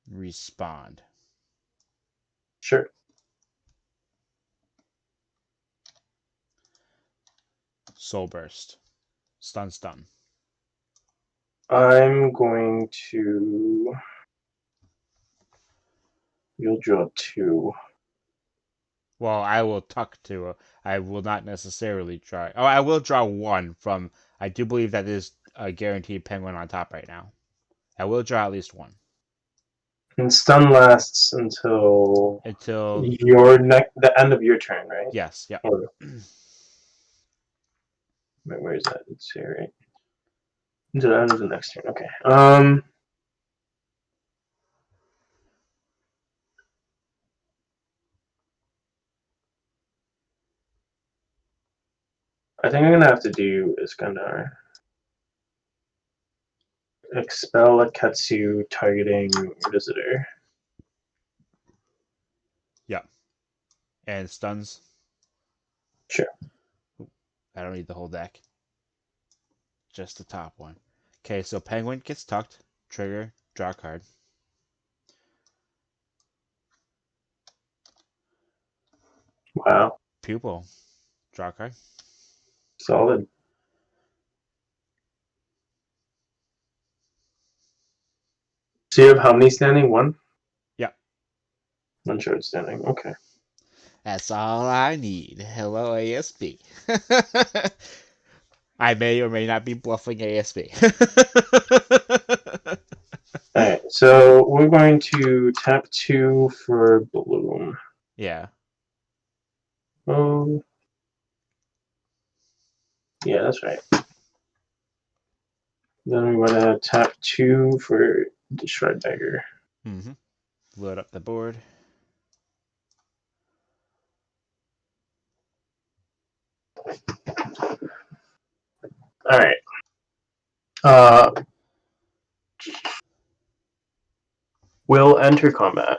respond. Sure. Soul Burst. Stun. I'm going to. You'll draw 2. Well, I will tuck to. I will not necessarily try. Oh, I will draw 1 from. I do believe that is a guaranteed penguin on top right now. I will draw at least 1. And stun lasts until the end of your turn, right? Yes, yeah. Or, where is that? It's here, right? Until the end of the next turn. Okay. I think I'm gonna have to do Iskandar. Expel a Ketsu targeting visitor. Yeah. And stuns. Sure. I don't need the whole deck. Just the top one. Okay, so penguin gets tucked. Trigger. Draw a card. Wow. Pupil. Draw a card. Solid. So you have how many standing? 1? Yeah. 1 short standing. Okay. That's all I need. Hello, ASB. I may or may not be bluffing ASB. Alright, so we're going to tap 2 for Bloom. Yeah. Oh. Yeah, that's right. Then we're gonna tap 2 for the Shred Dagger. Mm-hmm. Load up the board. Alright. Will enter combat.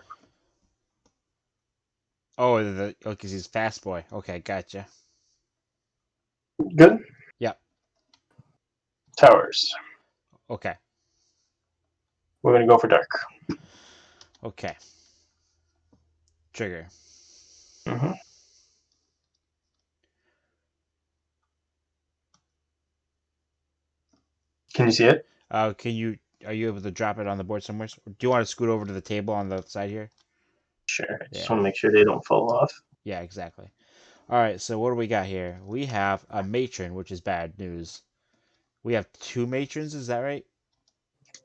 Oh, because he's fast boy. Okay, gotcha. Good? Yep. Towers. Okay. We're gonna go for dark. Okay. Trigger. Mm-hmm. Can you see it? Are you able to drop it on the board somewhere? Do you want to scoot over to the table on the side here? Sure. I just Yeah. want to make sure they don't fall off. Yeah, exactly. All right, so what do we got here? We have a matron, which is bad news. We have two matrons, is that right?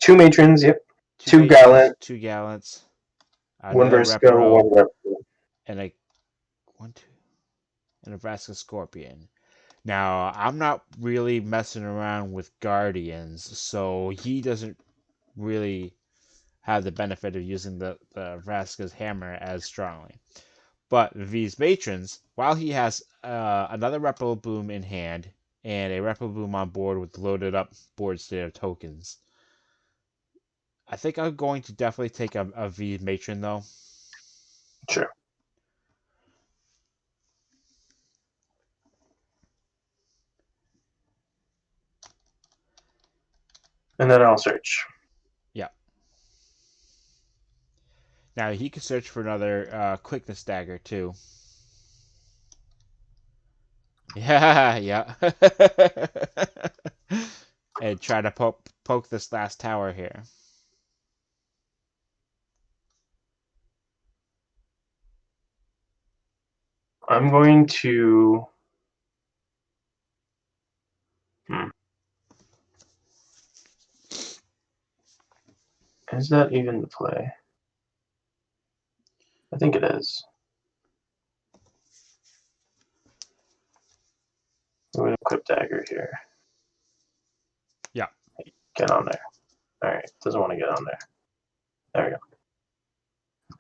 2 matrons, yep. Two 2 matrons, gallant, two gallants, 1 another Versico, repro, 1 Repro. and a one, two, and a Vraska Scorpion. Now, I'm not really messing around with Guardians, so he doesn't really have the benefit of using the Vraska's hammer as strongly. But these matrons, while he has another Repro Boom in hand and a Repro Boom on board with loaded up board state of tokens, I think I'm going to definitely take a V matron though. Sure. And then I'll search. Yeah. Now he can search for another quickness dagger too. Yeah, yeah. And try to poke this last tower here. I'm going to. Is that even the play? I think it is. I'm going to equip dagger here. Yeah. Get on there. Alright, doesn't want to get on there. There we go.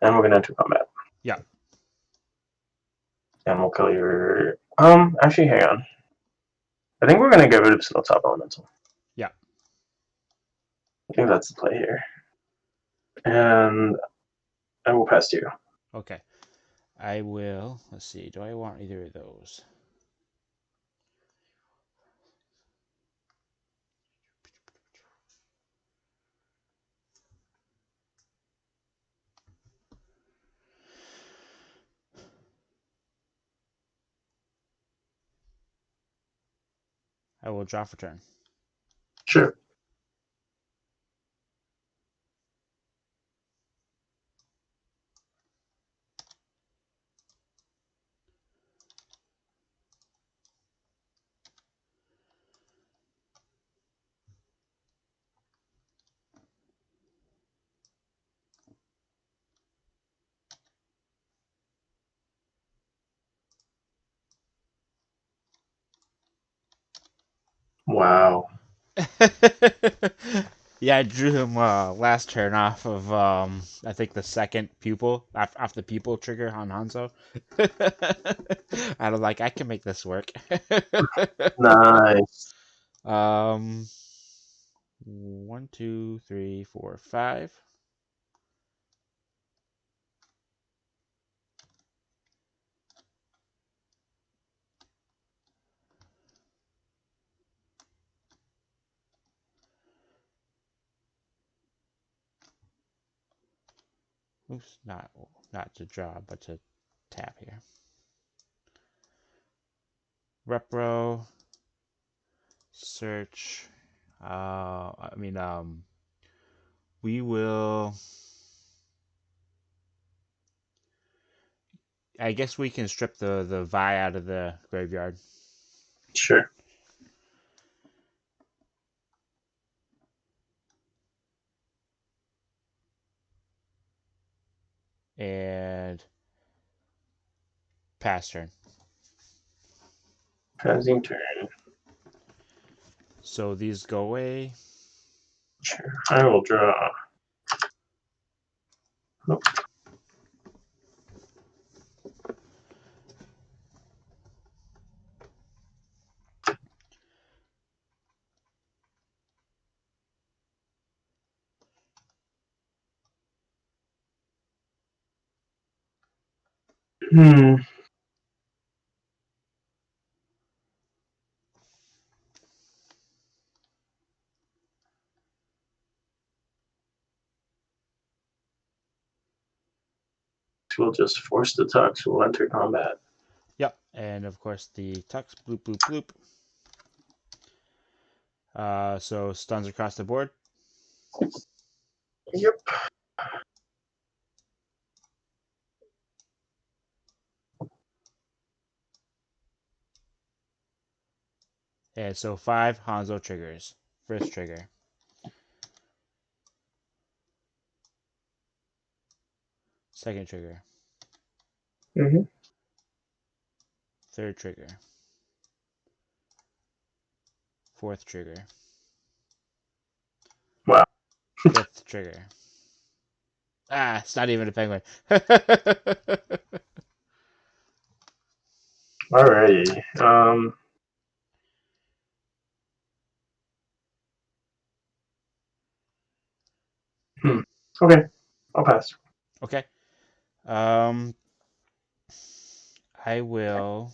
And we're going to enter combat. Yeah. And we'll kill your. Actually, hang on. I think we're going to get rid of Snow Top Elemental. Yeah. I think that's the play here. And I will pass to you. Okay. I will. Let's see. Do I want either of those? I will draw for turn. Sure. Wow. Yeah, I drew him last turn off of I think the second pupil off the pupil trigger on Hanzo. And I'm like, I can make this work. Nice. 1, 2, 3, 4, 5. Oops, not to draw, but to tap here. Repro, search. We will. I guess we can strip the Vi out of the graveyard. Sure. And pass turn. Passing turn. So these go away. Sure. I will draw. Nope. Hmm. We'll just force the tux. We'll enter combat. Yep, and of course the tux, bloop, bloop, bloop. So stuns across the board. Yep. And so 5 Hanzo triggers. First trigger. Second trigger. Mm-hmm. Third trigger. Fourth trigger. Wow. Fifth trigger. Ah, it's not even a penguin. Alrighty. Okay. I'll pass. Okay. I will.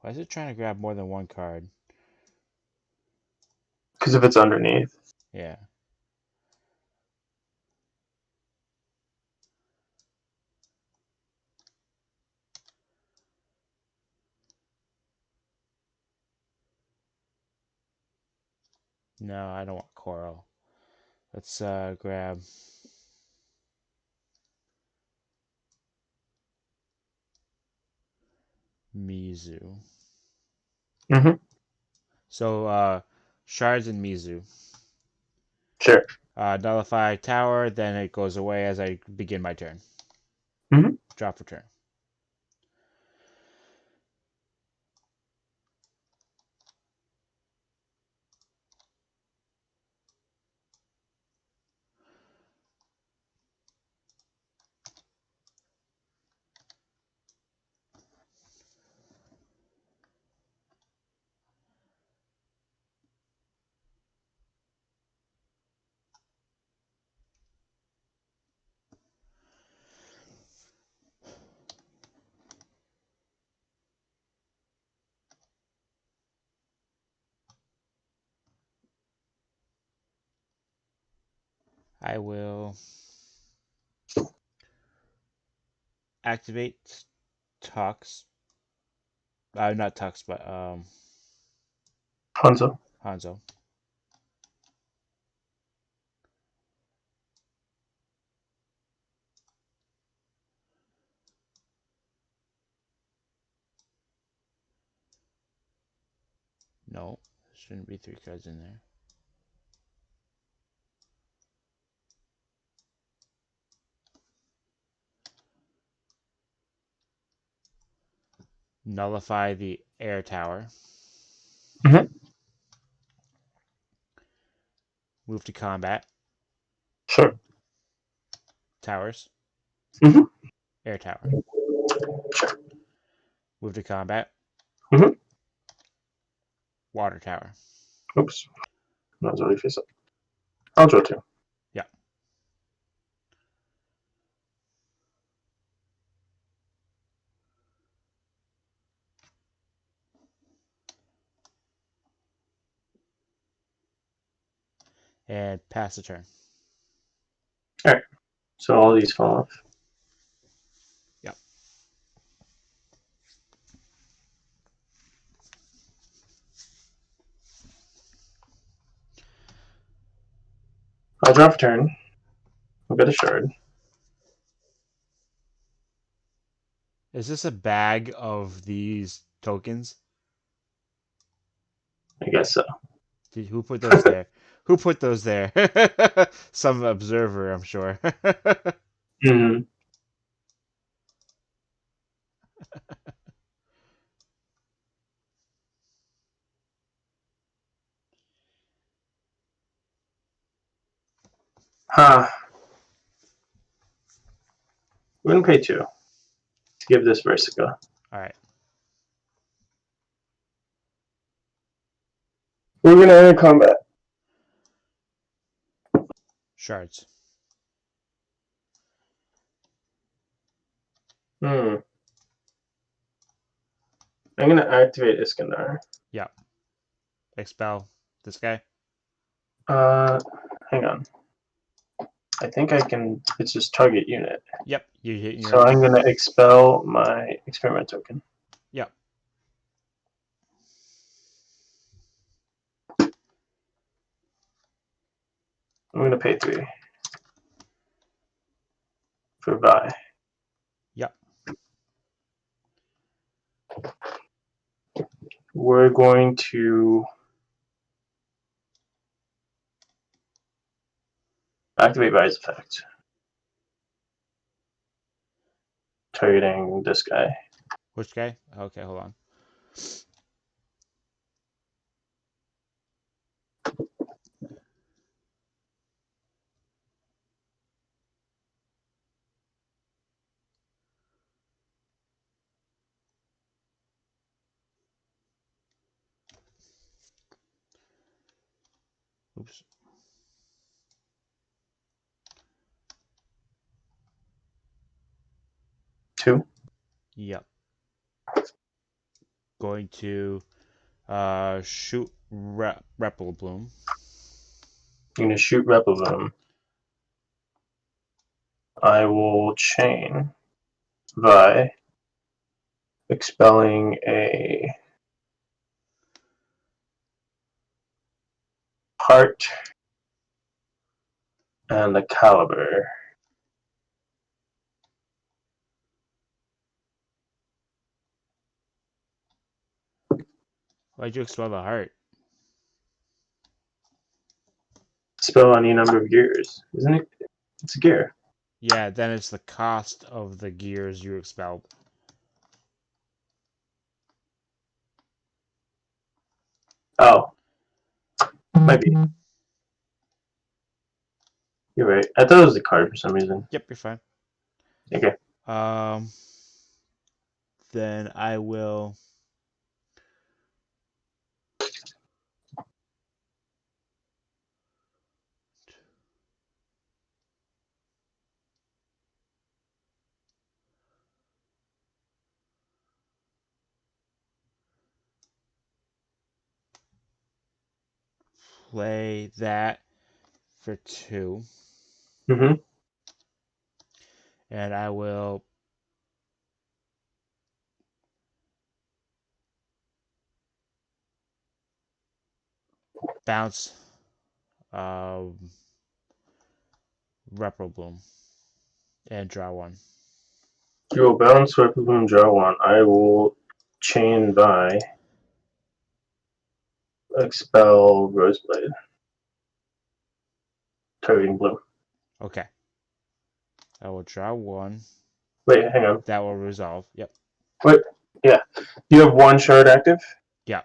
Why is it trying to grab more than one card? Because if it's underneath. Yeah. No, I don't want coral. Let's grab Mizu. Mm-hmm. So shards and Mizu. Sure. Nullify tower, then it goes away as I begin my turn. Mm-hmm. Drop for turn. I will activate Tux. Not Tux, but Hanzo. Hanzo. No, there shouldn't be 3 cards in there. Nullify the air tower. Mm-hmm. Move to combat. Sure. Towers. Mm-hmm. Air tower. Move to combat. Mm-hmm. Water tower. Oops. That was already face up. I'll draw 2. Yeah. And pass the turn. Alright. So all these fall off. Yep. I'll drop a turn. I'll get a shard. Is this a bag of these tokens? I guess so. Who put those there? Who put those there? Some observer, I'm sure. Mm-hmm. Huh. We're gonna pay 2 to give this Versica. All right. We're gonna enter combat. Shards. I'm gonna activate Iskandar. Yep. Expel this guy. Hang on. I think I can. It's just target unit. Yep. You hit your So own. I'm gonna expel my experiment token. Yep. I'm gonna pay 3. for Vi. Yep. We're going to activate Vi's effect. Targeting this guy. Which guy? Okay, hold on. Oops. Two. Yep. Going to shoot Repel Bloom. I'm going to shoot Repelvoom. I will chain Vi, expelling a heart and a caliber. Why'd you expel the heart? Spell any number of gears, isn't it? It's a gear. Yeah, then it's the cost of the gears you expelled. Oh, might be. You're right. I thought it was a card for some reason. Yep, you're fine. Okay. Then I will play that for 2. Mm-hmm. And I will bounce Repel Bloom and draw 1. You will bounce Repelvoom, draw 1. I will chain Vi, expel Roseblade. Targeting blue. Okay. I will draw 1. Wait, hang on. That will resolve. Yep. Wait, yeah. You have 1 shard active? Yeah.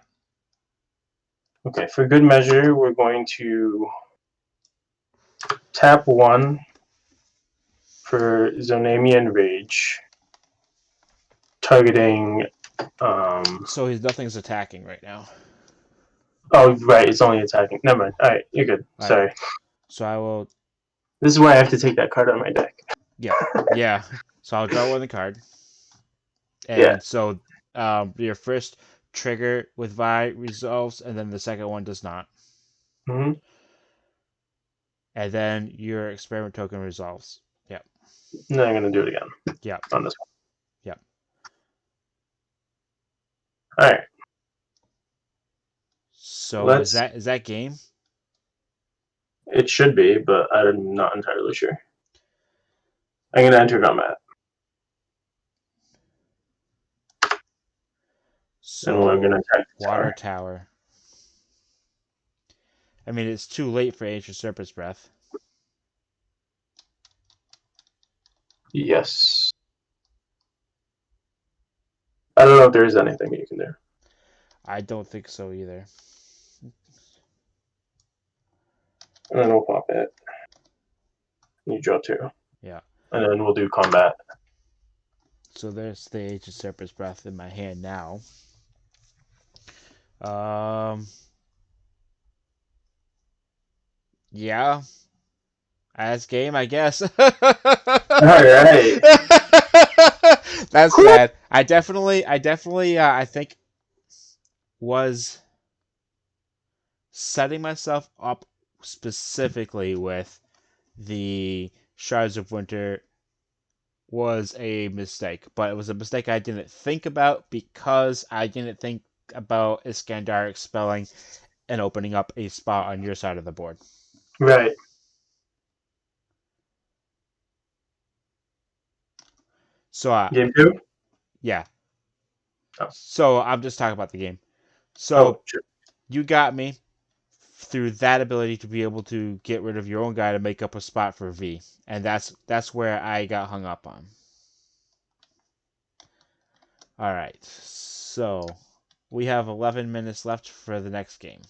Okay, for good measure, we're going to tap 1 for Zonamian Rage, targeting. So nothing's attacking right now. Oh, right, it's only attacking. Never mind. Alright, you're good. All Sorry. right. So I will. This is why I have to take that card out of my deck. Yeah. Yeah. So I'll draw 1 card. And Yeah. so your first trigger with Vi resolves, and then the second one does not. Mm-hmm. And then your experiment token resolves. Yep. Now I'm going to do it again. Yep. On this one. Yep. Alright. So Let's. is that game? It should be, but I'm not entirely sure. I'm going to enter combat. So And we're going to attack the Water tower. Tower. I mean, it's too late for Ancient Serpent's Breath. Yes. I don't know if there is anything you can do. I don't think so either. And then we'll pop it. You draw 2. Yeah. And then we'll do combat. So there's the Ancient Serpent's Breath in my hand now. Yeah. As game, I guess. Alright. That's bad. I definitely, I think was setting myself up specifically with the Shards of Winter was a mistake, but it was a mistake I didn't think about because I didn't think about Iskandar expelling and opening up a spot on your side of the board. Right. So Game 2? yeah. Oh. So I'm just talking about the game. So Oh, sure. you got me through that ability to be able to get rid of your own guy to make up a spot for V, and that's where I got hung up on. All right, so we have 11 minutes left for the next game.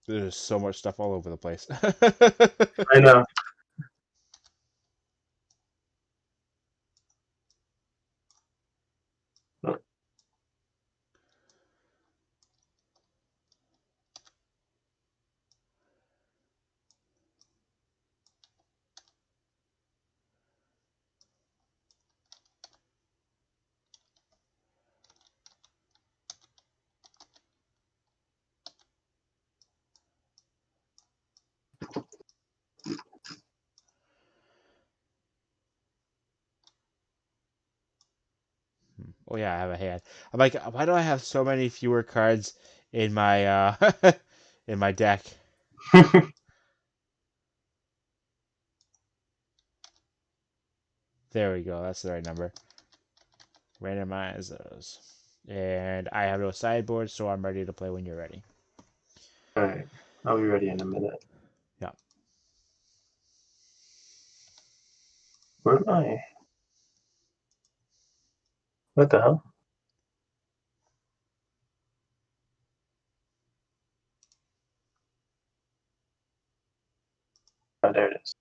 There's so much stuff all over the place. I know. Oh yeah, I have a hand. I'm like, why do I have so many fewer cards in my in my deck? There we go. That's the right number. Randomize those. And I have no sideboard, so I'm ready to play when you're ready. Alright. I'll be ready in a minute. Yeah. Where am I? What the hell? Oh, there it is.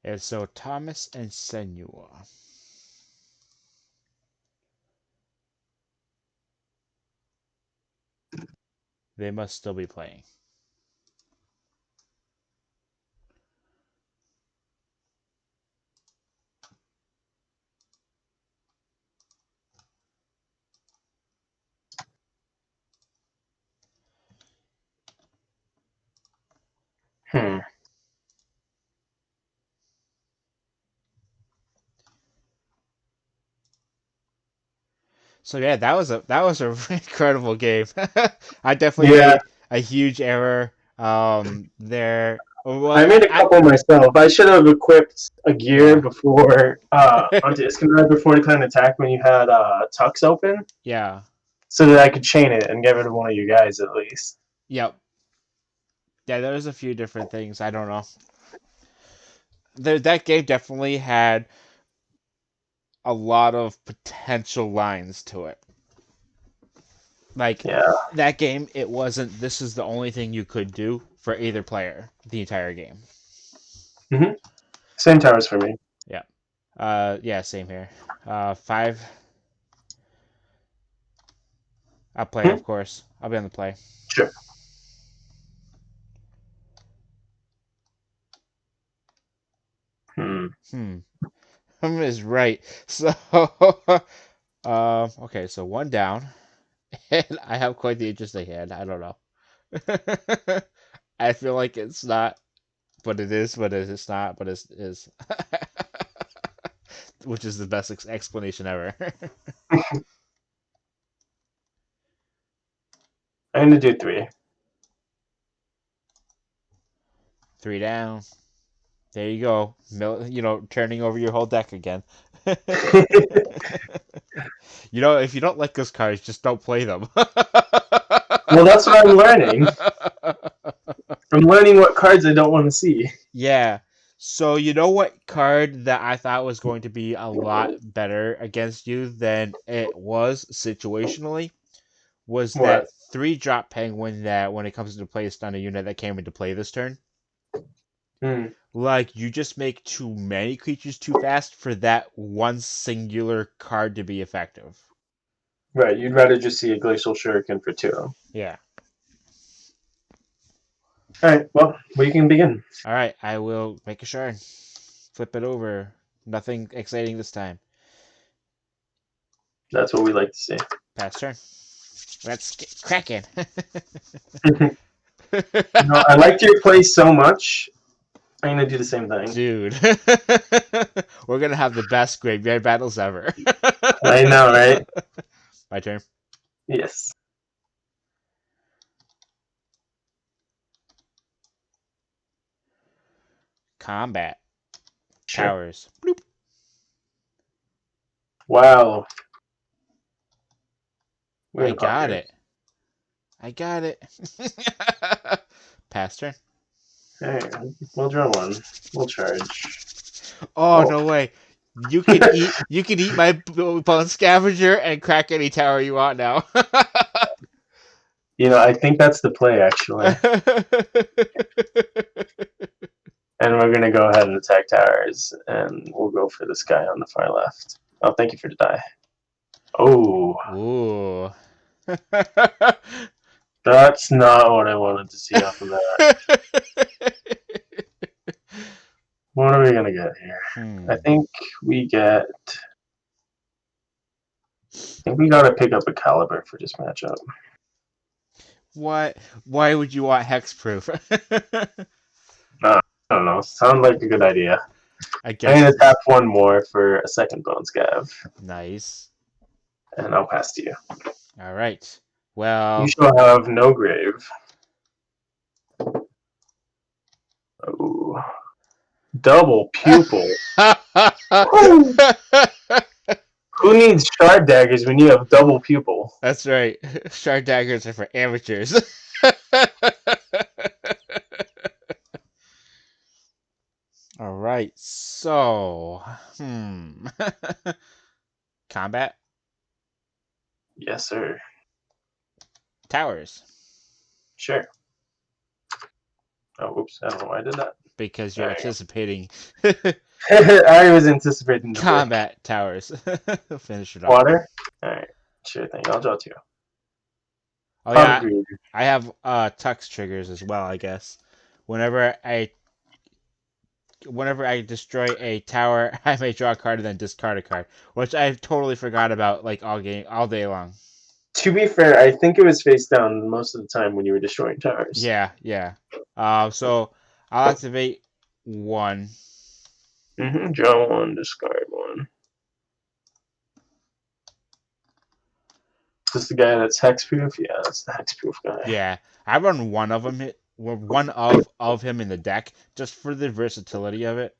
And so Thomas and Senua. They must still be playing. Hmm. So yeah, that was a incredible game. I definitely Yeah, made a huge error there. Well, I made a couple myself. I should have equipped a gear yeah. before onto Iskandar before declaring attack when you had Tux open, Yeah. so that I could chain it and get rid of one of you guys at least. Yep. Yeah, there was a few different things. I don't know. That game definitely had a lot of potential lines to it. Like Yeah. that game, it wasn't. This is the only thing you could do for either player the entire game. Same towers for me. Yeah. Yeah. Same here. 5. I'll play, Hmm? of course. I'll be on the play. Sure. Hmm. Is right. So, okay. So 1 down, and I have quite the interesting hand. I don't know. I feel like it's not, but it is. But it's not. But it is. Which is the best explanation ever. I'm gonna do 3. 3 down. There you go. Turning over your whole deck again. If you don't like those cards, just don't play them. Well, that's what I'm learning. I'm learning what cards I don't want to see. Yeah. So you know what card that I thought was going to be a lot better against you than it was situationally was What? that 3-drop penguin that when it comes into play, stun a unit that came into play this turn. Hmm. Like, you just make too many creatures too fast for that one singular card to be effective. Right, you'd rather just see a Glacial Shuriken for 2. Yeah. Alright, well, we can begin. Alright, I will make a shard. Flip it over. Nothing exciting this time. That's what we like to see. Pass turn. Let's get cracking. I liked your play so much. I'm gonna do the same thing. Dude, we're gonna have the best graveyard battles ever. I know, right? My turn. Yes. Combat. Sure. Towers. Bloop. Wow. We're I in got pocket. it. I got it. Pass turn. Alright, we'll draw one. We'll charge. Oh, no way. You can eat my bone scavenger and crack any tower you want now. I think that's the play, actually. And we're going to go ahead and attack towers, and we'll go for this guy on the far left. Oh, thank you for the die. Oh, Ooh. that's not what I wanted to see off of that. What are we going to get here? I think we get... I think we got to pick up a caliber for this matchup. What? Why would you want hexproof? I don't know. Sounds like a good idea. I I'm guess. going to tap one more for a second bone scav. Nice. And I'll pass to you. All right. Well. You shall have no grave. Oh. Double pupil. Who needs shard daggers when you have double pupil? That's right. Shard daggers are for amateurs. All right. So, combat. Yes, sir. Towers. Sure. Oh, oops. I don't know why I did that. Because you're anticipating I was anticipating the combat towers. Finish it off. Water? Alright. Sure thing. I'll draw two. Oh yeah, Agreed. I have tux triggers as well, I guess. Whenever I destroy a tower, I may draw a card and then discard a card, which I totally forgot about like all day long. To be fair, I think it was face down most of the time when you were destroying towers. Yeah. So I'll activate one. Draw one, discard one. Is this the guy that's hexproof? Yeah, that's the hexproof guy. Yeah, I run one of them. One of him in the deck just for the versatility of it.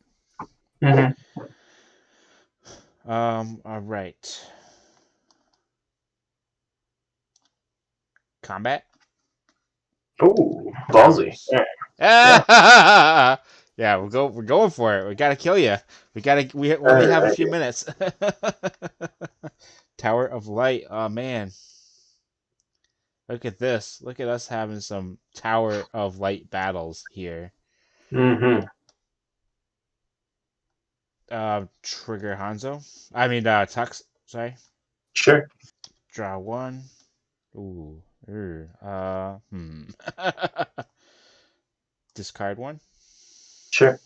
All right. Combat. Oh, ballsy. Yeah. Yeah, we're going for it. We gotta kill you. We only have a few minutes. Tower of Light. Oh man. Look at this. Look at us having some Tower of Light battles here. Mm-hmm. Trigger Hanzo. I mean Tux, sorry. Sure. Draw one. Ooh. Discard one. Sure.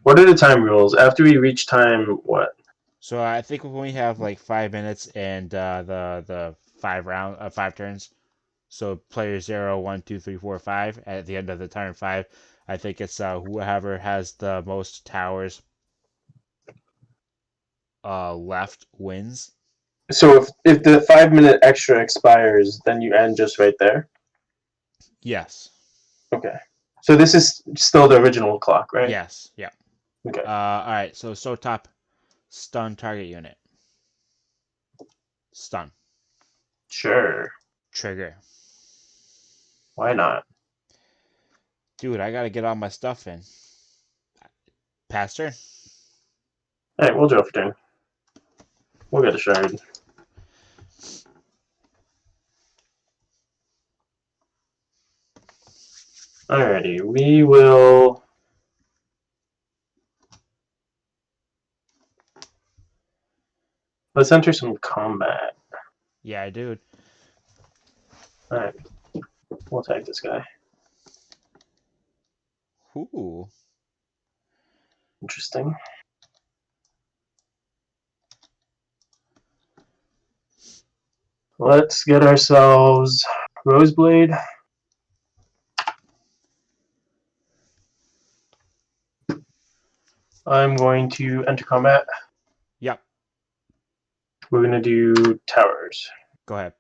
What are the time rules? After we reach time, what? So I think we only have like 5 minutes and the 5 turns. So player 0, 1, 2, 3, 4, 5. At the end of the turn 5, I think it's whoever has the most towers left wins. So if the 5-minute extra expires, then you end just right there? Yes. Okay. So this is still the original clock, right? Yes. Yeah. Okay. All right. So top stun target unit. Stun. Sure. Trigger. Why not? Dude, I gotta get all my stuff in. Pass turn. All right, we'll draw for turn. We'll get a shard. Alrighty, we will. Let's enter some combat. Yeah, dude. Alright, we'll tag this guy. Ooh. Let's get ourselves Roseblade. I'm going to enter combat. Yep. We're going to do towers. Go ahead.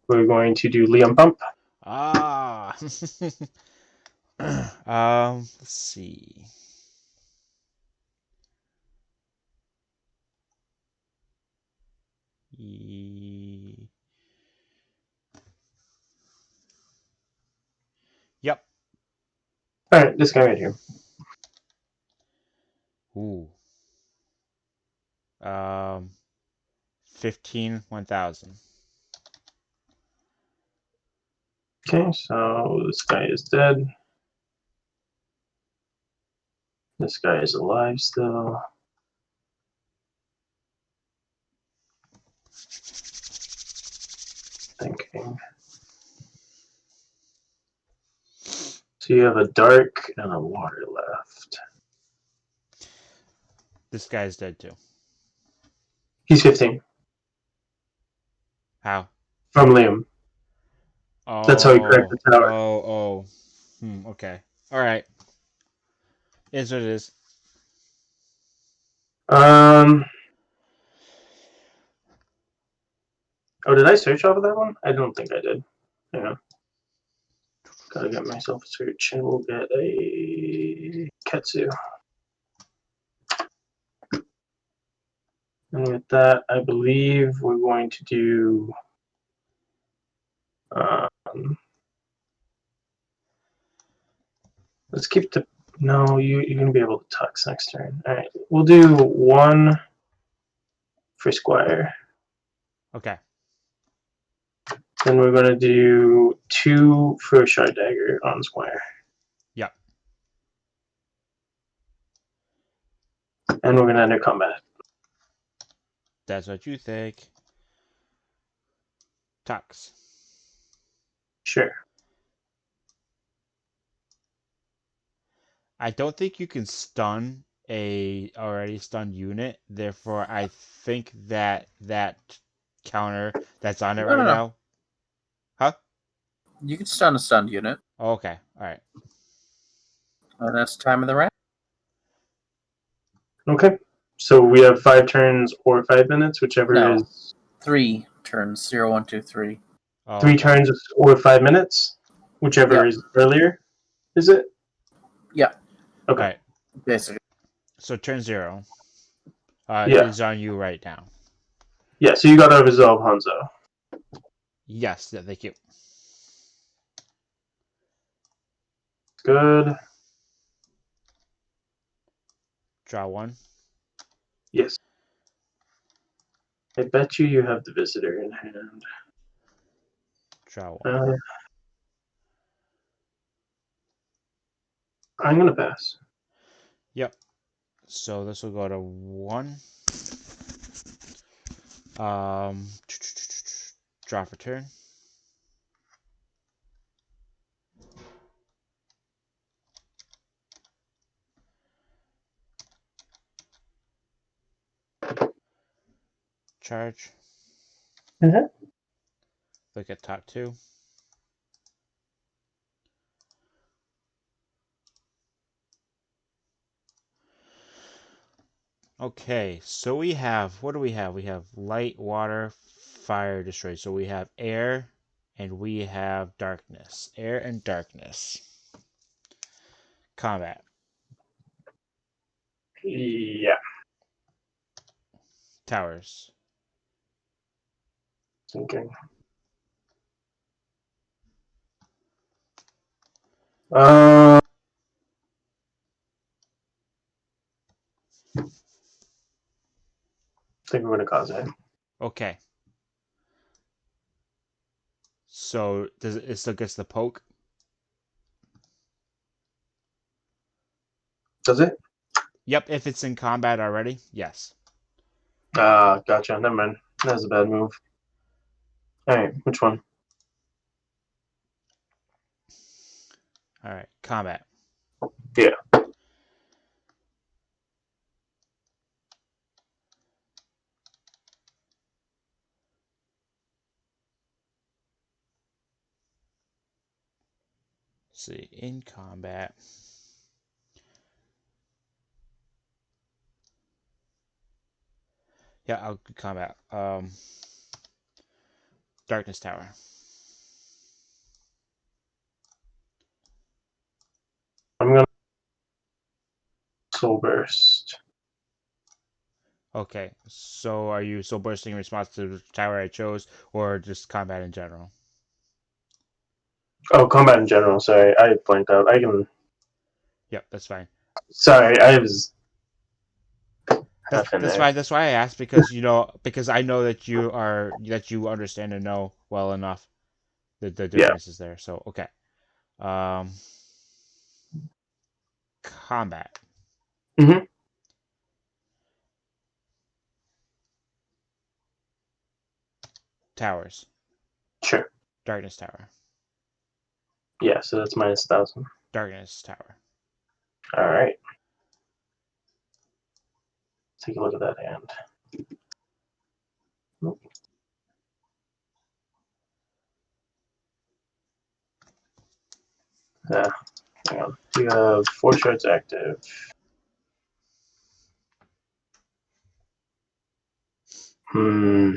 We're going to do Liam Pump. Ah. Let's see. Yep. Alright, this guy right here. Ooh. 15, 1,000. Okay, so this guy is dead. This guy is alive still. Thinking. So you have a dark and a water left. This guy's dead too. He's 15 How? from Liam. That's how he cracked the tower. Oh. Okay. All right. Is what it is. Oh, did I search off of that one? I don't think I did. Yeah. Gotta get myself a search, and we'll get a Ketsu. And with that, I believe we're going to do. Let's keep the. No, you're going to be able to tux next turn. All right, we'll do 1 for Squire. Okay. Then we're going to do 2 for Shard Dagger on Squire. Yep. And we're going to enter combat. That's what you think. Tux. Sure. I don't think you can stun a already stunned unit. Therefore, I think that counter that's on it No, right no. now. Huh? You can stun a stunned unit. Oh, okay. All right. And that's time of the round. Okay. So we have 5 turns or 5 minutes, whichever No. is 3 turns. 0, 1, 2, 3. Oh, 3 okay. turns or 5 minutes, whichever Yep. is earlier. Is it? Yeah. Okay. All right. Basically. So turn 0 Yeah. is on you right now. Yeah, so you got to resolve Hanzo. Yes. Yeah, thank you. Good. Draw 1. Yes. I bet you have the visitor in hand. Draw 1. I'm going to pass. Yep. So this will go to 1. Draw for turn. Charge. Mhm. Look at top 2. Okay, so we have, what do we have? We have light, water, fire, destroy. So we have air, and we have darkness. Air and darkness. Combat. Yeah. Towers. Thinking. I think we're going to cause it. Okay. So it still gets the poke? Does it? Yep, if it's in combat already, yes. Gotcha. Never mind. That was a bad move. Alright, which one? Alright, combat. Yeah. see, in combat. Yeah, I'll combat. Darkness Tower. I'm gonna Soul Burst. Okay, so are you soul bursting in response to the tower I chose, or just combat in general? Oh, combat in general. Sorry, I blanked out. I can. Yep, that's fine. Sorry, I was half in That's there. fine. That's why I asked, because because I know that you understand and know well enough the Yeah. differences there. So okay. Um, combat Mm-hmm. towers. Sure. Darkness Tower. Yeah. So that's -1,000. Darkness Tower. All right. Take a look at that hand. Nope. Yeah. Hang on. You have 4 shards active. Hmm.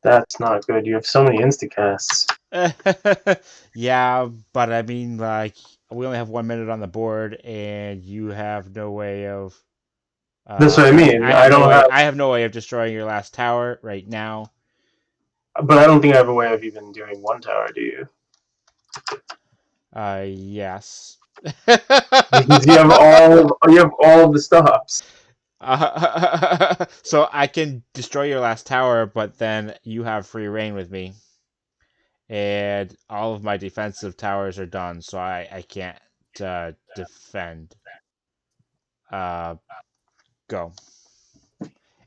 That's not good. You have so many instacasts. Yeah, but I mean, like, we only have 1 minute on the board, and you have no way of. That's what I mean. I I have no don't way. have, I have no way of destroying your last tower right now. but I don't think I have a way of even doing 1 tower. Do you? Yes. Because you have all of the stops. So I can destroy your last tower, but then you have free reign with me, and all of my defensive towers are done, so I can't defend. Go.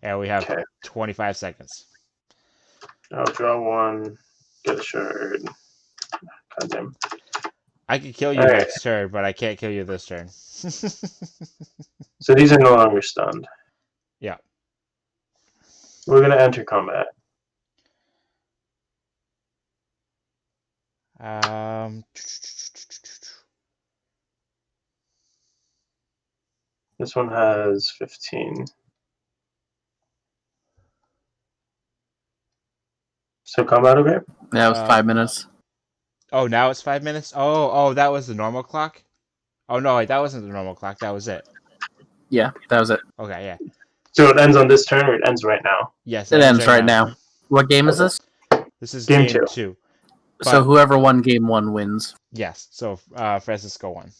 And we have Okay. 25 seconds. I'll draw 1. Get a shard. Goddamn. I could kill All you right. next turn, but I can't kill you this turn. So these are no longer stunned. Yeah. We're gonna enter combat. Um. This one has 15. So combat, okay? That was 5 minutes. Oh, now it's 5 minutes. Oh, that was the normal clock. Oh no, wait, that wasn't the normal clock. That was it. Yeah, that was it. Okay, yeah. So it ends on this turn, or it ends right now. Yes, It ends right now. What game is this? This is Game game 2. 2. So But whoever won game 1 wins. yes, so Francisco won.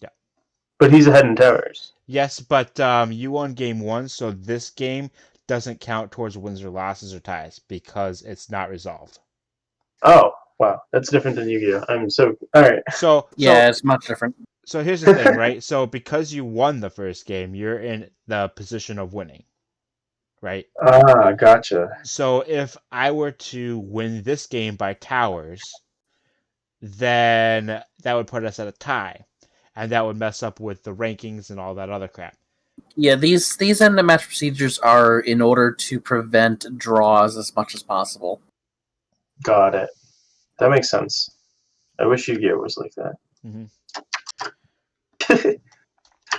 Yeah. But he's ahead in towers. Yes, but you won game 1, so this game doesn't count towards wins or losses or ties because it's not resolved. Oh, wow. That's different than Yu-Gi-Oh! I'm so... Alright. Yeah, it's much different. So here's the thing, right? So because you won the first game, you're in the position of winning, right? Ah, gotcha. So if I were to win this game by towers, then that would put us at a tie, and that would mess up with the rankings and all that other crap. Yeah, these end of match procedures are in order to prevent draws as much as possible. Got it. That makes sense. I wish Yu-Gi-Oh! Was like that. Mm-hmm.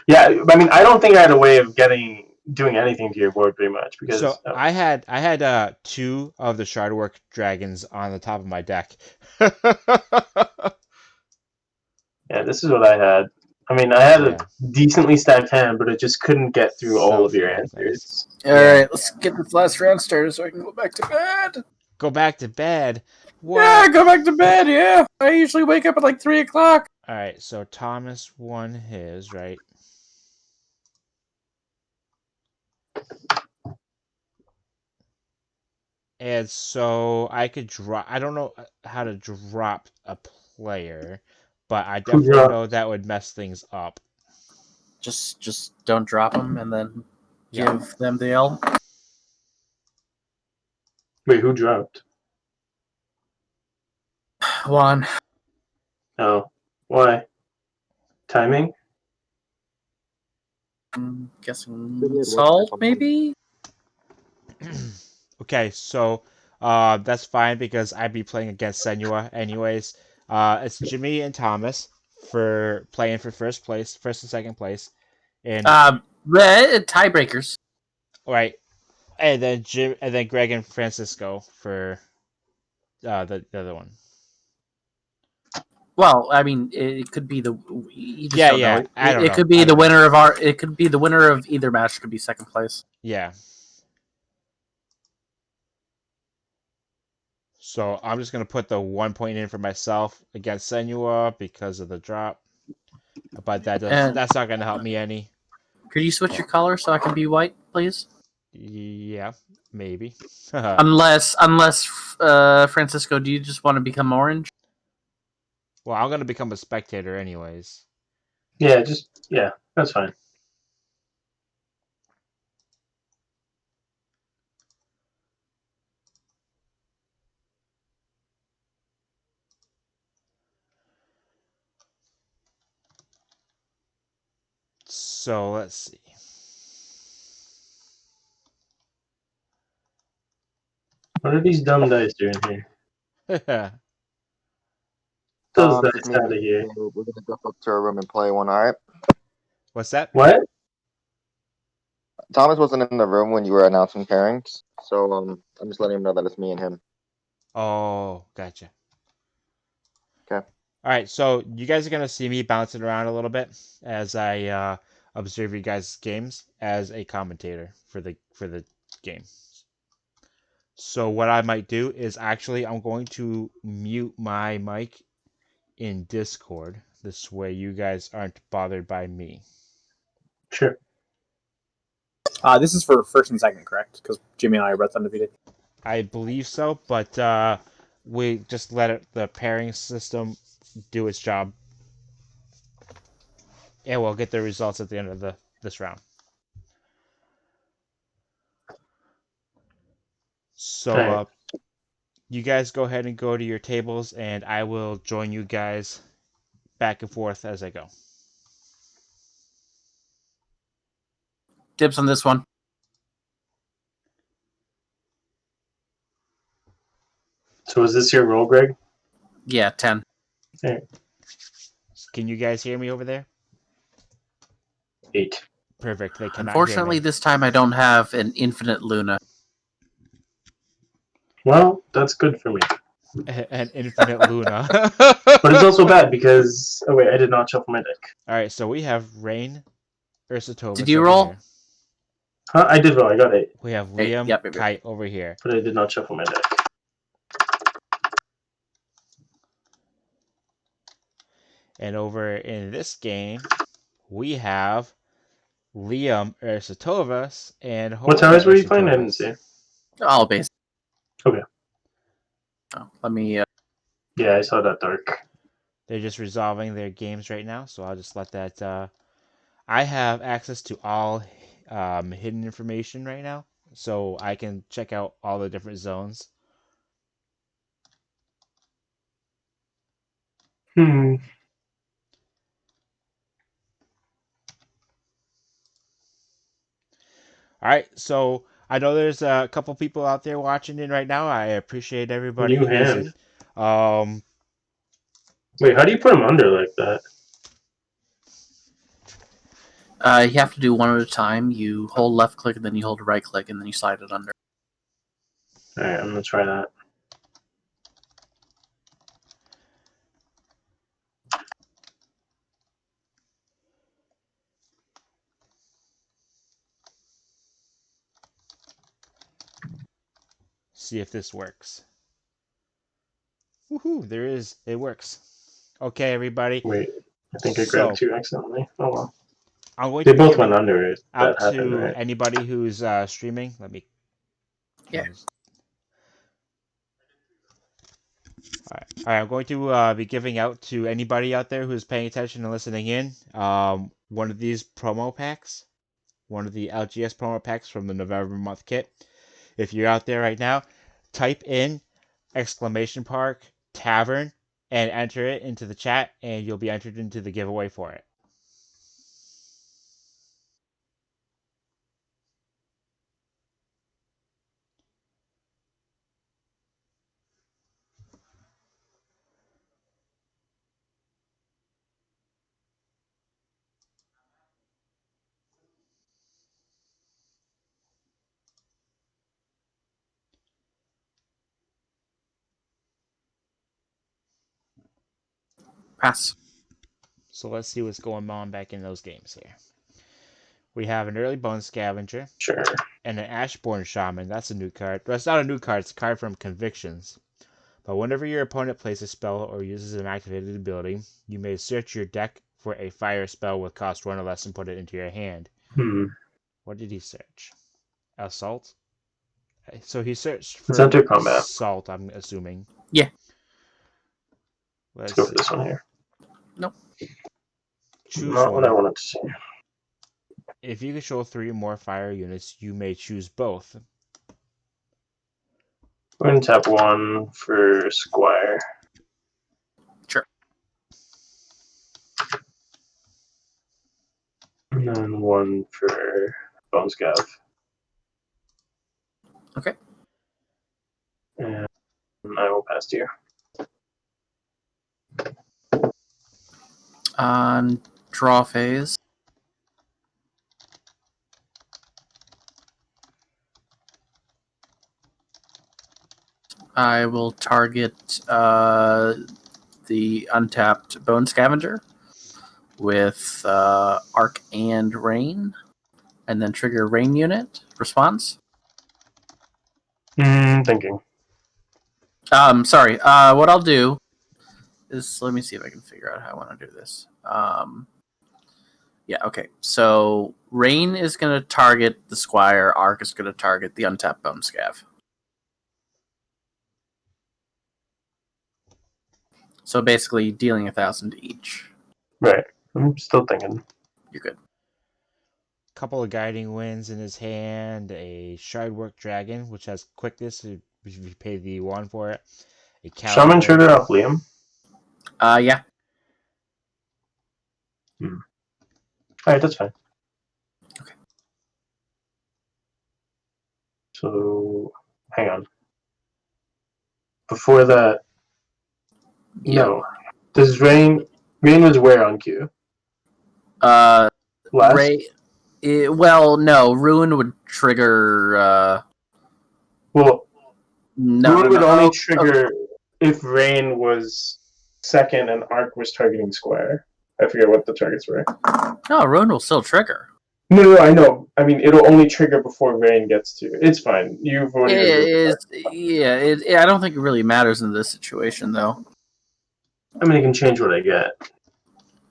Yeah, I mean, I don't think I had a way of doing anything to your board pretty much because So I had 2 of the Shardwork dragons on the top of my deck. yeah, this is what I had. I mean, I had a decently stacked hand, but it just couldn't get through all of your answers. All right, let's get this last round started so I can go back to bed. Go back to bed. What? Yeah, go back to bed. Yeah, I usually wake up at like 3:00. All right, so Thomas won his, right? And so I could drop. I don't know how to drop a player, but I definitely know that would mess things up. Just don't drop them and then give them the L. Wait, who dropped? One. Oh, why? Timing? I'm guessing Maybe it was salt, something. maybe? Okay, so that's fine because I'd be playing against Senua anyways. It's Jimmy and Thomas for playing for first and second place, and Tiebreakers. right, and then Greg and Francisco for the other one. Well, I mean, it could be the. You just Yeah, don't know. yeah, I don't It know. could be I the don't know. winner of our. It could be the winner of either match. Could be second place. Yeah. So I'm just gonna put the 1 point in for myself against Senua because of the drop, but And that's not gonna help me any. could you switch your color so I can be white, please? Yeah, maybe. Unless, Francisco, do you just want to become orange? Well, I'm gonna become a spectator anyways. Yeah, that's fine. So let's see. What are these dumb dice doing here? Those Just dice me and out of you. here. We're gonna go up to our room and play one. All right. What's that? What? Thomas wasn't in the room when you were announcing pairings, so I'm just letting him know that it's me and him. Oh, gotcha. Okay. All right, so you guys are gonna see me bouncing around a little bit as I observe you guys' games as a commentator for the game. So what I might do is actually I'm going to mute my mic in Discord. This way you guys aren't bothered by me. Sure. This is for first and second, correct? Because Jimmy and I are both undefeated. I believe so, but we just let the pairing system do its job, and we'll get the results at the end of this round. So All right. you guys go ahead and go to your tables, and I will join you guys back and forth as I go. Dibs on this one. So is this your roll, Greg? Yeah, 10. Can you guys hear me over there? 8. Perfect. They cannot Unfortunately, hear me. this time I don't have an infinite Luna. Well, that's good for me. An infinite Luna. But it's also bad because oh wait, I did not shuffle my deck. All right, so we have Rain, Ursatovus Did you over roll? here. Huh? I did roll. I got 8, We have Hey, Liam, yep. Kite over here. but I did not shuffle my deck. And over in this game, we have Liam Ursatovus and What Hawaii towers were you playing? I didn't Ursatovus. see. All base. Okay. Oh, let me. Yeah, I saw that dark. They're just resolving their games right now, so I'll just let that. I have access to all hidden information right now, so I can check out all the different zones. Hmm. All right, so I know there's a couple people out there watching in right now. I appreciate everybody New who's hand. in. Wait, how do you put them under like that? You have to do one at a time. You hold left click, and then you hold right click, and then you slide it under. All right, I'm gonna try that. See if this works. Woohoo! It works. Okay, everybody. Wait, I think I So grabbed 2 accidentally. Oh well. I'm going They to be both went giving under it. out That happened, to right? anybody who's streaming. Let me. Yeah. All right. I'm going to be giving out to anybody out there who's paying attention and listening in. One of these promo packs, one of the LGS promo packs from the November month kit. If you're out there right now, type in !tavern and enter it into the chat, and you'll be entered into the giveaway for it. Pass. So let's see what's going on back in those games here. We have an early bone scavenger. Sure. And an Ashborn Shaman. That's a new card. Well, it's not a new card. It's a card from Convictions. But whenever your opponent plays a spell or uses an activated ability, you may search your deck for a fire spell with cost 1 or less and put it into your hand. What did he search? Assault? So he searched for Center combat. Assault, I'm assuming. Yeah. Let's go for this one here. Nope. Choose Not one. what I wanted to see. If you control 3 or more fire units, you may choose both. We're going to tap 1 for Squire. Sure. And then 1 for Bone Scav. Okay. And I will pass to you. On draw phase. I will target the untapped Bone Scavenger with Arc and Rain, and then trigger Rain unit response. Thinking. Sorry. What I'll do is, let me see if I can figure out how I want to do this. Yeah, okay. So Rain is going to target the Squire. Arc is going to target the untapped Bone Scav. So basically dealing 1,000 each. Right. I'm still thinking. You're good. Couple of Guiding Winds in his hand, a Shardwork Dragon, which has quickness if you pay the 1 for it. A Shaman trigger off Liam? Yeah. Alright, that's fine. Okay. So, hang on. Before that, no. Does Rain was where on Q? Last? Well, no. Ruin would trigger. Well, No, Ruin no, would no. only trigger if Rain was second and Arc was targeting Square. I forget what the targets were. No, Ruin will still trigger. No, I know. I mean, it'll only trigger before Rain gets to. It's fine. You've already removed it. I don't think it really matters in this situation, though. I mean, I can change what I get.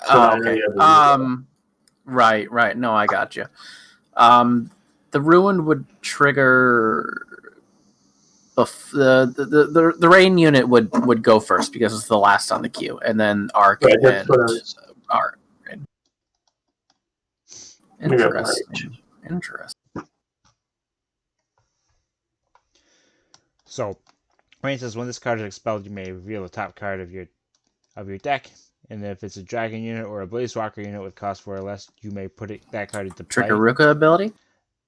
So Okay. Right. No, I got you. The Ruin would trigger. The Rain unit would go first because it's the last on the queue, and then Arc Right, and that's what I was... Arc. Interesting. So, Rain says when this card is expelled, you may reveal the top card of your deck, and if it's a Dragon unit or a Blazewalker unit with cost 4 or less, you may put that card into play. Trigger Ruka ability?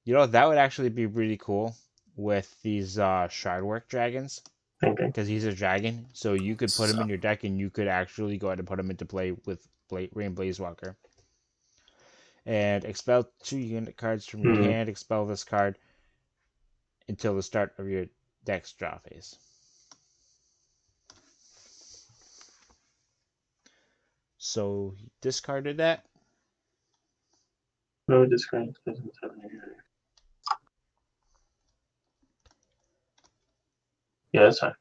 You know, that would actually be really cool with these Shardwork Dragons. Because he's a dragon, so you could put him in your deck, and you could actually go ahead and put him into play with Rain Blazewalker. And expel 2 unit cards from your hand. Expel this card until the start of your deck's draw phase. So he discarded that. No, discard. Yeah, that's fine.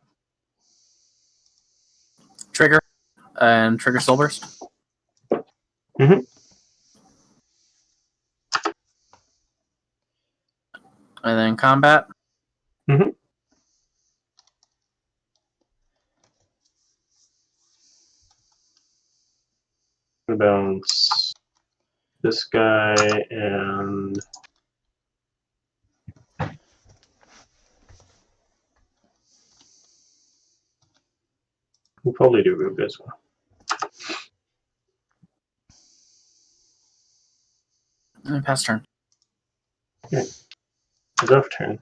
Trigger and trigger Soul Burst. And then combat. Bounce this guy and We'll probably do Ruby as well. Pass turn. It's off turn.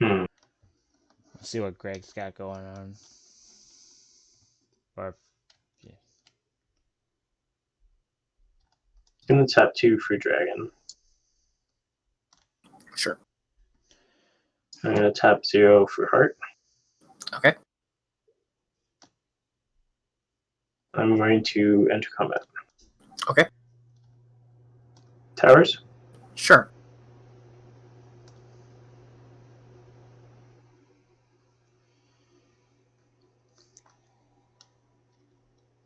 Let's see what Greg's got going on. Or yeah. Gonna tap 2 for Dragon. Sure. I'm gonna tap 0 for Heart. Okay. I'm going to enter combat. Okay. Towers? Sure.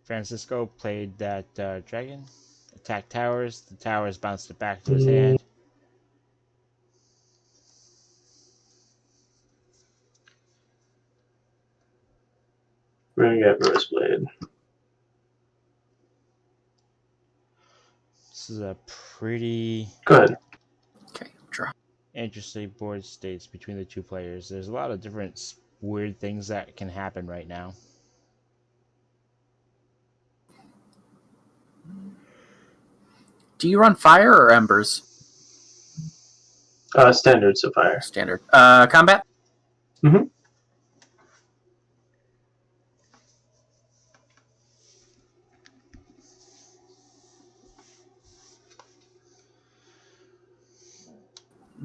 Francisco played that dragon. Attacked towers. The towers bounced it back to his hand. We're gonna get Rose Blade. This is a pretty Go ahead. Okay. Draw. interesting board states between the two players. There's a lot of different weird things that can happen right now. Do you run fire or embers? Standard Sapphire. Standard. Combat? Mhm.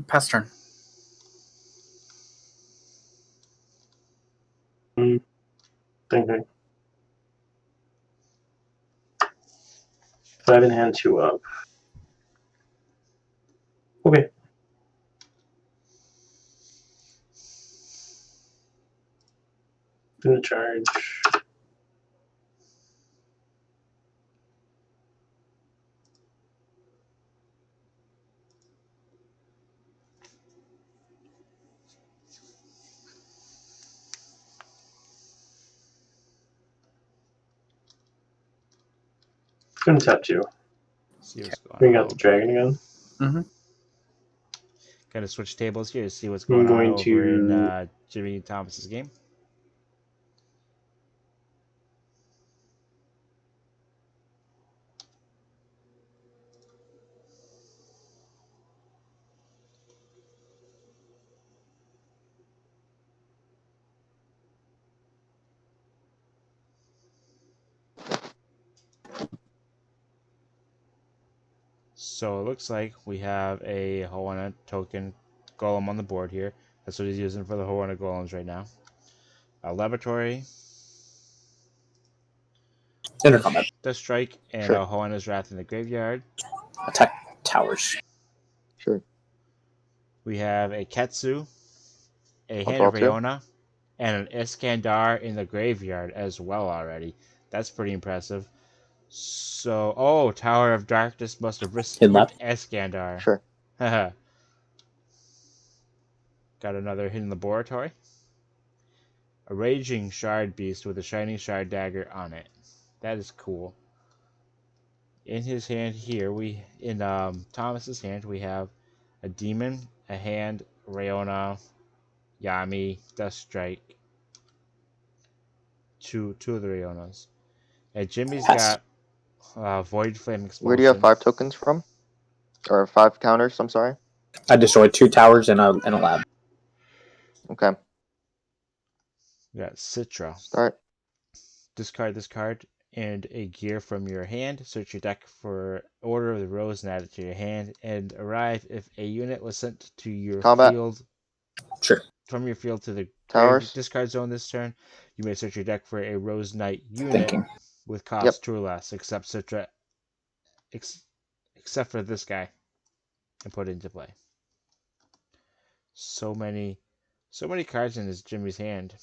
Pass turn. Thinking. 5 in hand, 2 up. Okay. Gonna charge. Gonna tap 2. See what's going Bring on. out the dragon again. Mm-hmm. Gotta switch tables here to see what's I'm going on going over in to- Jimmy Thomas's game. So it looks like we have a Hoana token golem on the board here. That's what he's using for the Hoana golems right now. A laboratory, Enter combat. the strike, and Sure. a Hoana's Wrath in the graveyard. Attack towers. Sure. We have a Ketsu, a I'll Hand draw of 2. Raona, and an Iskandar in the graveyard as well already. That's pretty impressive. So, Tower of Darkness must have rescued left. Iskandar. Sure. Haha. Got another hidden laboratory. A raging shard beast with a shining shard dagger on it. That is cool. In his hand here, in Thomas's hand, we have a demon, a hand, Raona, Yami, Dust Strike. Two of the Rayonas. And Jimmy's Pass. got Void Flame Explosion. Where do you have 5 tokens from? Or 5 counters, I'm sorry. I destroyed 2 towers and a lab. Okay. We got Citra. Start. Discard this card and a gear from your hand. Search your deck for Order of the Rose and add it to your hand. And arrive if a unit was sent to your Combat. field. Sure. From your field to the Towers. discard zone this turn. You may search your deck for a Rose Knight unit Thinking. with cost Yep. 2 or less, except Citra, except for this guy, and put it into play. So many cards in this Jimmy's hand.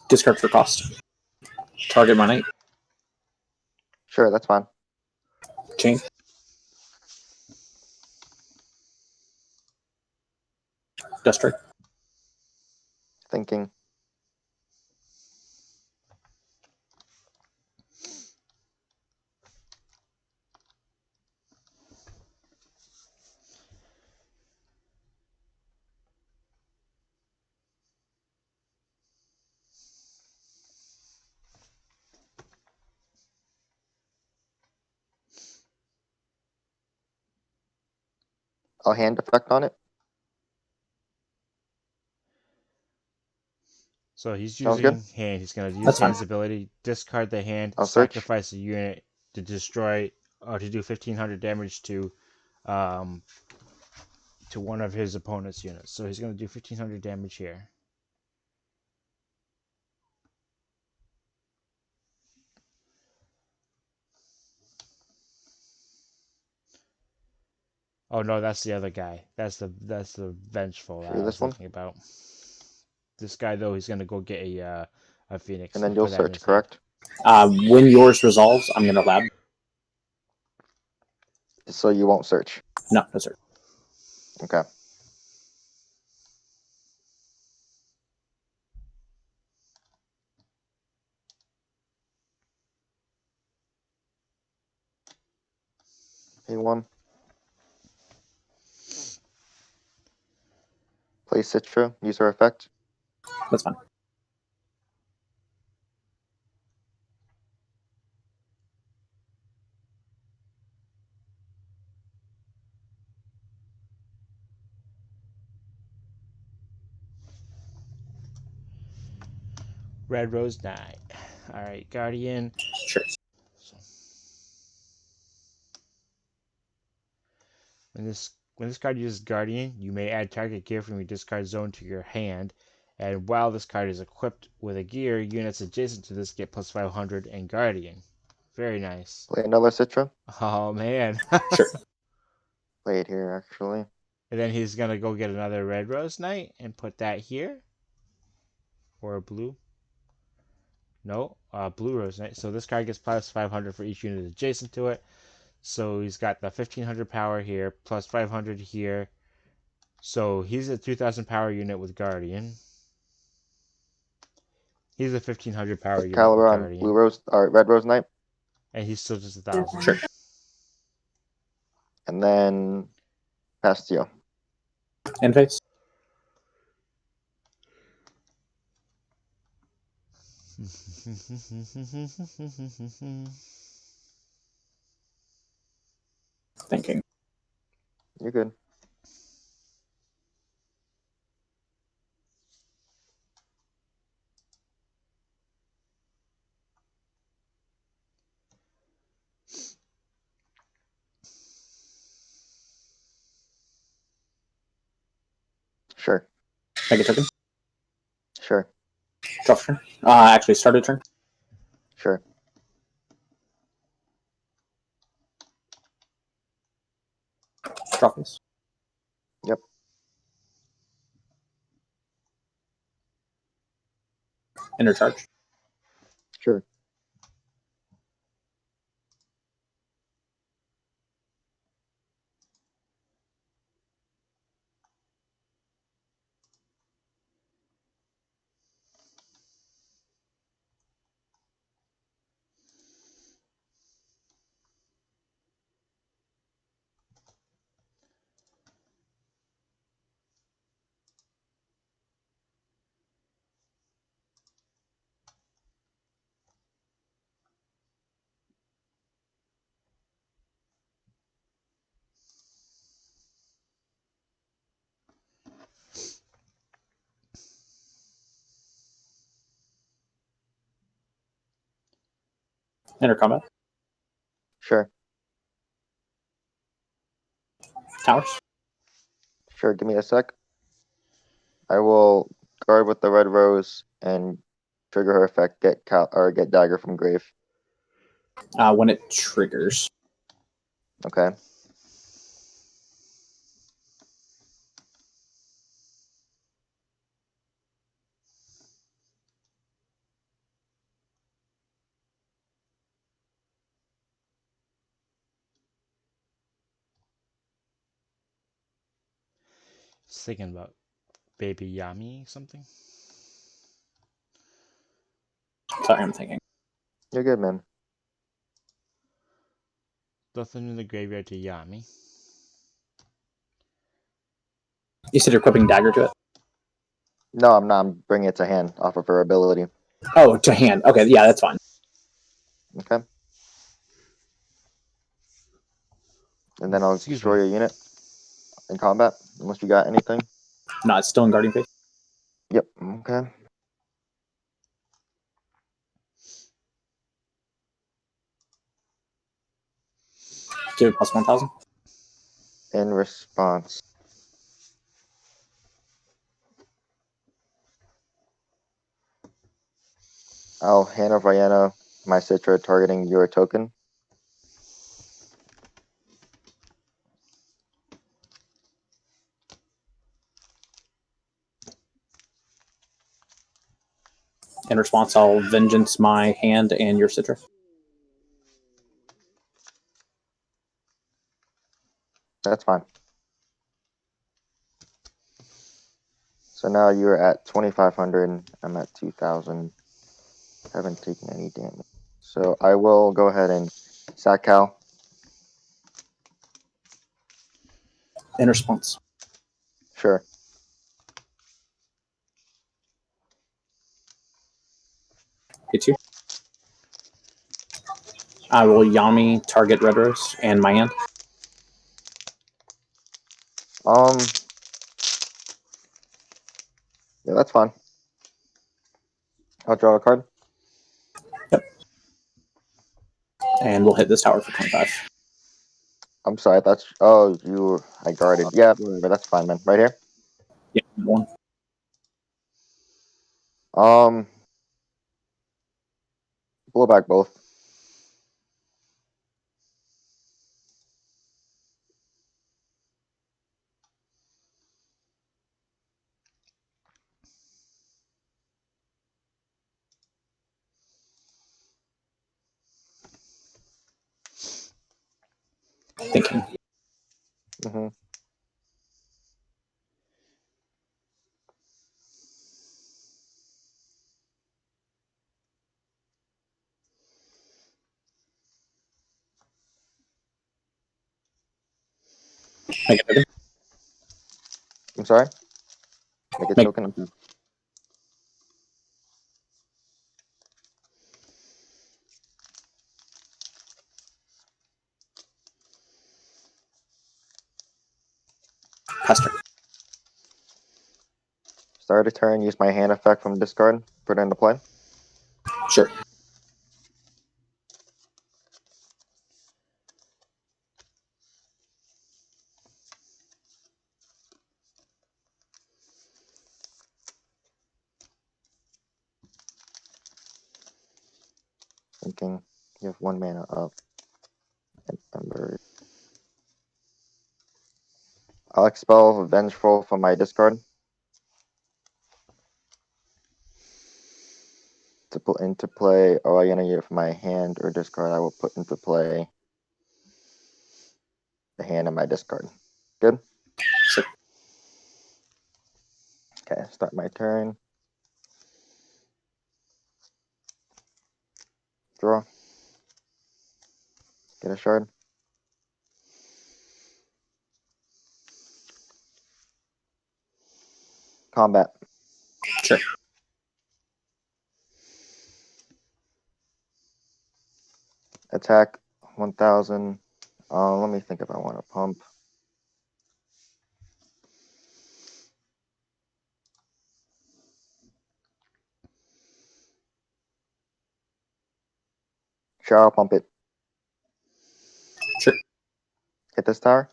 Discard for cost. Target my knight. Sure, that's fine. Chain. district. Thinking. I'll hand effect on it. So he's Sounds using good. hand. He's going to use That's fine. hand's ability, discard the hand, I'll search. sacrifice a unit to destroy or to do 1,500 damage to one of his opponent's units. So he's going to do 1,500 damage here. Oh no, that's the other guy. That's the vengeful that Sure, I was this one. thinking about. This guy though, he's gonna go get a phoenix And then you'll put that in search, his hand. correct? When yours resolves, I'm going to lab. So you won't search. No, sir. Okay. P1. Play Citra. User effect. That's fine. Red Rose Knight. All right, Guardian. Sure. So, when this card uses Guardian, you may add target gear from your discard zone to your hand. And while this card is equipped with a gear, units adjacent to this get plus 500 and Guardian. Very nice. Play another Citra. Oh man. Sure. Play it here, actually. And then he's gonna go get another Red Rose Knight and put that here. Or a blue. No, Blue Rose Knight. So this card gets plus 500 for each unit adjacent to it. So he's got the 1,500 power here, plus 500 here. So he's a 2,000 power unit with Guardian. He's a 1,500 power Put unit Caliber with on Guardian. Blue Rose or Red Rose Knight. And he's still just 1,000. Sure. And then Pastio. End phase. Thinking. You're good. Sure. Make a token. Sure. Drop turn. Actually, start a turn. Sure. Drop this. Yep. Intercharge. Sure. Enter combat. Sure. Towers. Sure. Give me a sec. I will guard with the Red Rose and trigger her effect. Get dagger from grave. When it triggers. Okay. Just thinking about Baby Yami something. Sorry, I'm thinking. You're good, man. Nothing in the graveyard to Yami. You said you're equipping dagger to it? No, I'm not. I'm bringing it to hand off of her ability. Oh, to hand. Okay, yeah, that's fine. Okay. And then I'll Excuse destroy me. your unit in combat, unless you got anything. No, it's still in guardian phase. Yep. Okay. Give it plus 1,000. In response, I'll hand over Vienna my Citra targeting your token. In response, I'll vengeance my hand and your Citra. That's fine. So now you're at 2,500. I'm at 2,000. Haven't taken any damage. So I will go ahead and sack Cal. In response. Sure. Hit you. I will Yami target Red Rose and my hand. Yeah, that's fine. I'll draw a card. And we'll hit this tower for 25. I'm sorry, that's I guarded. Yeah, whatever, that's fine, man. Right here. Yeah, one. Blow back both. Thinking. Mm-hmm. Make it bigger. I'm sorry. Make a Make- token. Pester. Start a turn. Use my hand effect from discard. Put it into play. Sure. Thinking you have 1 mana up. And Ember. I'll expel Vengeful from my discard. To put into play Oriana unit from my hand or discard, I will put into play the hand in my discard. Good? Sure. Okay, start my turn. Draw. Get a shard. Combat. Sure. Attack 1,000. Let me think if I want to pump. Sure, I'll pump it. Sure. Hit this tower.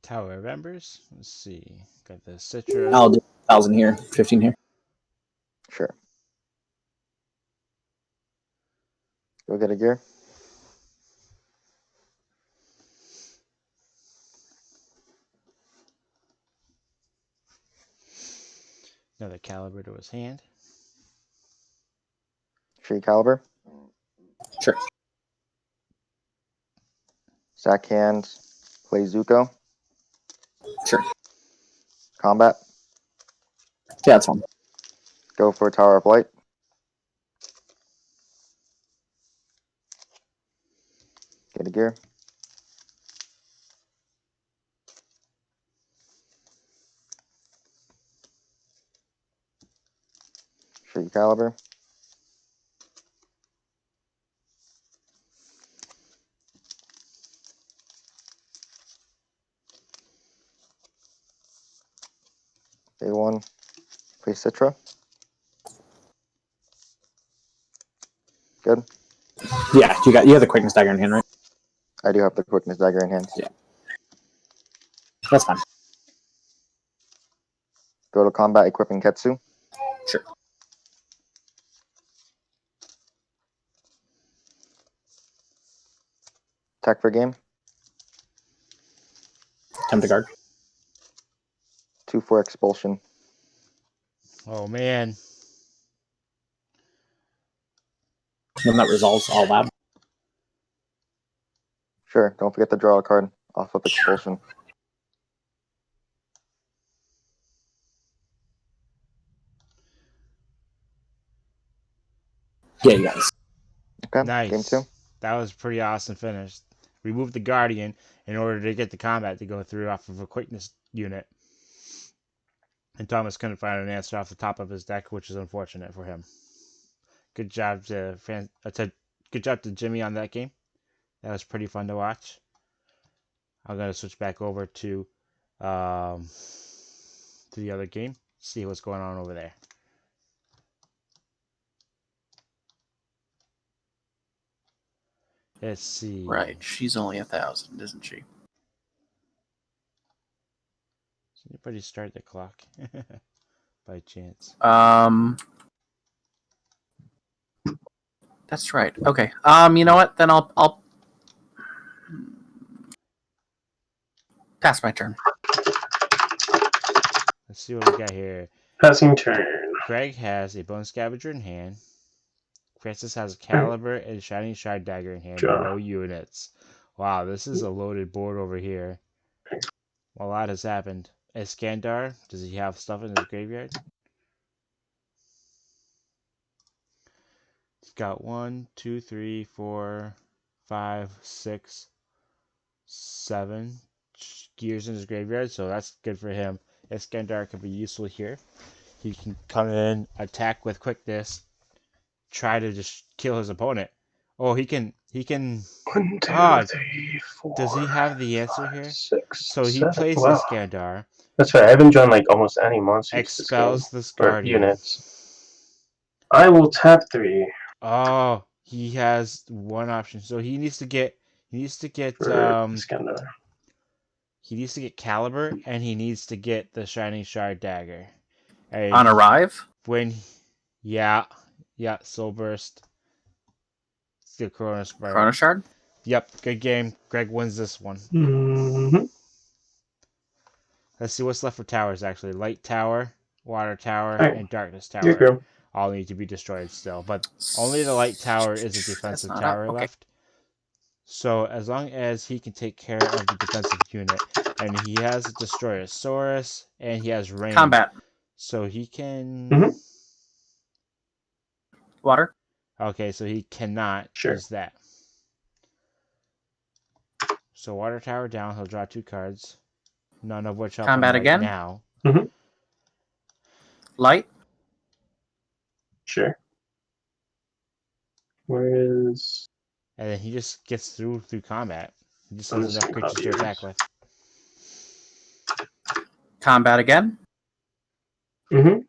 Tower of Embers. Let's see. Got the Citra. I'll do 1,000 here, 15 here. Sure. Go get a gear. Another caliber to his hand. Tree caliber. Sure. Sack hands. Play Zuko. Sure. Combat. Yeah, that's fine. Go for Tower of Light. Get a gear. Shoot your caliber. Day 1. Play Citra. Good. Yeah, you have the quickness dagger in hand, right? I do have the quickness dagger in hand. Yeah. That's fine. Go to combat equipping Ketsu. Sure. Attack for game. Attempt to guard. 2 for expulsion. Oh man. When that resolves, all that. Sure. Don't forget to draw a card off of expulsion. Yeah, you guys. Okay. Nice. Game 2. That was a pretty awesome finish. Remove the Guardian in order to get the combat to go through off of a quickness unit. And Thomas couldn't find an answer off the top of his deck, which is unfortunate for him. Good job good job to Jimmy on that game. That was pretty fun to watch. I'm gonna switch back over to the other game. See what's going on over there. Let's see. Right. She's only 1,000, isn't she? Does anybody start the clock? By chance. That's right. Okay. You know what? Then I'll pass my turn. Let's see what we got here. Passing turn. Greg has a Bone Scavenger in hand. Francis has a Caliber and Shining Shard Dagger in hand. Draw. No units. Wow, this is a loaded board over here. A lot has happened. Iskandar, does he have stuff in his graveyard? He's got 1, 2, 3, 4, 5, 6, 7 gears in his graveyard, so that's good for him. Iskandar could be useful here. He can come in, attack with quickness, try to just kill his opponent. Oh, he can. 1, 2, Ah, 3, 4. Does he have the answer 5, here? 6, So he 7. plays Wow. Iskandar, That's right. I haven't drawn like almost any monsters this game. expels this Or Guardian. units. I will tap 3 Oh, he has one option. So he needs to get for Iskandar. he needs to get Caliber, and he needs to get the Shining Shard Dagger. And On arrive? yeah, Soul Burst. The Chrono Sprite. Chrono Shard? Yep, good game. Greg wins this one. Mm-hmm. Let's see what's left for towers, actually. Light Tower, Water Tower, Right. and Darkness Here you Tower go. all need to be destroyed still. But only the Light Tower is a That's defensive not tower up. Okay. left. So as long as he can take care of the defensive unit, and he has a Destroyosaurus, and he has Rain. Combat. So he can... Mhm. Water? Okay, so he cannot Sure. use that. So Water Tower down, he'll draw 2 cards. None of which help Combat him right again? now. Light? Sure. Where is... And then he just gets through combat. He just I'm has just enough gonna creatures to copy attack yours. with. Combat again? Mm-hmm.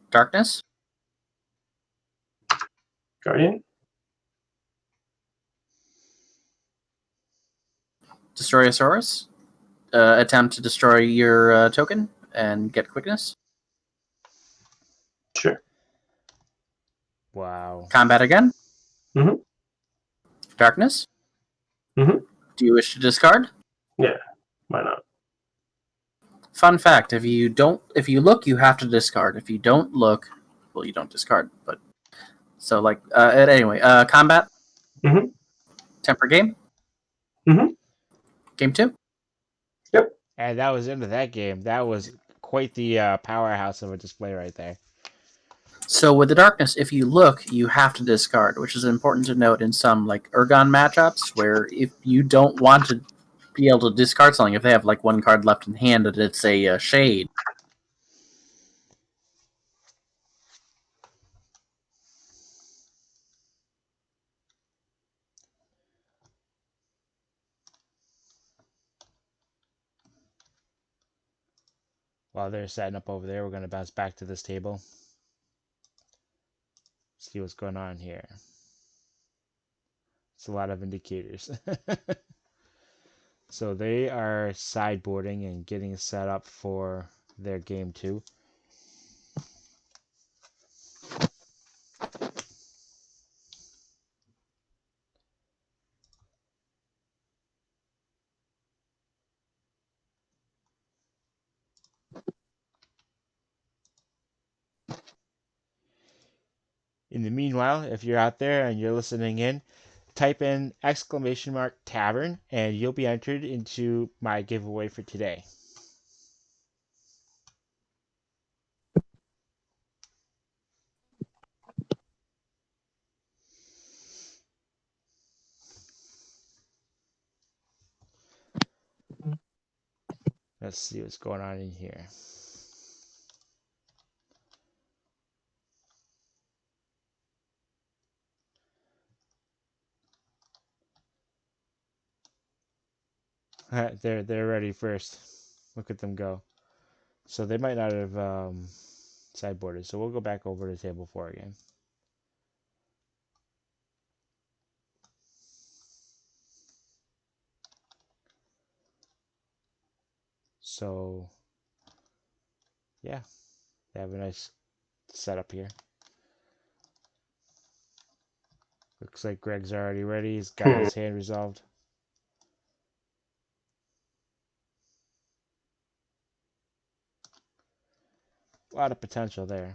Darkness? Guardian? Destroyosaurus? Attempt to destroy your token and get quickness. Sure. Wow. Combat again? Mhm. Darkness? Mhm. Do you wish to discard? Yeah. Why not? Fun fact: if you look, you have to discard. If you don't look, well, you don't discard. But so anyway, combat. Mhm. Temper game. Mhm. Game 2. And that was into that game. That was quite the powerhouse of a display right there. So with the darkness, if you look, you have to discard, which is important to note in some like Ergon matchups, where if you don't want to be able to discard something, if they have like one card left in hand and it's a shade. While they're setting up over there, we're going to bounce back to this table. See what's going on here. It's a lot of indicators. So they are sideboarding and getting set up for their game 2. In the meanwhile, if you're out there and you're listening in, type in !tavern and you'll be entered into my giveaway for today. Let's see what's going on in here. They're ready first. Look at them go. So they might not have sideboarded. So we'll go back over to table 4 again. So yeah, they have a nice setup here. Looks like Greg's already ready. He's got his hand resolved. A lot of potential there.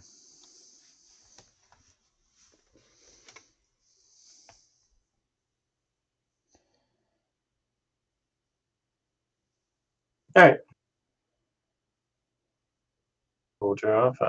All right. We'll draw 5.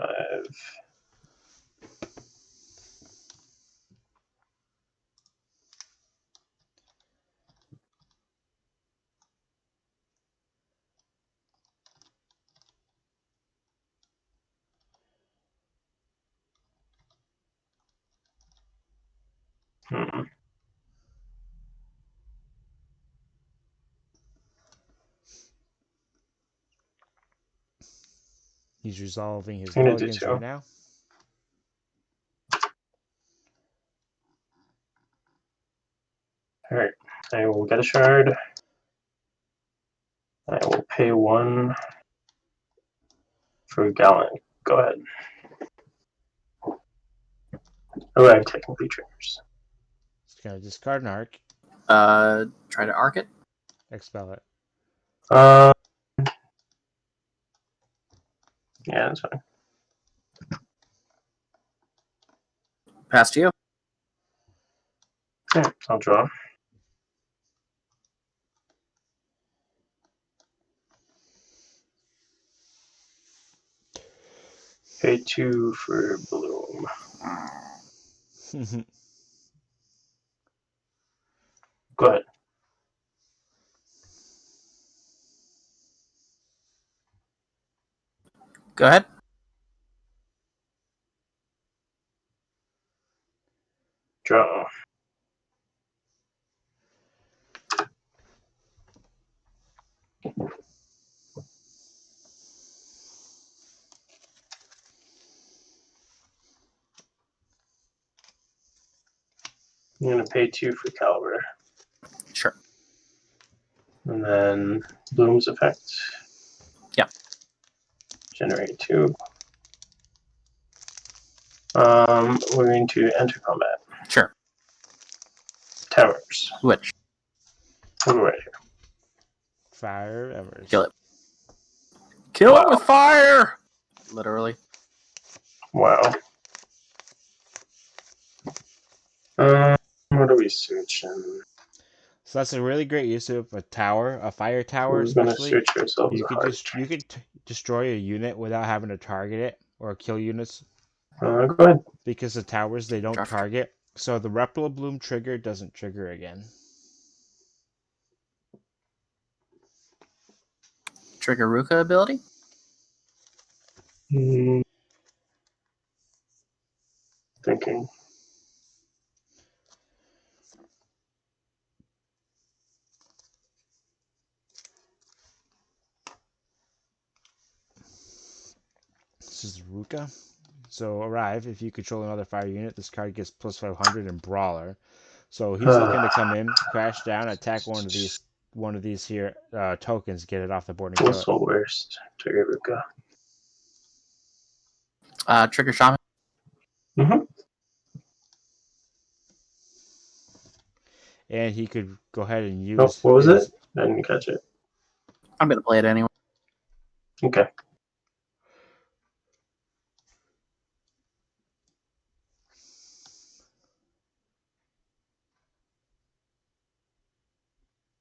He's resolving his I'm gonna do mulligans 2. right now. All right. I will get a shard. I will pay 1 for Gallant. Go ahead. Oh, I have technically triggers. He's going to discard an arc. Try to arc it. Expel it. Yeah, that's fine. Pass to you. Yeah, I'll draw. Pay 2 for Bloom. Go ahead. Go ahead. Draw. I'm going to pay 2 for Caliber. Sure. And then Bloom's effect. Yeah. Generate 2. We're going to enter combat. Sure. Towers. Which? Over right here. Fire Embers. Kill it. Kill Wow. it with fire! Literally. Wow. What are we searching? So that's a really great use of a tower, a fire tower We're gonna especially. search ourselves You a could heart. just destroy a unit without having to target it or kill units Go ahead. because the towers they don't Drop. target. So the Reptile trigger doesn't trigger again. Trigger Ruka ability. Thinking. This is Ruka. So arrive. If you control another fire unit, this card gets plus 500 in Brawler. So he's looking to come in, crash down, attack one of these here tokens, get it off the board and kill What's it. the worst? Trigger Ruka. Trigger Shaman. And he could go ahead and use. Oh, what was it? I didn't catch it. I'm gonna play it anyway. Okay.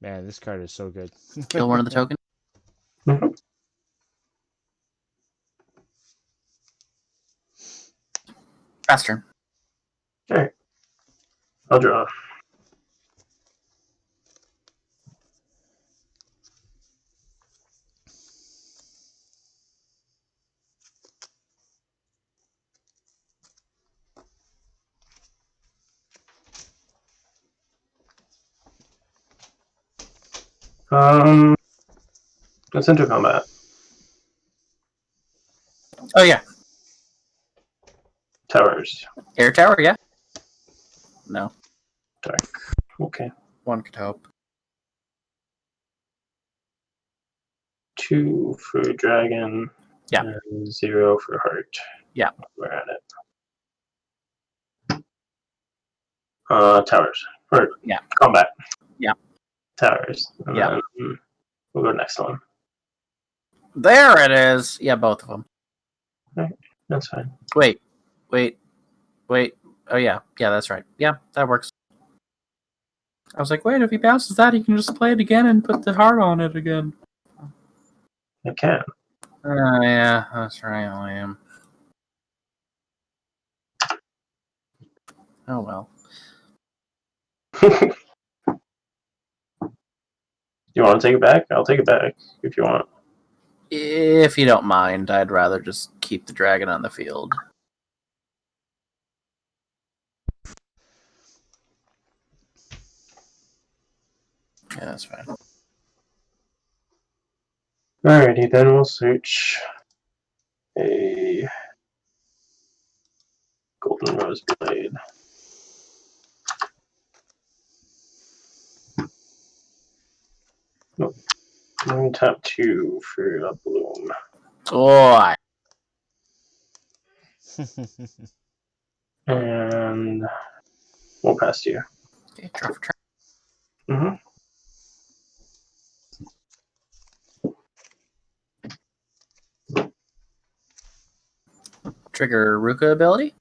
Man, this card is so good. Kill one of the tokens. Fast turn. Alright. I'll draw. Let's enter combat. Oh yeah, Towers. air tower. Yeah. No, Dark. Okay. one could hope. 2 for dragon. Yeah. And 0 for heart. Yeah. We're at it. Towers. Or Yeah. Combat. Yeah. Towers. And Yeah. then we'll go next one. There it is. Yeah, both of them. That's fine. Wait. Oh yeah, that's right. Yeah, that works. I was like, wait, if he bounces that, he can just play it again and put the heart on it again. I can. Yeah, that's right. I am. Oh well. You want to take it back? I'll take it back if you want. If you don't mind, I'd rather just keep the dragon on the field. Yeah, that's fine. Alrighty, then we'll search a golden rose blade. Nope. Let me tap 2 for a bloom. Boy. And we'll pass to you. Okay, draw for turn. Mm-hmm. Trigger Ruka ability.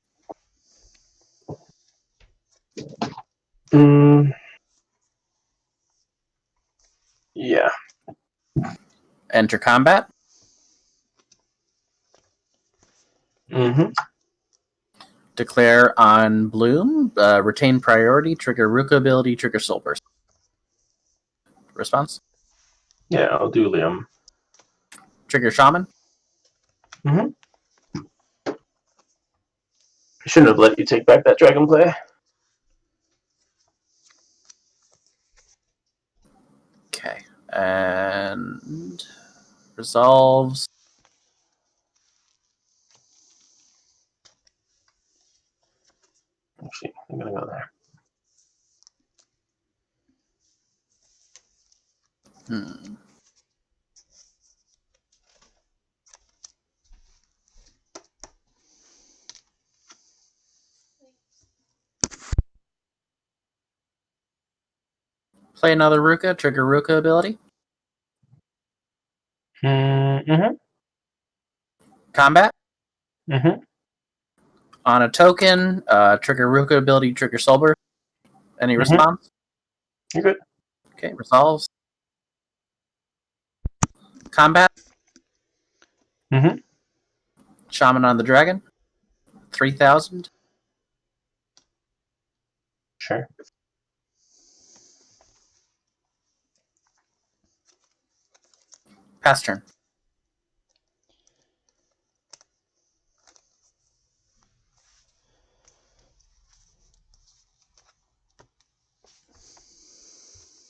Yeah. Enter combat. Mm-hmm. Declare on bloom. Retain priority. Trigger Ruka ability. Trigger soul burst. Response. Yeah, I'll do Liam. Trigger shaman. I shouldn't have let you take back that dragon play. Okay. And resolves. Actually, I'm gonna go there. Play another Ruka. Trigger Ruka ability. Mm-hmm. Combat. Mm-hmm. On a token. Trigger Ruka ability. Trigger soul burst. Any response? You're good. Okay, resolves. Combat. Mhm. Shaman on the dragon. 3,000. Sure. Pass turn.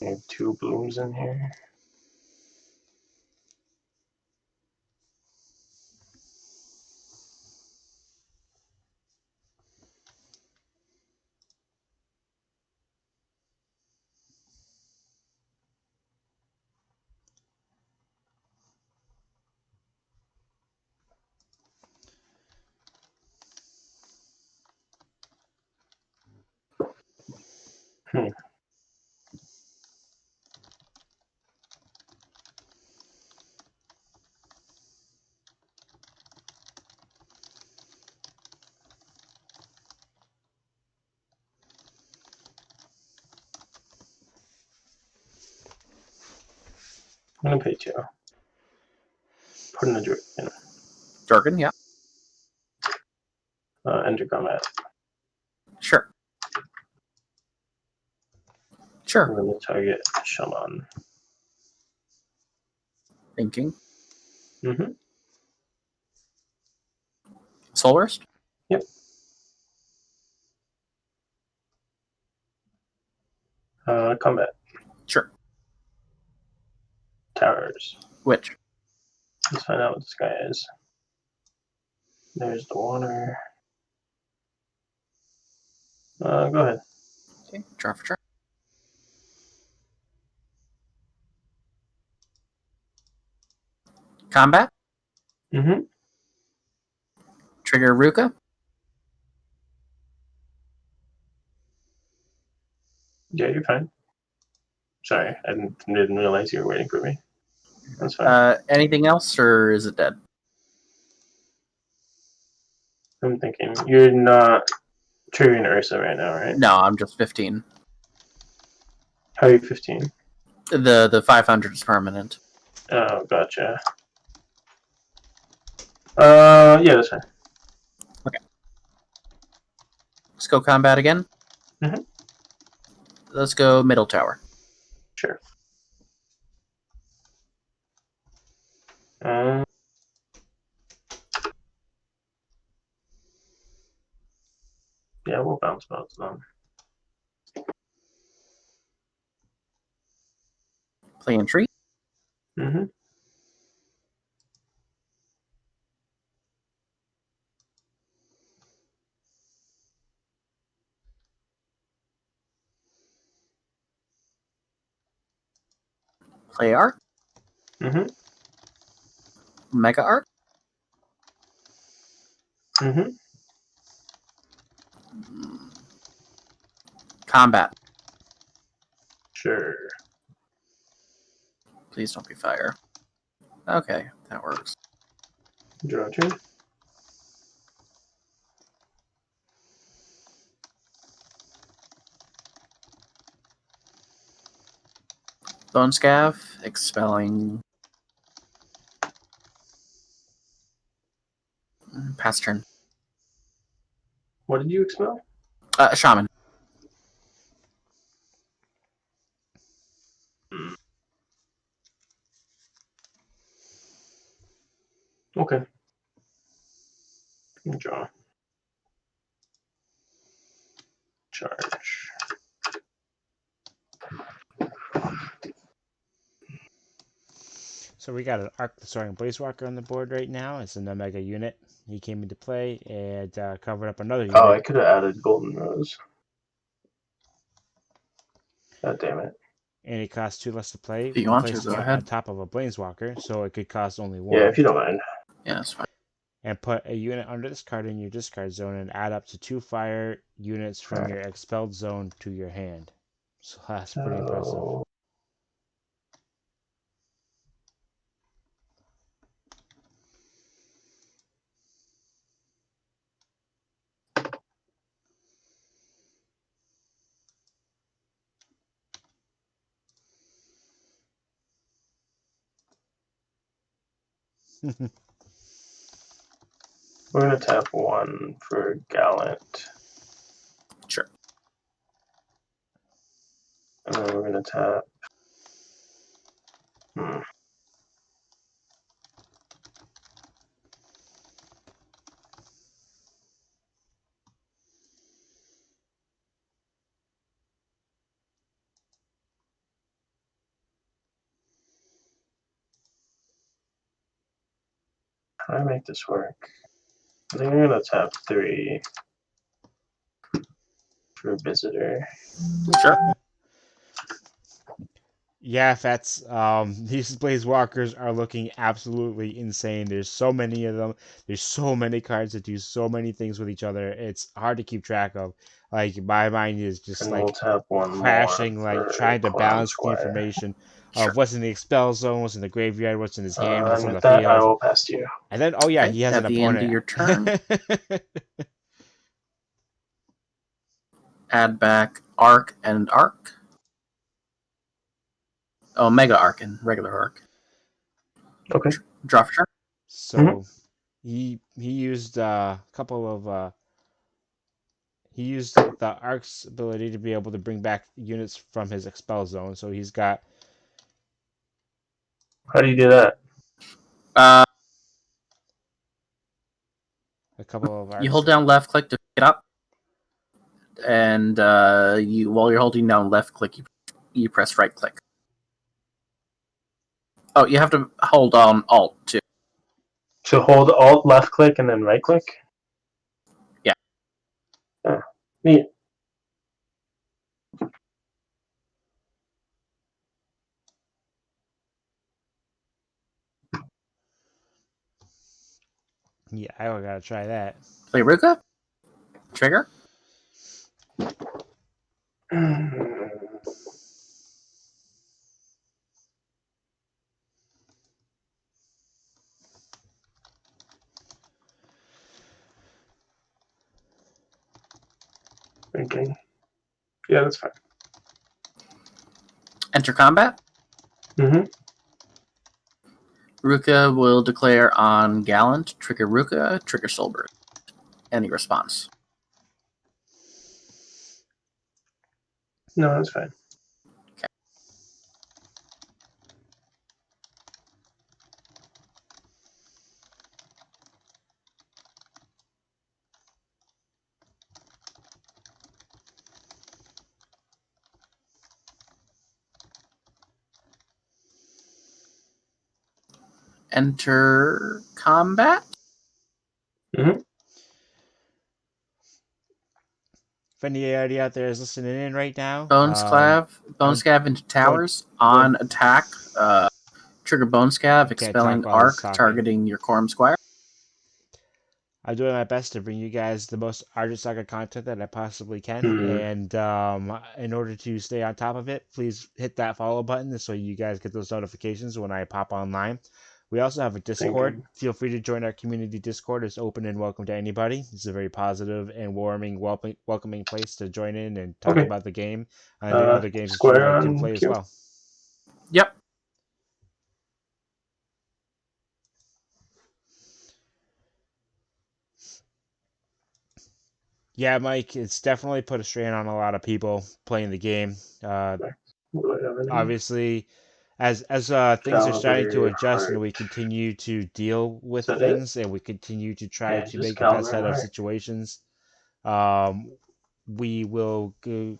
I have 2 blooms in here. Hmm. I'm gonna pay 2. Put in a dragon. Dragon, yeah. Enter combat. Sure. I'm Sure. gonna target Shaman. Thinking. Mhm. Solarist? Yep. Combat. Sure. Towers. Which? Let's find out what this guy is. There's the water. Go ahead. Okay, draw for turn. Combat. Mhm. Trigger Ruka. Yeah, you're fine. Sorry, I didn't realize you were waiting for me. That's fine. Anything else, or is it dead? I'm thinking you're not triggering Ursa right now, right? No, I'm just 15. How are you 15? The 500 is permanent. Oh, gotcha. Yeah, that's fine. Let's go combat again. Mhm. Let's go middle tower. Sure. Uh, yeah, we'll bounce them. Play entry. Mhm. Play arc. Mhm. Mega arc. Mhm. Combat. Sure. Please don't be fire. Okay, that works. Draw a turn. Bone Scav. Expelling. Pass turn. What did you expel? Shaman. Okay. Draw. Charge. So we got an Arc the Soaring Blazewalker on the board right now. It's an Omega unit. He came into play and covered up another unit. Oh, I could have added Golden Rose. God damn it. And it costs 2 less to play. If you want to, Placing go it ahead. on top of a Planeswalker, so it could cost only 1. Yeah, if you don't mind. Yeah, that's fine. And put a unit under this card in your discard zone and add up to 2 fire units from your expelled zone to your hand. So that's pretty impressive. So, We're gonna tap 1 for Gallant. Sure. And then we're gonna tap. How do I make this work? I think I'm gonna tap 3 for Visitor. Sure. Yeah, Fats. These Blaze Walkers are looking absolutely insane. There's so many of them. There's so many cards that do so many things with each other. It's hard to keep track of. Like my mind is just And we'll like tap 1 more crashing, like for trying to Clown balance the Squire. information Sure. of what's in the expel zone, what's in the graveyard, what's in his hand, what's And on the with that, I field. will pass to you. And then, oh yeah, Okay, he has at an the end of opponent. your turn, add back Arc and Arc. Oh, Mega Arc and regular Arc. Okay. Draw for turn. So he used a couple of he used the Arc's ability to be able to bring back units from his expel zone. So he's got How do you do that? a couple of Arcs. You hold down left click to pick it up, and you while you're holding down left click, you press right click. Oh, you have to hold on Alt too. So hold Alt, left click, and then right click? Yeah. Oh, neat. Yeah, I gotta try that. Play Ruka. Trigger. Thinking. Yeah, that's fine. Enter combat. Mm-hmm. Ruka will declare on Gallant. Trigger Ruka. Trigger Soulbird. Any response? No, that's fine. Enter combat. Mm-hmm. If anybody out there is listening in right now, Bone Scav into towers. On attack, trigger Bone Scav, expelling talk while he's Arc, talking. targeting your Quorum Squire. I'm doing my best to bring you guys the most Argent Saga content that I possibly can. Mhm. And in order to stay on top of it, please hit that follow button so you guys get those notifications when I pop online. We also have a Discord. Thinking. Feel free to join our community Discord. It's open and welcome to anybody. It's a very positive and warming, welcoming place to join in and talk Okay. about the game and the other games that you Square like to on play as Q. well. Yep. Yeah, Mike, it's definitely put a strain on a lot of people playing the game. Obviously, as things are starting to Calvary adjust and we Heart. continue to deal with Is that things and we continue to try Yeah, to just make the best Calvary out of Heart. situations, we will, the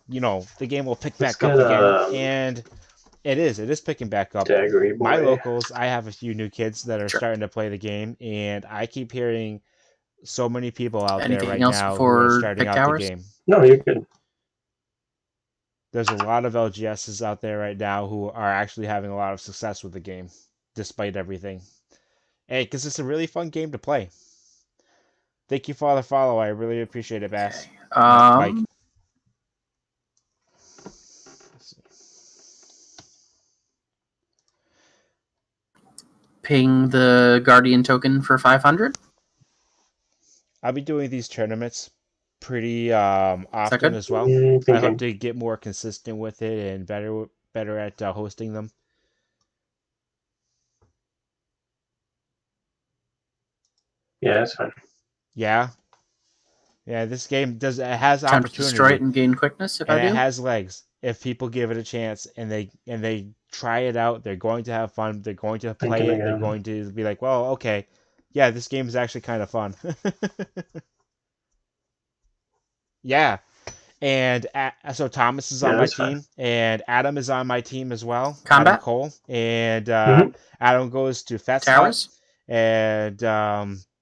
game will pick Let's back up get again, and it is picking back up. Daggery Boy. My locals, I have a few new kids that are Sure. starting to play the game, and I keep hearing so many people out there Anything right else now who are before starting pick out towers? the game. No, you're good. There's a lot of LGSs out there right now who are actually having a lot of success with the game, despite everything. Hey, because it's a really fun game to play. Thank you for the follow. I really appreciate it, Bass. Okay. Mike. Ping the Guardian token for 500. I'll be doing these tournaments pretty often good? as well. I hope to get more consistent with it and better at hosting them. Yeah, that's fine. Yeah. Yeah, this game has Time to destroy it opportunity and gain quickness if and I it do. has legs. If people give it a chance and they try it out, they're going to have fun. They're going to play Thinking it. They're again. going to be like, well, okay, yeah, this game is actually kind of fun. Yeah, and so Thomas is on Yeah, my that's fine. team, and Adam is on my team as well. Adam Combat? Cole, and Mhm. Adam goes to Fet's Hut, Towers? and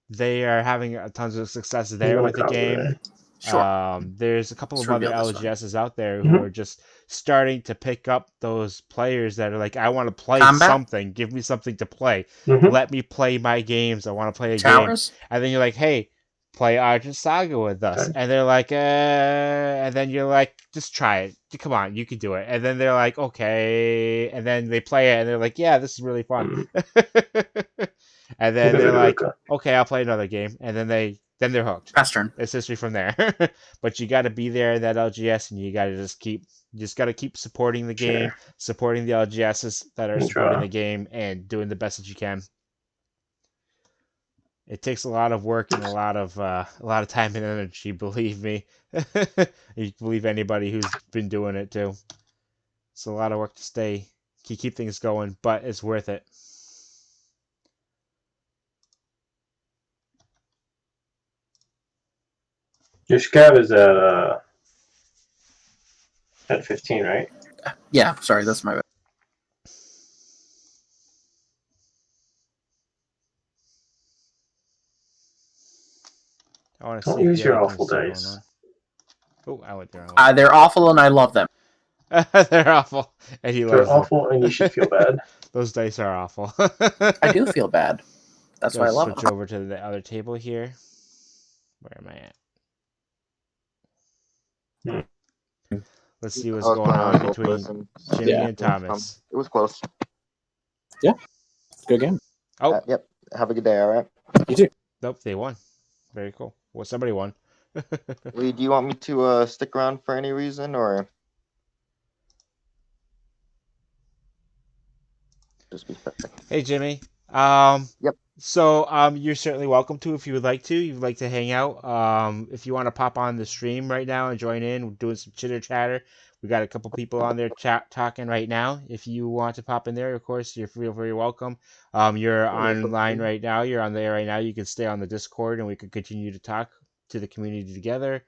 they are having tons of success He's there gonna with the cover, game. right? Sure. There's a couple Let's of other reveal this one. LGSs out there who Mhm. are just starting to pick up those players that are like, I want to play Combat? something. Give me something to play. Mhm. Let me play my games. I want to play a game. Towers? And then you're like, hey, play Argent Saga with us. Okay. And they're like, and then you're like, just try it. Come on, you can do it. And then they're like, okay. And then they play it and they're like, yeah, this is really fun. And then they're like, okay, I'll play another game. And then they're hooked. Pass turn. It's history from there. But you got to be there in that LGS, and you got to keep supporting the game, Sure. supporting the LGSs that are And supporting draw. the game, and doing the best that you can. It takes a lot of work and a lot of time and energy. Believe me, you believe anybody who's been doing it too. It's a lot of work to keep things going, but it's worth it. Your scav is at 15, right? Yeah, sorry, that's my bad. I want to Don't see if use the your other awful game's still going dice. on. Oh, I went the wrong way. They're awful and I love them. They're awful, and he They're loves them. awful, and you should feel bad. Those dice are awful. I do feel bad. That's why I love Switch them. over to the other table here. Where am I at? Hmm. Let's see what's I was going playing on on both between person. Jimmy Yeah. and Thomas. It was close. Good game. Oh, Yep. Have a good day. All right. You too. nope, they won. Very cool. Well, somebody won. Lee, do you want me to stick around for any reason, or just be fair? Hey, Jimmy. Yep. So, you're certainly welcome to if you would like to. You'd like to hang out. If you want to pop on the stream right now and join in, we're doing some chitter chatter. We got a couple people on there talking right now. If you want to pop in there, of course, you're very welcome. You're online right now. You're on there right now. You can stay on the Discord and we can continue to talk to the community together.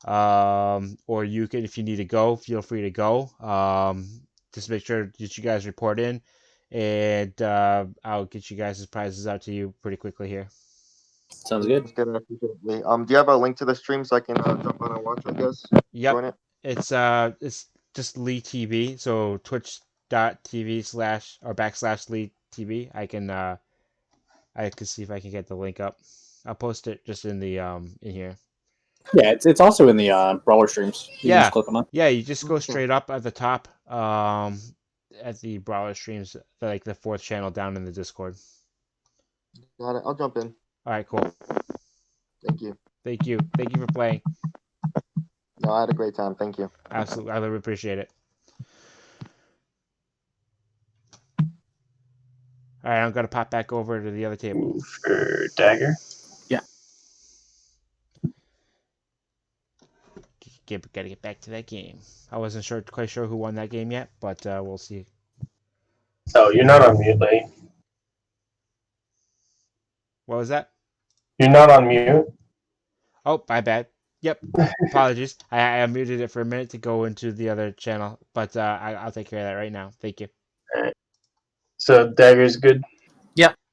Or you can, if you need to go, feel free to go. Just make sure that you guys report in, and I'll get you guys' prizes out to you pretty quickly here. Sounds good. That's good. I appreciate it, Lee. Do you have a link to the stream so I can jump on and watch? I guess. Yep, Join it. it's just Lee TV, so twitch.tv/ or / Lee TV. I can see if I can get the link up. I'll post it just in the in here. Yeah, it's also in the brawler streams. You can Yeah. just click on that. Yeah, you just go straight up at the top, at the brawler streams, like the fourth channel down in the Discord. Got it. I'll jump in. All right, cool. Thank you. Thank you for playing. No, I had a great time. Thank you. Absolutely, I really appreciate it. All right, I'm gonna pop back over to the other table. For dagger. Gotta get back to that game. I wasn't quite sure who won that game yet, but we'll see. Oh, you're not on mute, Lee. What was that? You're not on mute. Oh, my bad. Yep. Apologies. I unmuted it for a minute to go into the other channel, but I'll take care of that right now. Thank you. Alright. So dagger's good.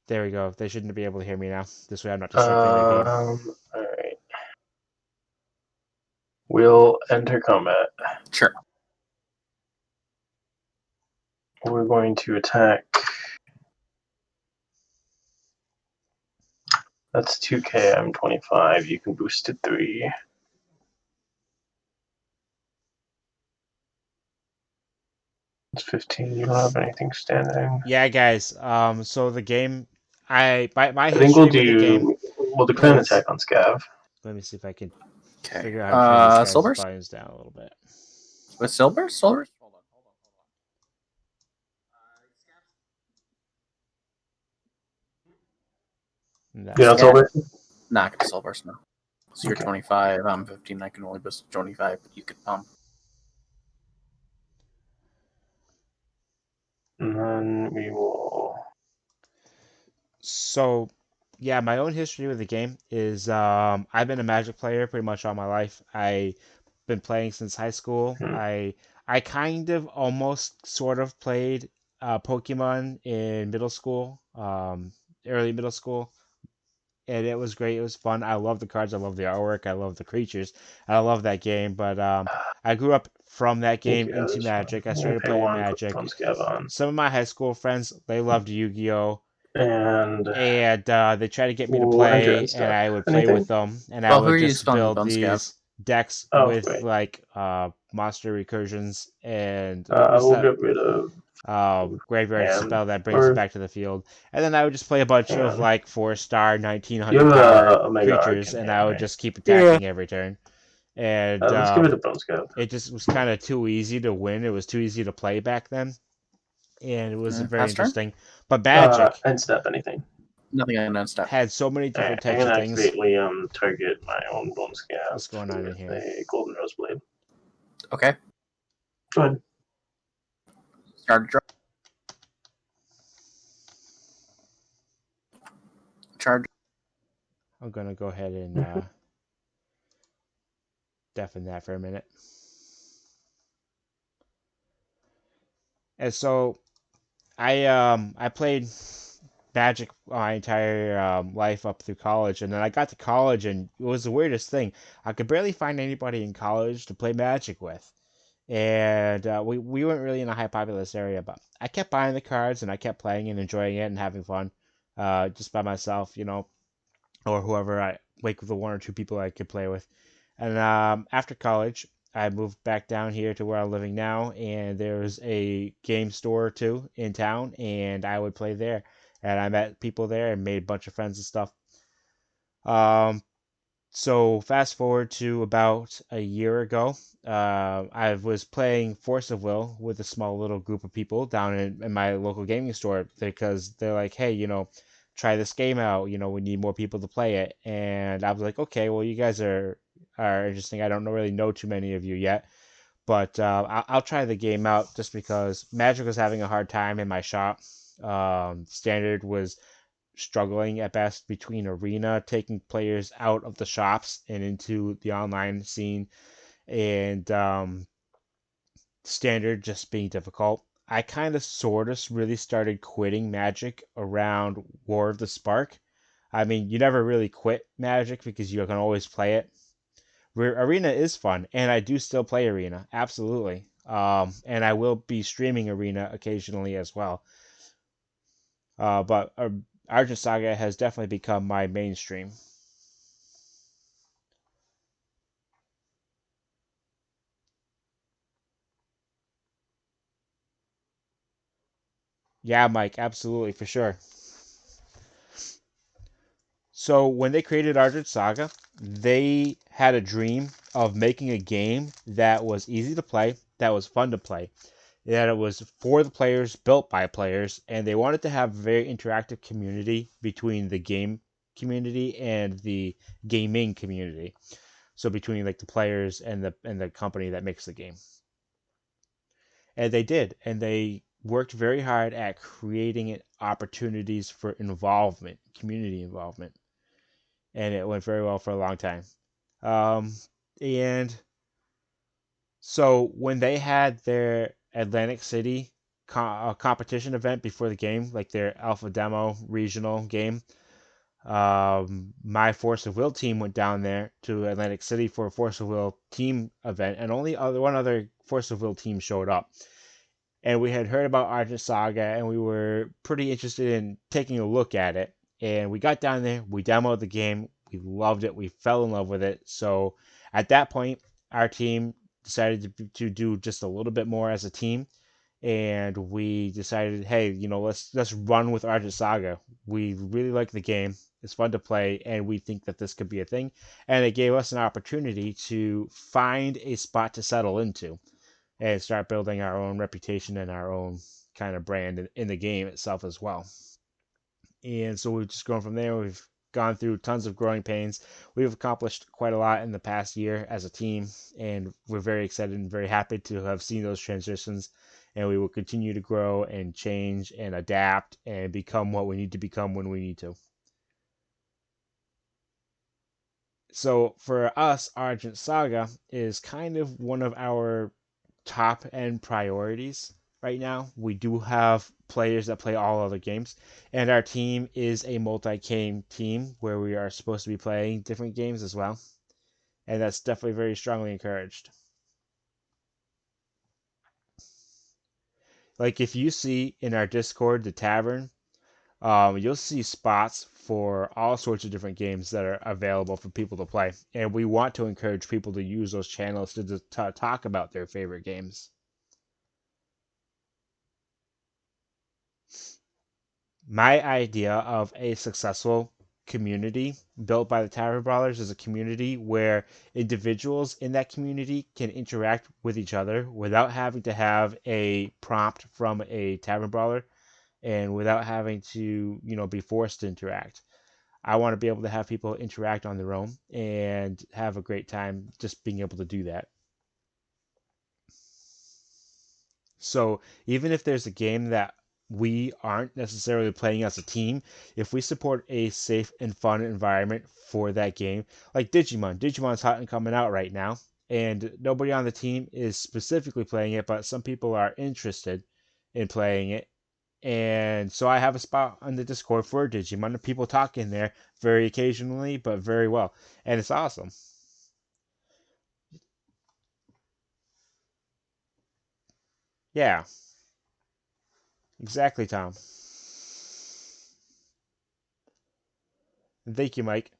There we go. They shouldn't be able to hear me now. This way I'm not disrupting their game. Alright. We'll enter combat. Sure. We're going to attack. That's 2k, I'm 25. You can boost to 3. It's 15. You don't have anything standing. Yeah, guys. So the game, my I history think we'll with the game. do. We'll declare an is- attack on Scav. Let me see if I can Okay. figure out how to turn these guys' Silvers? volumes down a little bit. With silver? Silvers? Hold on. No. You know, Yeah. Silver? Not gonna silver no. So you're Okay. 25. I'm 15. I can only boost 25, but you can pump. And then we will. So, yeah, my own history with the game is I've been a Magic player pretty much all my life. I've been playing since high school. Hmm. I kind of almost sort of played Pokemon in middle school, early middle school, and it was great. It was fun. I love the cards. I love the artwork. I love the creatures. I love that game. But I grew up from that Thank game you. into That is fun. Magic. I I'm gonna started pay playing one, put Magic. Bone Scab on, Some of my high school friends they loved Yu-Gi-Oh, and and they tried to get me to we'll enter play, in and step. I would play Anything? with them, and I Well, who would are you just spelling build Bone Scav? these decks Oh, with wait. like monster recursions and what I was will that get rid of graveyard hand. spell that brings it Or back to the field, and then I would just play a bunch hang of on. like 4-star You 1900 have power a Omega creatures, Arcane and I hand, would right? just keep Yeah. attacking every turn, and Let's give it to Bone Scab. it just was kind of too easy to win. It was too easy to play back then, and it wasn't very Pass turn? interesting. But Magic End step, anything. Nothing on non-step. had so many different Alright, I'm types of gonna things. activate target my own Bone Scab What's going on in with here? a Golden Rose Blade. Okay. Go ahead. Start draw. Charge. I'm gonna go ahead and deafen that for a minute. And so I played Magic my entire life up through college, and then I got to college, and it was the weirdest thing. I could barely find anybody in college to play Magic with, and we weren't really in a high populous area, but I kept buying the cards, and I kept playing and enjoying it and having fun, just by myself, or whoever like the one or two people I could play with. And after college, I moved back down here to where I'm living now, and there's a game store too in town, and I would play there. And I met people there and made a bunch of friends and stuff. Um, so fast forward to about a year ago, I was playing Force of Will with a small little group of people down in my local gaming store because they're like, hey, try this game out. We need more people to play it. And I was like, okay, well, you guys are interesting. I don't really know too many of you yet, but I'll try the game out just because Magic was having a hard time in my shop. Standard was struggling at best between Arena taking players out of the shops and into the online scene, and Standard just being difficult. I kind of sort of really started quitting Magic around War of the Spark. I mean, you never really quit Magic because you can always play it. Arena is fun, and I do still play Arena, absolutely. And I will be streaming Arena occasionally as well. But Argent Saga has definitely become my mainstream. Yeah, Mike, absolutely, for sure. So when they created Argent Saga, they had a dream of making a game that was easy to play, that was fun to play, that it was for the players, built by players, and they wanted to have a very interactive community between the game community and the gaming community. So between like the players and the company that makes the game. And they did, and they worked very hard at creating opportunities for involvement, community involvement, and it went very well for a long time. Um, and so when they had their Atlantic City competition event before the game, like their alpha demo regional game, my Force of Will team went down there to Atlantic City for a Force of Will team event, and only one other Force of Will team showed up. And we had heard about Argent Saga, and we were pretty interested in taking a look at it. And we got down there, we demoed the game, we loved it, we fell in love with it. So at that point, our team decided to do just a little bit more as a team, and we decided, hey, let's run with Argent Saga. We really like the game. It's fun to play, and we think that this could be a thing. And it gave us an opportunity to find a spot to settle into and start building our own reputation and our own kind of brand in the game itself as well. And so we've just grown from there. We've gone through tons of growing pains. We've accomplished quite a lot in the past year as a team, and we're very excited and very happy to have seen those transitions. And we will continue to grow and change and adapt and become what we need to become when we need to. So for us, Argent Saga is kind of one of our top end priorities right now. We do have players that play all other games, and our team is a multi-game team where we are supposed to be playing different games as well, and that's definitely very strongly encouraged. Like if you see in our Discord, the tavern, you'll see spots for all sorts of different games that are available for people to play, and we want to encourage people to use those channels to talk about their favorite games. My idea of a successful community built by the Tavern Brawlers is a community where individuals in that community can interact with each other without having to have a prompt from a Tavern Brawler and without having to, be forced to interact. I want to be able to have people interact on their own and have a great time just being able to do that. So even if there's a game that we aren't necessarily playing as a team, if we support a safe and fun environment for that game, like Digimon's hot and coming out right now, and nobody on the team is specifically playing it, but some people are interested in playing it. And so I have a spot on the Discord for Digimon. People talk in there very occasionally, but very well. And it's awesome. Yeah, exactly, Tom. And thank you, Mike.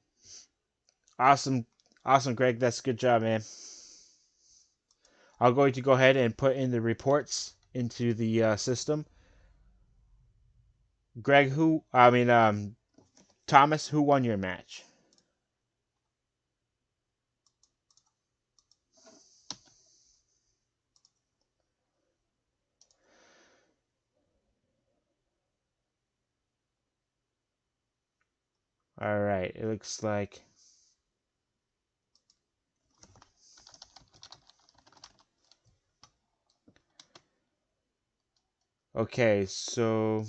Awesome, awesome, Greg. That's a good job, man. I'm going to go ahead and put in the reports into the system. Greg, Thomas, who won your match? All right, it looks like. Okay, so.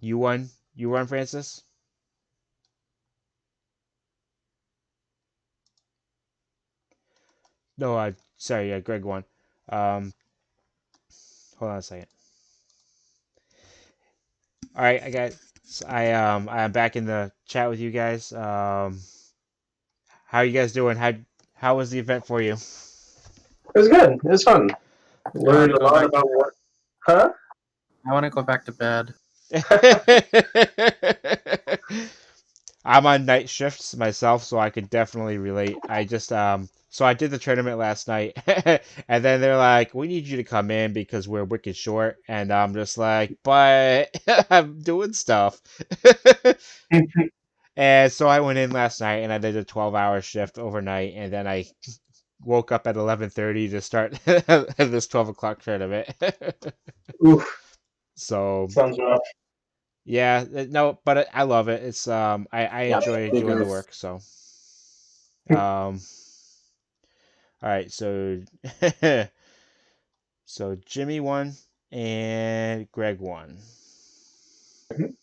You won. You won, Francis? No, sorry, yeah, Greg won. Um, hold on a second. All right, I'm back in the chat with you guys. How you guys doing? How was the event for you? It was good. It was fun. wanna Learned a go lot back about what. Huh? I want to go back to bed. I'm on night shifts myself, so I could definitely relate. I just so I did the tournament last night, and then they're like, "We need you to come in because we're wicked short," and I'm just like, "But I'm doing stuff." And so I went in last night and I did a 12-hour shift overnight, and then I woke up at 11:30 to start this 12 o'clock tournament. Oof. So Sounds rough. yeah, no, but I love it. It's I Yep, enjoy big doing the oof. work. So all right, so so Jimmy won and Greg won. Mhm.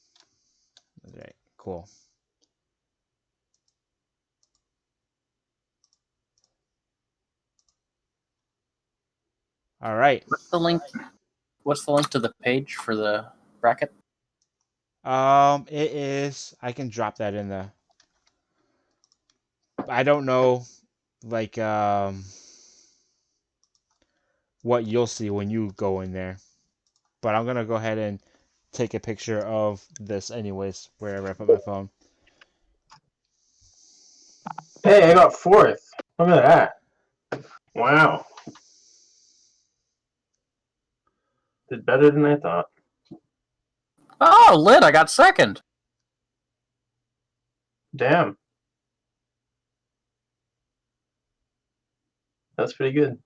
Okay, cool. All right. What's the link? What's the link to the page for the bracket? It is. I can drop that in the. I don't know, like what you'll see when you go in there, but I'm gonna go ahead and take a picture of this anyways, wherever I put my phone. Hey, I got fourth. Look at that. Wow. Did better than I thought. Oh, lit! I got second. Damn. That's pretty good.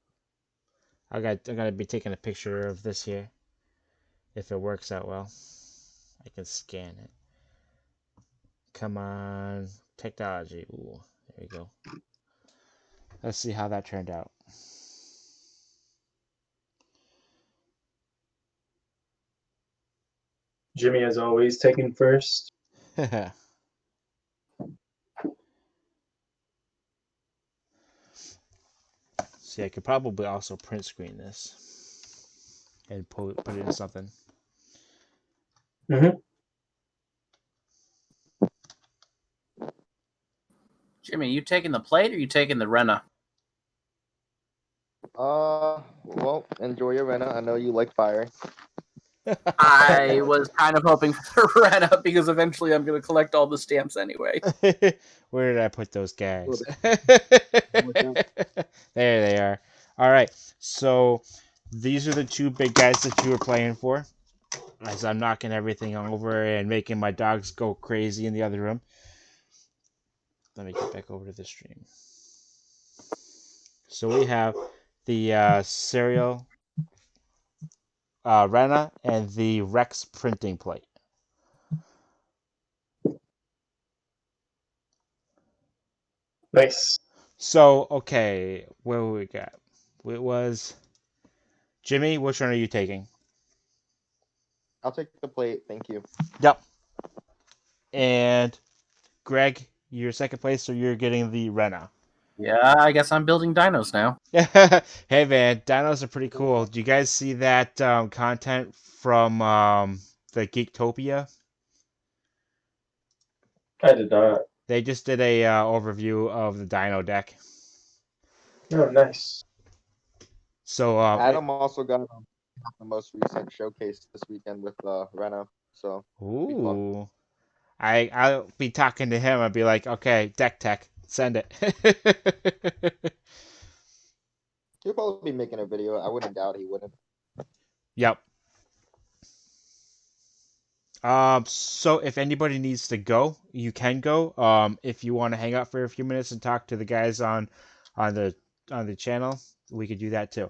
I'm gonna be taking a picture of this here. If it works out well, I can scan it. Come on, technology. Ooh, there we go. Let's see how that turned out. Jimmy, as always, taking first. See, I could probably also print screen this and put it in something. Mm-hmm. Jimmy, you taking the plate or you taking the Rena? Well, enjoy your Rena. I know you like fire. I was kind of hoping for Rena because eventually I'm going to collect all the stamps anyway. Where did I put those gags? Little There they are. All right, so these are the two big guys that you were playing for. As I'm knocking everything over and making my dogs go crazy in the other room. Let me get back over to the stream. So we have the serial Rena and the Rex printing plate. Nice. So, okay, what we got? It was Jimmy, which one are you taking? I'll take the plate. Thank you. Yep. And Greg, you're second place, so you're getting the Rena. Yeah, I guess I'm building dinos now. Hey man, dinos are pretty cool. Do you guys see that content from the Geektopia? I did not. They just did a overview of the dino deck. Oh, nice. So Adam also got the most recent showcase this weekend with Rena. So be fun. ooh, I'll be talking to him. I'll be like, okay, deck tech, send it. He'll probably be making a video. I wouldn't doubt he wouldn't. Yep. So if anybody needs to go, you can go. If you want to hang out for a few minutes and talk to the guys on the channel, we could do that too.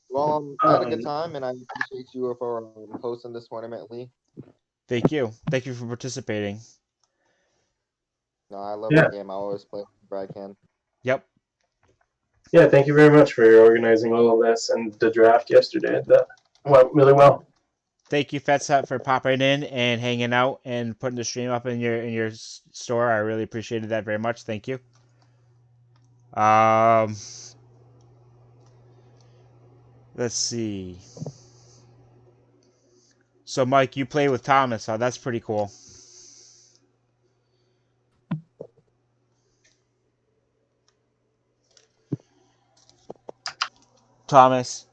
Well, I had a good time, and I appreciate you for hosting this tournament, Lee. Thank you. Thank you for participating. No, I love Yeah. the game. I always play whenever I can. Yep. Yeah, thank you very much for organizing all of this and the draft yesterday. That went really well. Thank you, Fetsat, for popping in and hanging out and putting the stream up in your store. I really appreciated that very much. Thank you. Let's see. So, Mike, you play with Thomas. Oh, that's pretty cool. Thomas.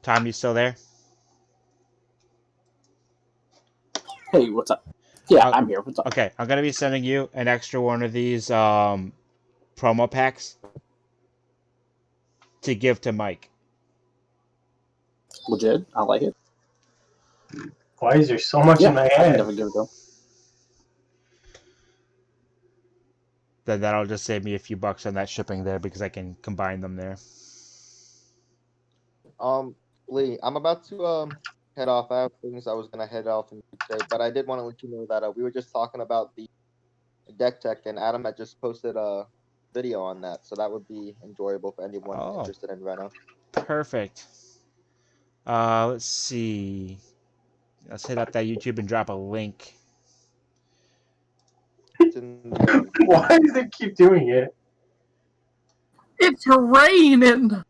Tom, you still there? Hey, what's up? Yeah, I'm here. What's up? Okay, I'm gonna be sending you an extra one of these promo packs to give to Mike. Legit. I like it. Why is there so much in my I can head? definitely give it a go. Then that'll just save me a few bucks on that shipping there because I can combine them there. Lee, I'm about to head off. I have things I was gonna head off and say, but I did want to let you know that we were just talking about the deck tech, and Adam had just posted a video on that, so that would be enjoyable for anyone interested in Rena. Perfect. Let's see. Let's hit up that YouTube and drop a link. It's in the, Why does it keep doing it? It's raining!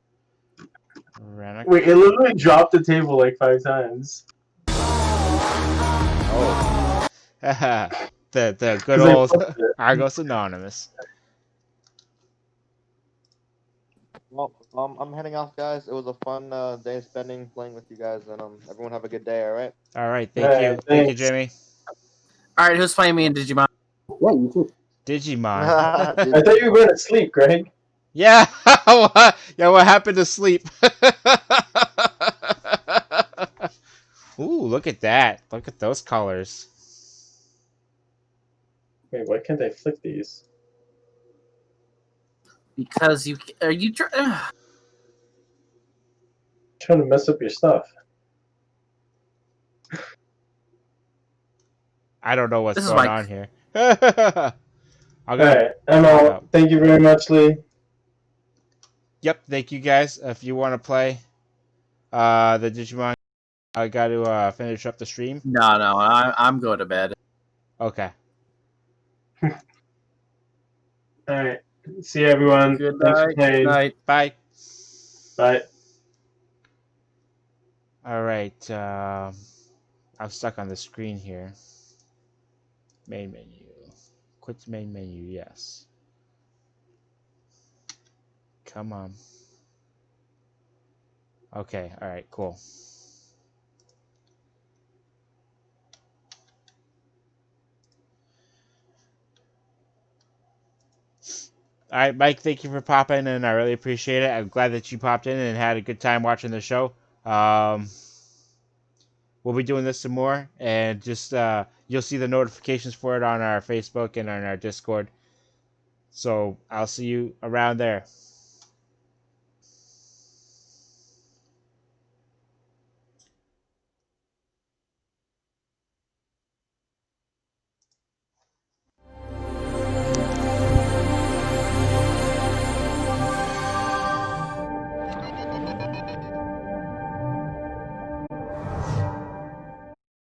Rena. Wait, it literally dropped the table like 5 times. oh, the good old Argos Anonymous. well, I'm heading off, guys. It was a fun day spending playing with you guys, and everyone have a good day. All right. All right, thank you, Thanks. Jimmy. Alright, who's playing me in Digimon? Yeah, you too. Digimon. I thought you were going to sleep, Greg. Yeah. Yeah. What happened to sleep? Ooh, look at that! Look at those colors. Wait, why can't I flick these? Because you are you. Trying to mess up your stuff. I don't know what's This is going my. on here. I'm All gonna right, I'm log out. out. Thank you very much, Lee. Yep, thank you guys. If you want to play the Digimon, I got to finish up the stream. No, I'm going to bed. Okay. All right. See you, everyone. Good Thanks for night. playing. Night. Bye. Bye. All right. I'm stuck on the screen here. Main menu. Quit main menu. Yes. Come on. Okay. All right. Cool. All right, Mike. Thank you for popping in. I really appreciate it. I'm glad that you popped in and had a good time watching the show. We'll be doing this some more, and just you'll see the notifications for it on our Facebook and on our Discord. So I'll see you around there.